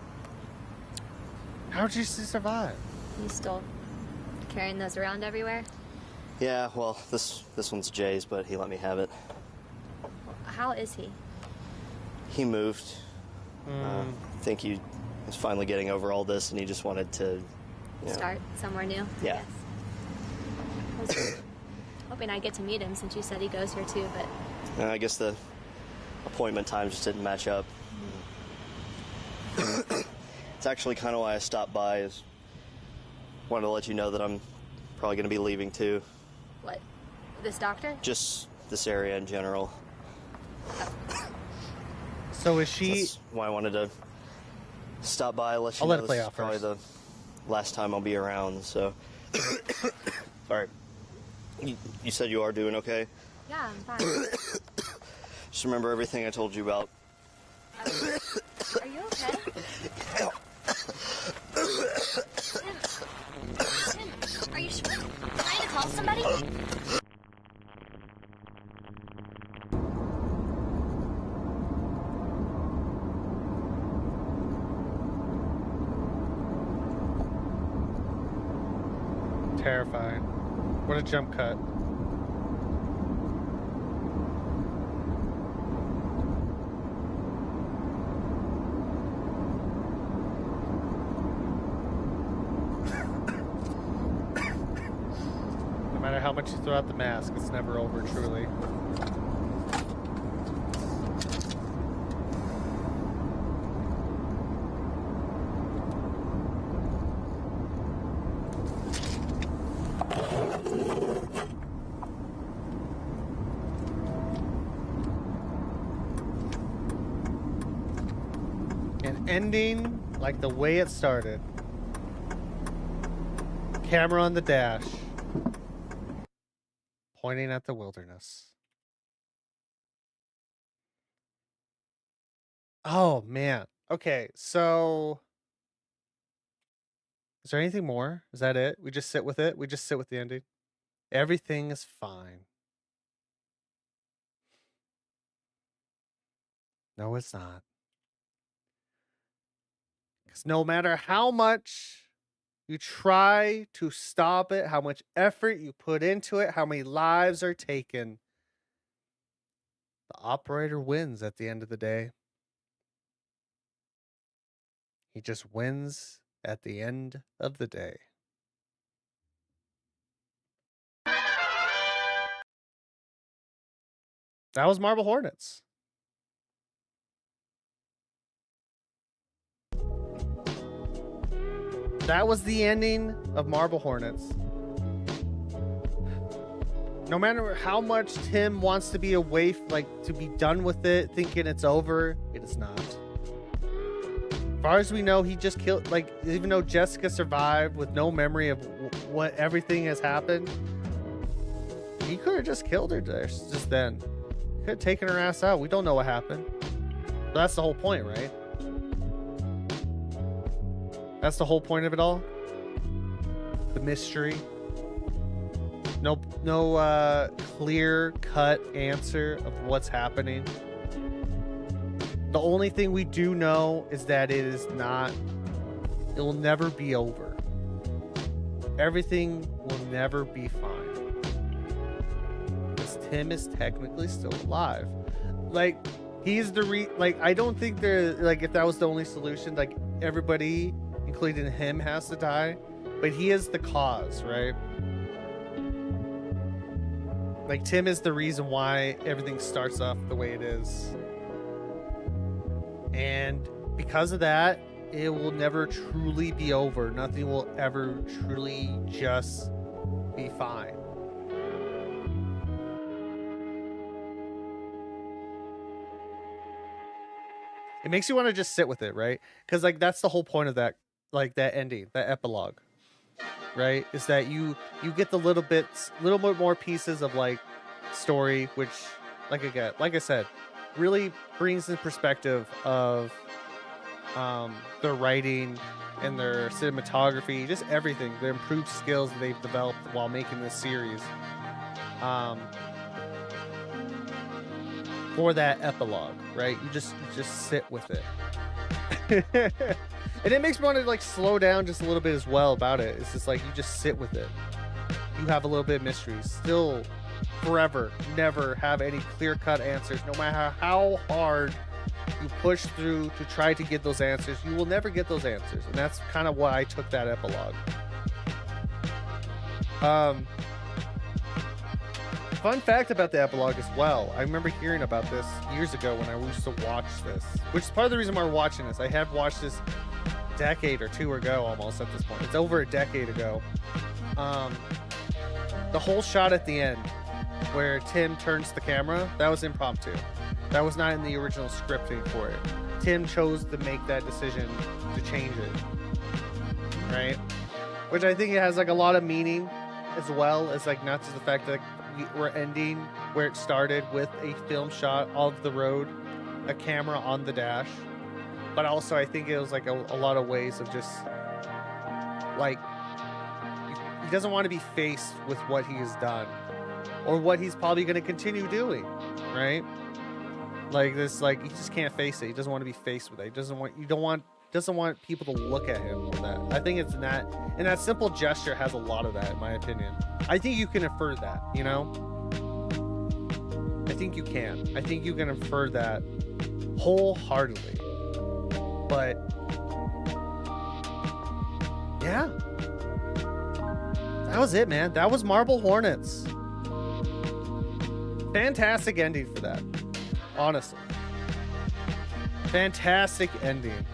Speaker 1: How did she survive?
Speaker 9: You still carrying those around everywhere?
Speaker 8: yeah, well, this one's Jay's, but he let me have it.
Speaker 9: How is he?
Speaker 8: He moved. I think he was finally getting over all this, and he just wanted to, you know,
Speaker 9: Start somewhere new?
Speaker 8: Yeah.
Speaker 9: I was hoping I'd get to meet him since you said he goes here too, but
Speaker 8: I guess the appointment time just didn't match up. It's actually kind of why I stopped by, is wanted to let you know that I'm probably going to be leaving too.
Speaker 9: what? This doctor?
Speaker 8: Just this area in general.
Speaker 1: So is she...
Speaker 8: That's why I wanted to stop by, let you
Speaker 1: I'll
Speaker 8: know
Speaker 1: let it
Speaker 8: this
Speaker 1: play
Speaker 8: is
Speaker 1: out
Speaker 8: probably
Speaker 1: first.
Speaker 8: last time I'll be around, so... Sorry. You said you are doing okay?
Speaker 9: Yeah, I'm fine.
Speaker 8: Just remember everything I told you about.
Speaker 9: Are you okay? Tim, are you sure? Can I need to call somebody?
Speaker 1: Terrifying. What a jump cut. No matter how much you throw out the mask, it's never over, truly. An ending like the way it started. Camera on the dash, pointing at the wilderness. Oh man. Okay, so is there anything more? Is that it? We just sit with it? We just sit with the ending? Everything is fine. No, it's not. Because no matter how much you try to stop it, how much effort you put into it, how many lives are taken, the operator wins at the end of the day. He just wins at the end of the day. That was Marble Hornets. That was the ending of Marble Hornets. No matter how much Tim wants to be away, to be done with it, thinking it's over, it is not. As far as we know, he just killed, even though Jessica survived with no memory of what everything has happened, he could have just killed her just then. Could have taken her ass out. We don't know what happened. But that's the whole point, right? That's the whole point of it all. The mystery. No clear-cut answer of what's happening. The only thing we do know is that it will never be over. Everything will never be fine. Because Tim is technically still alive. He's the I don't think if that was the only solution, everybody, including him, has to die. But he is the cause, right? Tim is the reason why everything starts off the way it is. And because of that, it will never truly be over. Nothing will ever truly just be fine. It makes you want to just sit with it, right? Because that's the whole point of that, that ending, that epilogue, right? Is that you get the little bit more pieces of story, which like I said, really brings in perspective of their writing and their cinematography, just everything, the improved skills that they've developed while making this series. For that epilogue, right? You just sit with it. And it makes me want to slow down just a little bit as well about it. It's just you just sit with it. You have a little bit of mystery. Still forever never have any clear-cut answers. No matter how hard you push through to try to get those answers, you will never get those answers. And that's kind of why I took that epilogue. Fun fact about the epilogue as well. I remember hearing about this years ago when I used to watch this, which is part of the reason why we're watching this. I have watched this a decade or two ago almost at this point. It's over a decade ago. The whole shot at the end where Tim turns the camera, that was impromptu. That was not in the original scripting for it. Tim chose to make that decision to change it. Right? which I think it has like a lot of meaning as well as like not just the fact that we're ending where it started with a film shot of the road, a camera on the dash, but also I think it was like a lot of ways of just like he doesn't want to be faced with what he has done or what he's probably going to continue doing, right? Like this, like he just can't face it. He doesn't want to be faced with it. He doesn't want people to look at him with that. I think it's in that, and that simple gesture has a lot of that, in my opinion. I think you can infer that, you know? I think you can. I think you can infer that wholeheartedly. But yeah, that was it, man. That was Marble Hornets. Fantastic ending for that, honestly. Fantastic ending.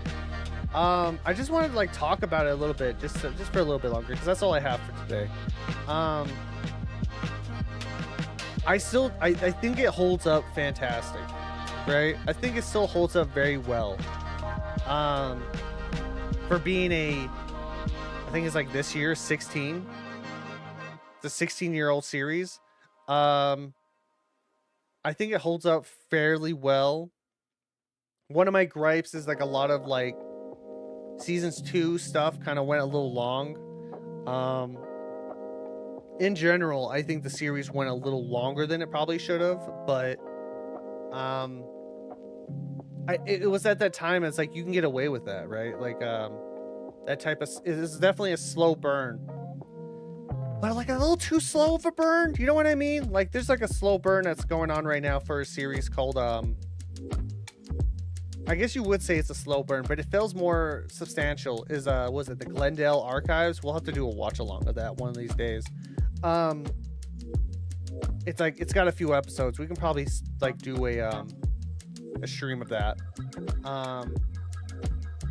Speaker 1: I just wanted to like talk about it a little bit, just for a little bit longer, because that's all I have for today. I think it holds up fantastic, right? I think it still holds up very well. For being I think it's like this year 16. It's a 16-year-old series. I think it holds up fairly well. One of my gripes is like a lot of like seasons 2 stuff kind of went a little long. In general, I think the series went a little longer than it probably should have, but it was at that time, it's like you can get away with that, right? Like that type of, it's definitely a slow burn, but like a little too slow of a burn, you know what I mean? Like there's like a slow burn that's going on right now for a series called I guess you would say it's a slow burn, but it feels more substantial. Was it the Glendale Archives? We'll have to do a watch along of that one of these days. It's like it's got a few episodes. We can probably like do a stream of that.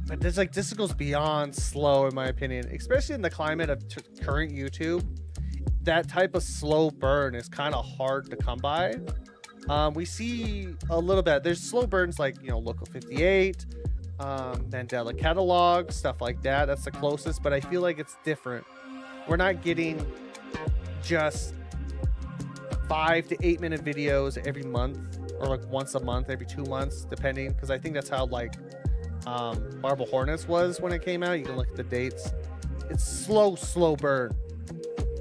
Speaker 1: But there's like this goes beyond slow in my opinion, especially in the climate of current YouTube. That type of slow burn is kind of hard to come by. We see a little bit. There's slow burns like, you know, Local 58, Mandela Catalog, stuff like that. That's the closest, but I feel like it's different. We're not getting just 5 to 8 minute videos every month, or like once a month, every 2 months, depending. Because I think that's how like Marble Hornets was when it came out. You can look at the dates. It's slow burn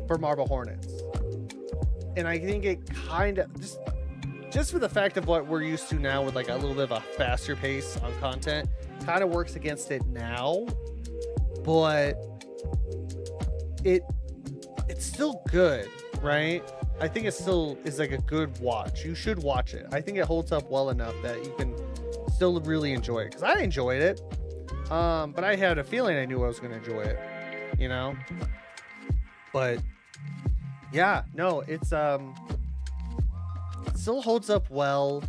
Speaker 1: for Marble Hornets, and I think it kind of just for the fact of what we're used to now with like a little bit of a faster pace on content, kind of works against it now. But it's still good, right? I think it still is like a good watch. You should watch it. I think it holds up well enough that you can still really enjoy it, because I enjoyed it, but I had a feeling I knew I was going to enjoy it, you know. But yeah, no, it still holds up well.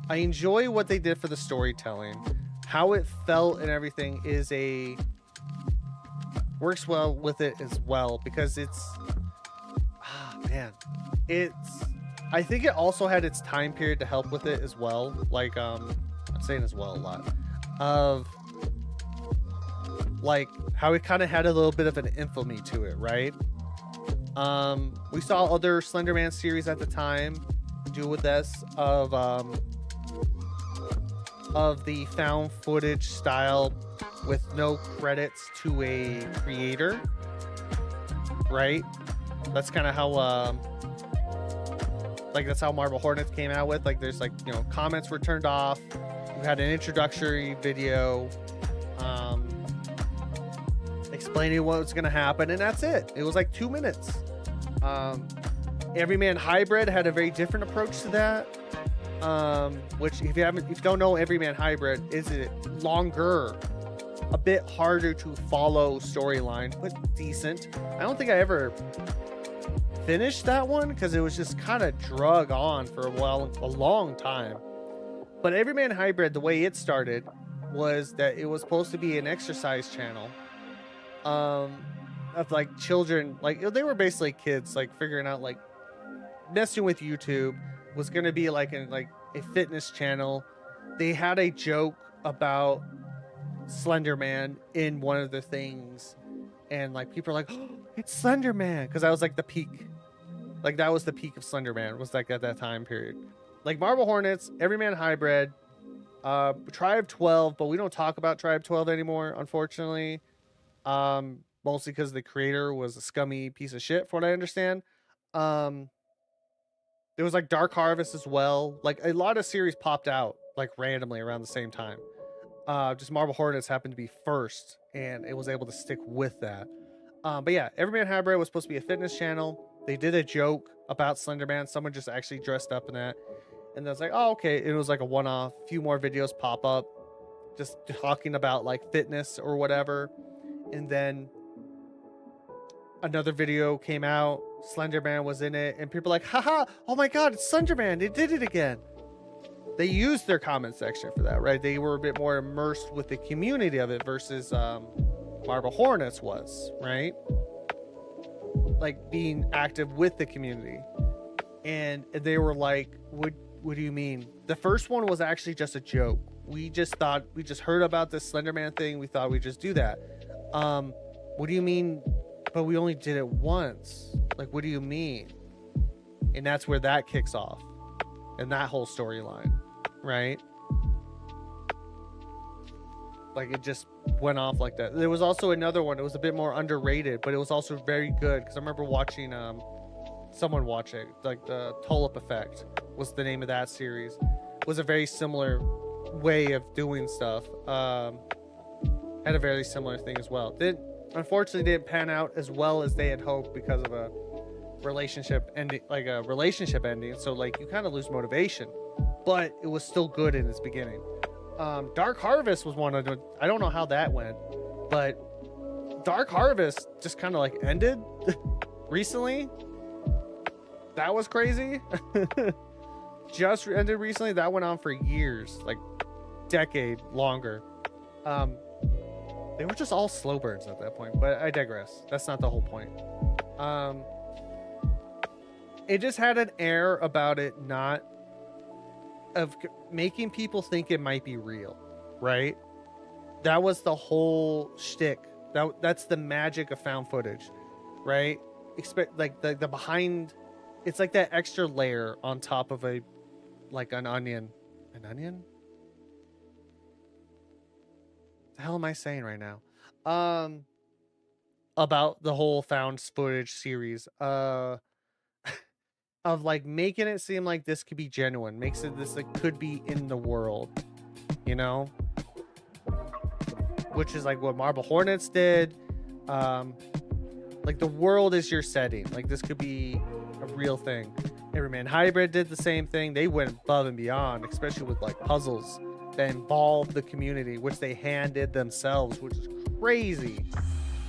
Speaker 1: I enjoy what they did for the storytelling, how it felt and everything works well with it as well, because I think it also had its time period to help with it as well. Like I'm saying as well a lot of like how it kind of had a little bit of an infamy to it, right? We saw other Slenderman series at the time do with this of the found footage style with no credits to a creator, right? That's kind of how like that's how Marble Hornets came out with, like there's like, you know, comments were turned off, you had an introductory video explaining what was going to happen, and that's it. It was like 2 minutes. Everyman Hybrid had a very different approach to that, which if you don't know Everyman Hybrid, is it longer, a bit harder to follow storyline, but decent. I don't think I ever finished that one because it was just kind of drug on for a long time. But Everyman Hybrid, the way it started was that it was supposed to be an exercise channel of like children, like they were basically kids like figuring out, like messing with YouTube. Was going to be like a fitness channel. They had a joke about Slenderman in one of the things, and like people are like, oh, it's Slender Man, because that was like the peak. Like that was the peak of Slender Man, was like at that time period. Like Marble Hornets, Everyman Hybrid, Tribe 12, but we don't talk about Tribe 12 anymore, unfortunately. Mostly because the creator was a scummy piece of shit, from what I understand. There was like Dark Harvest as well. Like a lot of series popped out like randomly around the same time. Just Marble Hornets happened to be first, and it was able to stick with that. But yeah, Everyman Hybrid was supposed to be a fitness channel. They did a joke about Slenderman. Someone just actually dressed up in that. And I was like, oh, okay. It was like a one-off. A few more videos pop up just talking about like fitness or whatever. And then another video came out. Slenderman was in it. And people were like, haha, oh my God, it's Slenderman. They did it again. They used their comment section for that, right? They were a bit more immersed with the community of it versus Marble Hornets was, right? Like being active with the community. And they were like, what do you mean? The first one was actually just a joke. We just heard about this Slenderman thing. We thought we'd just do that. What do you mean? But we only did it once. Like, what do you mean? And that's where that kicks off. And that whole storyline, right? Like it just went off like that. There was also another one. It was a bit more underrated, but it was also very good because I remember watching someone watch it. Like the Tulip Effect was the name of that series. It was a very similar way of doing stuff. Had a very similar thing as well. Unfortunately didn't pan out as well as they had hoped because of a relationship ending, so like you kind of lose motivation, but it was still good in its beginning. Dark Harvest was one of the, I don't know how that went, but Dark Harvest just kind of like ended recently. That was crazy. Just ended recently. That went on for years, like decade longer. They were just all slow burns at that point, but I digress. That's not the whole point. It just had an air about it, not of making people think it might be real, right? That was the whole shtick. That's the magic of found footage, right? Expect like the behind, it's like that extra layer on top of an onion. An onion? What the hell am I saying right now? About the whole found footage series. Of like making it seem like this could be genuine, makes it this like could be in the world, you know, which is like what Marble Hornets did. Like the world is your setting, like this could be a real thing. Everyman Hybrid did the same thing. They went above and beyond, especially with like puzzles that involved the community, which they handed themselves, which is crazy.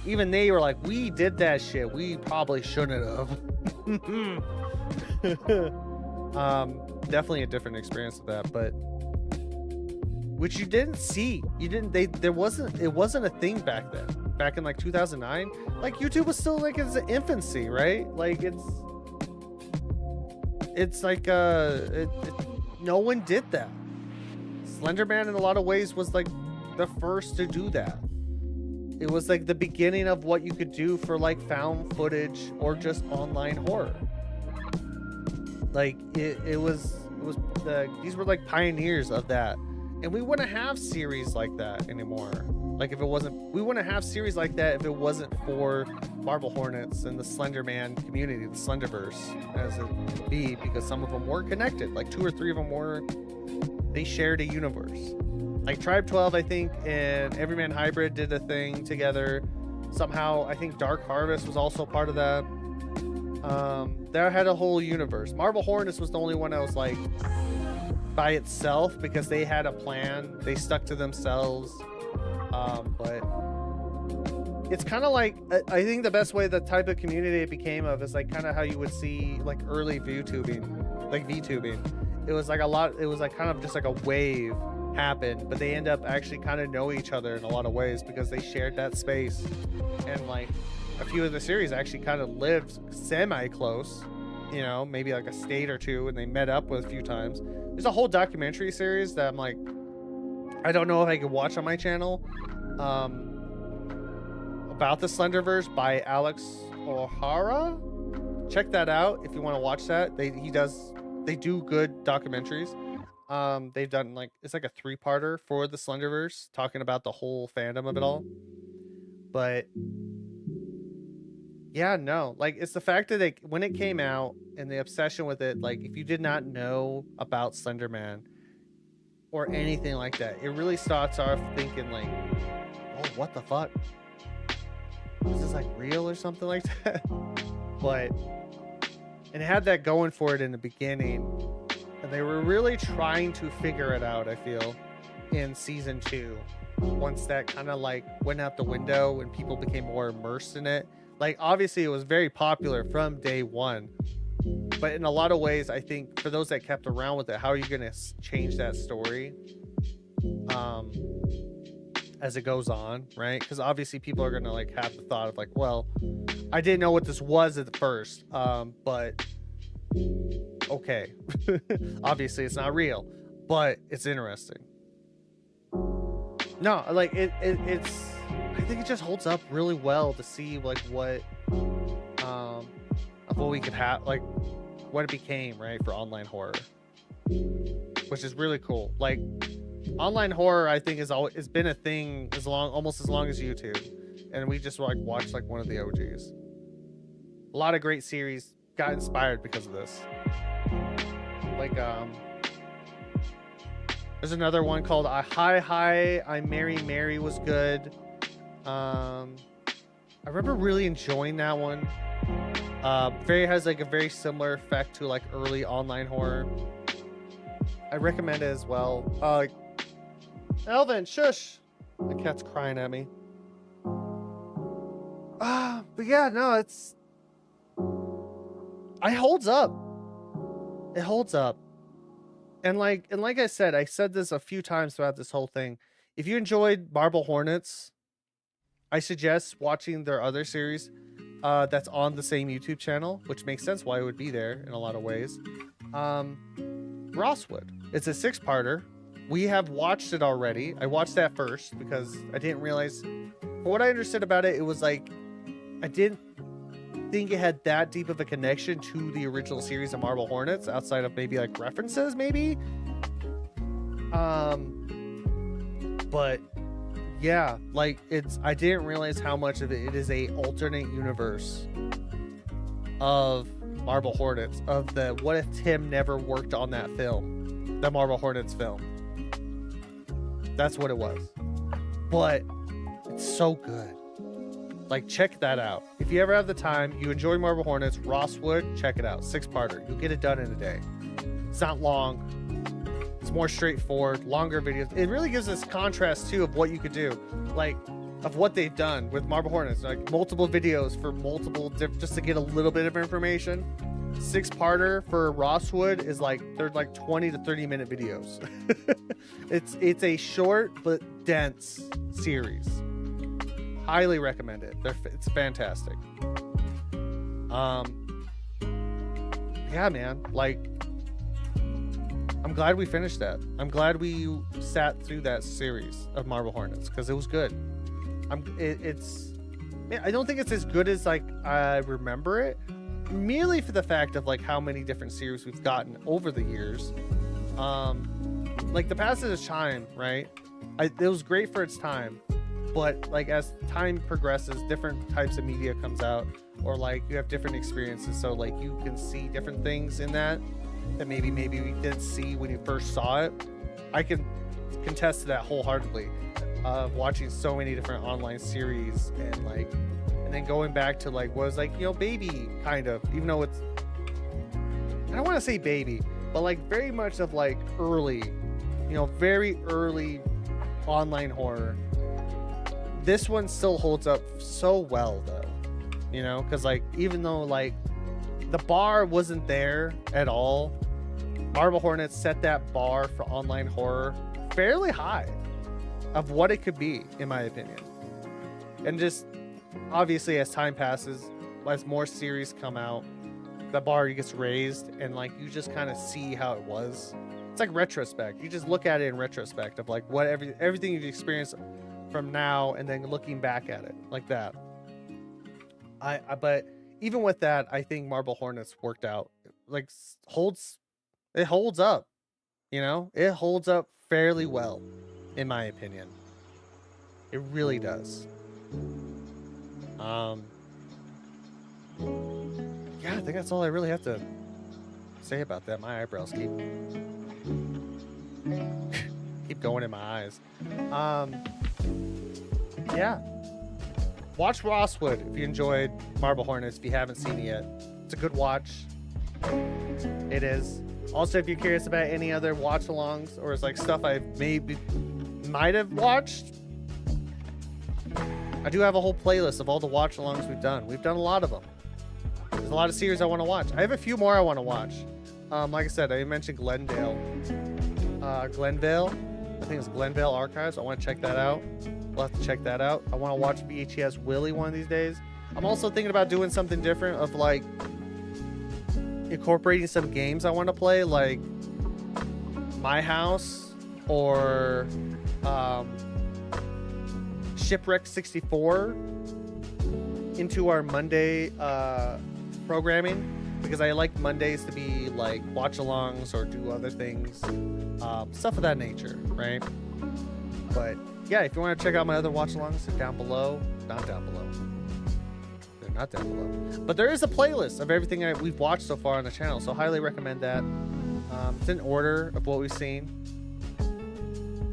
Speaker 1: Even they were like, we did that shit, we probably shouldn't have. Definitely a different experience with that, but which you didn't see. It wasn't a thing back then. Back in like 2009, like YouTube was still like in its infancy, right? Like it's like no one did that. Slenderman in a lot of ways was like the first to do that. It was like the beginning of what you could do for like found footage or just online horror. Like it was these were like pioneers of that, and we wouldn't have series like that anymore. Like we wouldn't have series like that if it wasn't for Marble Hornets and the Slenderman community, the Slenderverse as it be, because some of them were connected. Like 2 or 3 of them were. They shared a universe. Like Tribe 12, I think, and Everyman Hybrid did a thing together. Somehow, I think Dark Harvest was also part of that. That had a whole universe. Marble Hornets was the only one that was like by itself because they had a plan. They stuck to themselves. But it's kind of like, I think the best way the type of community it became of is like kind of how you would see like early VTubing, like VTubing. It was like kind of just like a wave happened, but they end up actually kind of know each other in a lot of ways because they shared that space, and like a few of the series actually kind of lived semi-close, you know, maybe like a state or two, and they met up with a few times. There's a whole documentary series that I'm like, I don't know if I could watch on my channel, about the Slenderverse by Alex O'Hara. Check that out if you want to watch that. They do good documentaries. They've done like, it's like a 3-parter for the Slenderverse, talking about the whole fandom of it all. But yeah, no, like it's the fact that when it came out and the obsession with it, like if you did not know about Slenderman or anything like that, it really starts off thinking like, oh, what the fuck? Is this like real or something like that? But, and it had that going for it in the beginning, and they were really trying to figure it out, I feel, in season 2, once that kind of like went out the window and people became more immersed in it. Like obviously it was very popular from day 1, but in a lot of ways, I think for those that kept around with it, how are you going to change that story as it goes on, right? Because obviously people are going to like have the thought of like, well, I didn't know what this was at first, but okay. Obviously it's not real, but it's interesting. No, like it's I think it just holds up really well to see like what of what we could have, like what it became, right, for online horror, which is really cool. Like online horror, I think it's been a thing almost as long as YouTube, and we just like watched like one of the OGs. A lot of great series got inspired because of this. Like there's another one called Hi, I'm Mary was good. I remember really enjoying that one. Has like a very similar effect to like early online horror. I recommend it as well. Alvin, shush! The cat's crying at me. But yeah, no, it holds up. It holds up. And like I said this a few times throughout this whole thing. If you enjoyed Marble Hornets, I suggest watching their other series that's on the same YouTube channel, which makes sense why it would be there in a lot of ways. Rosswood. It's a 6-parter. We have watched it already. I watched that first because I didn't realize, from what I understood about it, it was like, I didn't think it had that deep of a connection to the original series of Marble Hornets outside of maybe like references, maybe. But yeah, like I didn't realize how much of it is a alternate universe of Marble Hornets, of the what if Tim never worked on that film, the Marble Hornets film. That's what it was. But it's so good. Like, check that out. If you ever have the time, you enjoy Marble Hornets, Rosswood, check it out. 6-parter. You'll get it done in a day. It's not long. It's more straightforward, longer videos. It really gives us contrast, too, of what you could do. Like, of what they've done with Marble Hornets. Like, multiple videos for multiple, just to get a little bit of information. 6-parter for Rosswood is like, they're like 20 to 30-minute videos. It's a short but dense series. Highly recommend it. It's fantastic. Yeah, man. Like, I'm glad we finished that. I'm glad we sat through that series of Marble Hornets because it was good. I don't think it's as good as like I remember it, merely for the fact of like how many different series we've gotten over the years. Like the passage of time, right? It was great for its time. But like as time progresses, different types of media comes out, or like you have different experiences. So like you can see different things in that maybe we didn't see when you first saw it. I can contest to that wholeheartedly. Watching so many different online series and then going back to like was like, you know, baby kind of, even though it's, I don't want to say baby, but like very much of like early, you know, very early online horror. This one still holds up so well though, you know, because like even though like the bar wasn't there at all, Marble Hornets set that bar for online horror fairly high of what it could be, in my opinion. And just obviously as time passes, as more series come out, the bar gets raised and like you just kind of see how it was. It's like retrospect. You just look at it in retrospect of like what everything you've experienced from now and then looking back at it like that. But even with that, I think Marble Hornets worked out. Like it holds up. You know, it holds up fairly well, in my opinion. It really does. Yeah, I think that's all I really have to say about that. My eyebrows keep going in my eyes. Yeah. Watch Rosswood if you enjoyed Marble Hornets. If you haven't seen it yet, it's a good watch. It is. Also, if you're curious about any other watch-alongs or it's like stuff I might have watched, I do have a whole playlist of all the watch-alongs we've done. We've done a lot of them. There's a lot of series I want to watch. I have a few more I want to watch. Like I said, I mentioned Glenvale. I think it's Glenvale Archives. I want to check that out. We'll have to check that out. I want to watch VHS Willie one of these days. I'm also thinking about doing something different of like incorporating some games I want to play, like My House or Shipwreck 64 into our Monday programming, because I like Mondays to be like watch-alongs or do other things, stuff of that nature, right? But yeah, if you want to check out my other watch-alongs, they're down below. Not down below. They're not down below. But there is a playlist of everything we've watched so far on the channel, so highly recommend that. It's in order of what we've seen.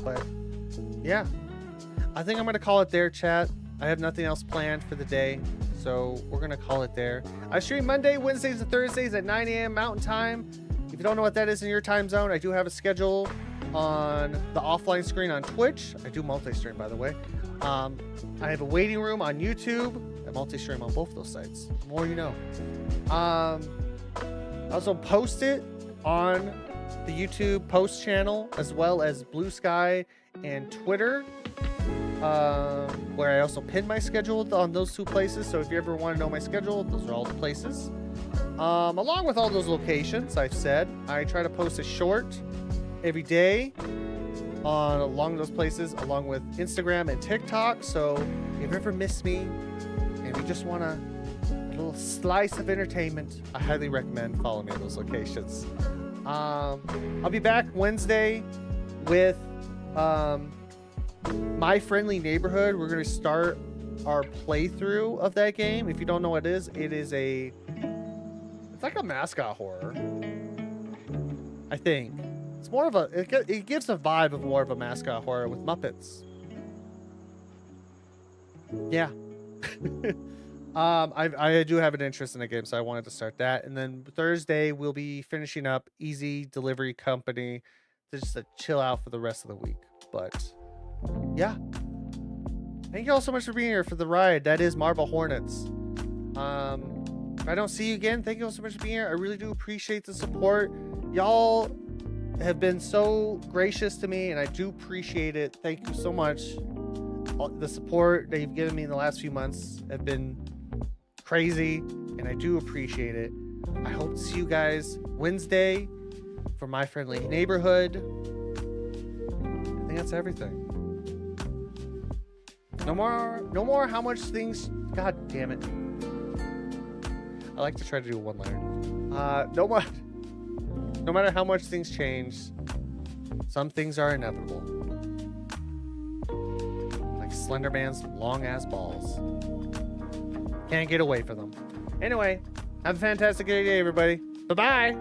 Speaker 1: But yeah, I think I'm going to call it there, chat. I have nothing else planned for the day, so we're going to call it there. I stream Monday, Wednesdays, and Thursdays at 9 a.m. Mountain Time. If you don't know what that is in your time zone, I do have a schedule on the offline screen on Twitch. I do multi-stream, by the way. I have a waiting room on YouTube. I multi-stream on both those sites. The more you know. I also post it on the YouTube post channel, as well as Blue Sky and Twitter, where I also pin my schedule on those two places. So if you ever want to know my schedule, those are all the places. Along with all those locations, I've said, I try to post a short every day along those places, along with Instagram and TikTok. So if you ever miss me and you just want a little slice of entertainment, I highly recommend following me at those locations. I'll be back Wednesday with My Friendly Neighborhood. We're going to start our playthrough of that game. If you don't know what it is it's like a mascot horror, I think. It's more of it gives a vibe of more of a mascot horror with Muppets. Yeah. I do have an interest in the game, so I wanted to start that. And then Thursday we'll be finishing up Easy Delivery Company just to chill out for the rest of the week. But yeah, thank you all so much for being here for the ride. That is Marble Hornets. If I don't see you again, thank you all so much for being here. I really do appreciate the support. Y'all have been so gracious to me, and I do appreciate it. Thank you so much. The support that you've given me in the last few months have been crazy, and I do appreciate it. I hope to see you guys Wednesday for My Friendly Neighborhood. I think that's everything. No more how much things. God damn it. I like to try to do one liner. No matter how much things change, some things are inevitable. Like Slender Man's long ass balls. Can't get away from them. Anyway, have a fantastic day, everybody. Bye-bye.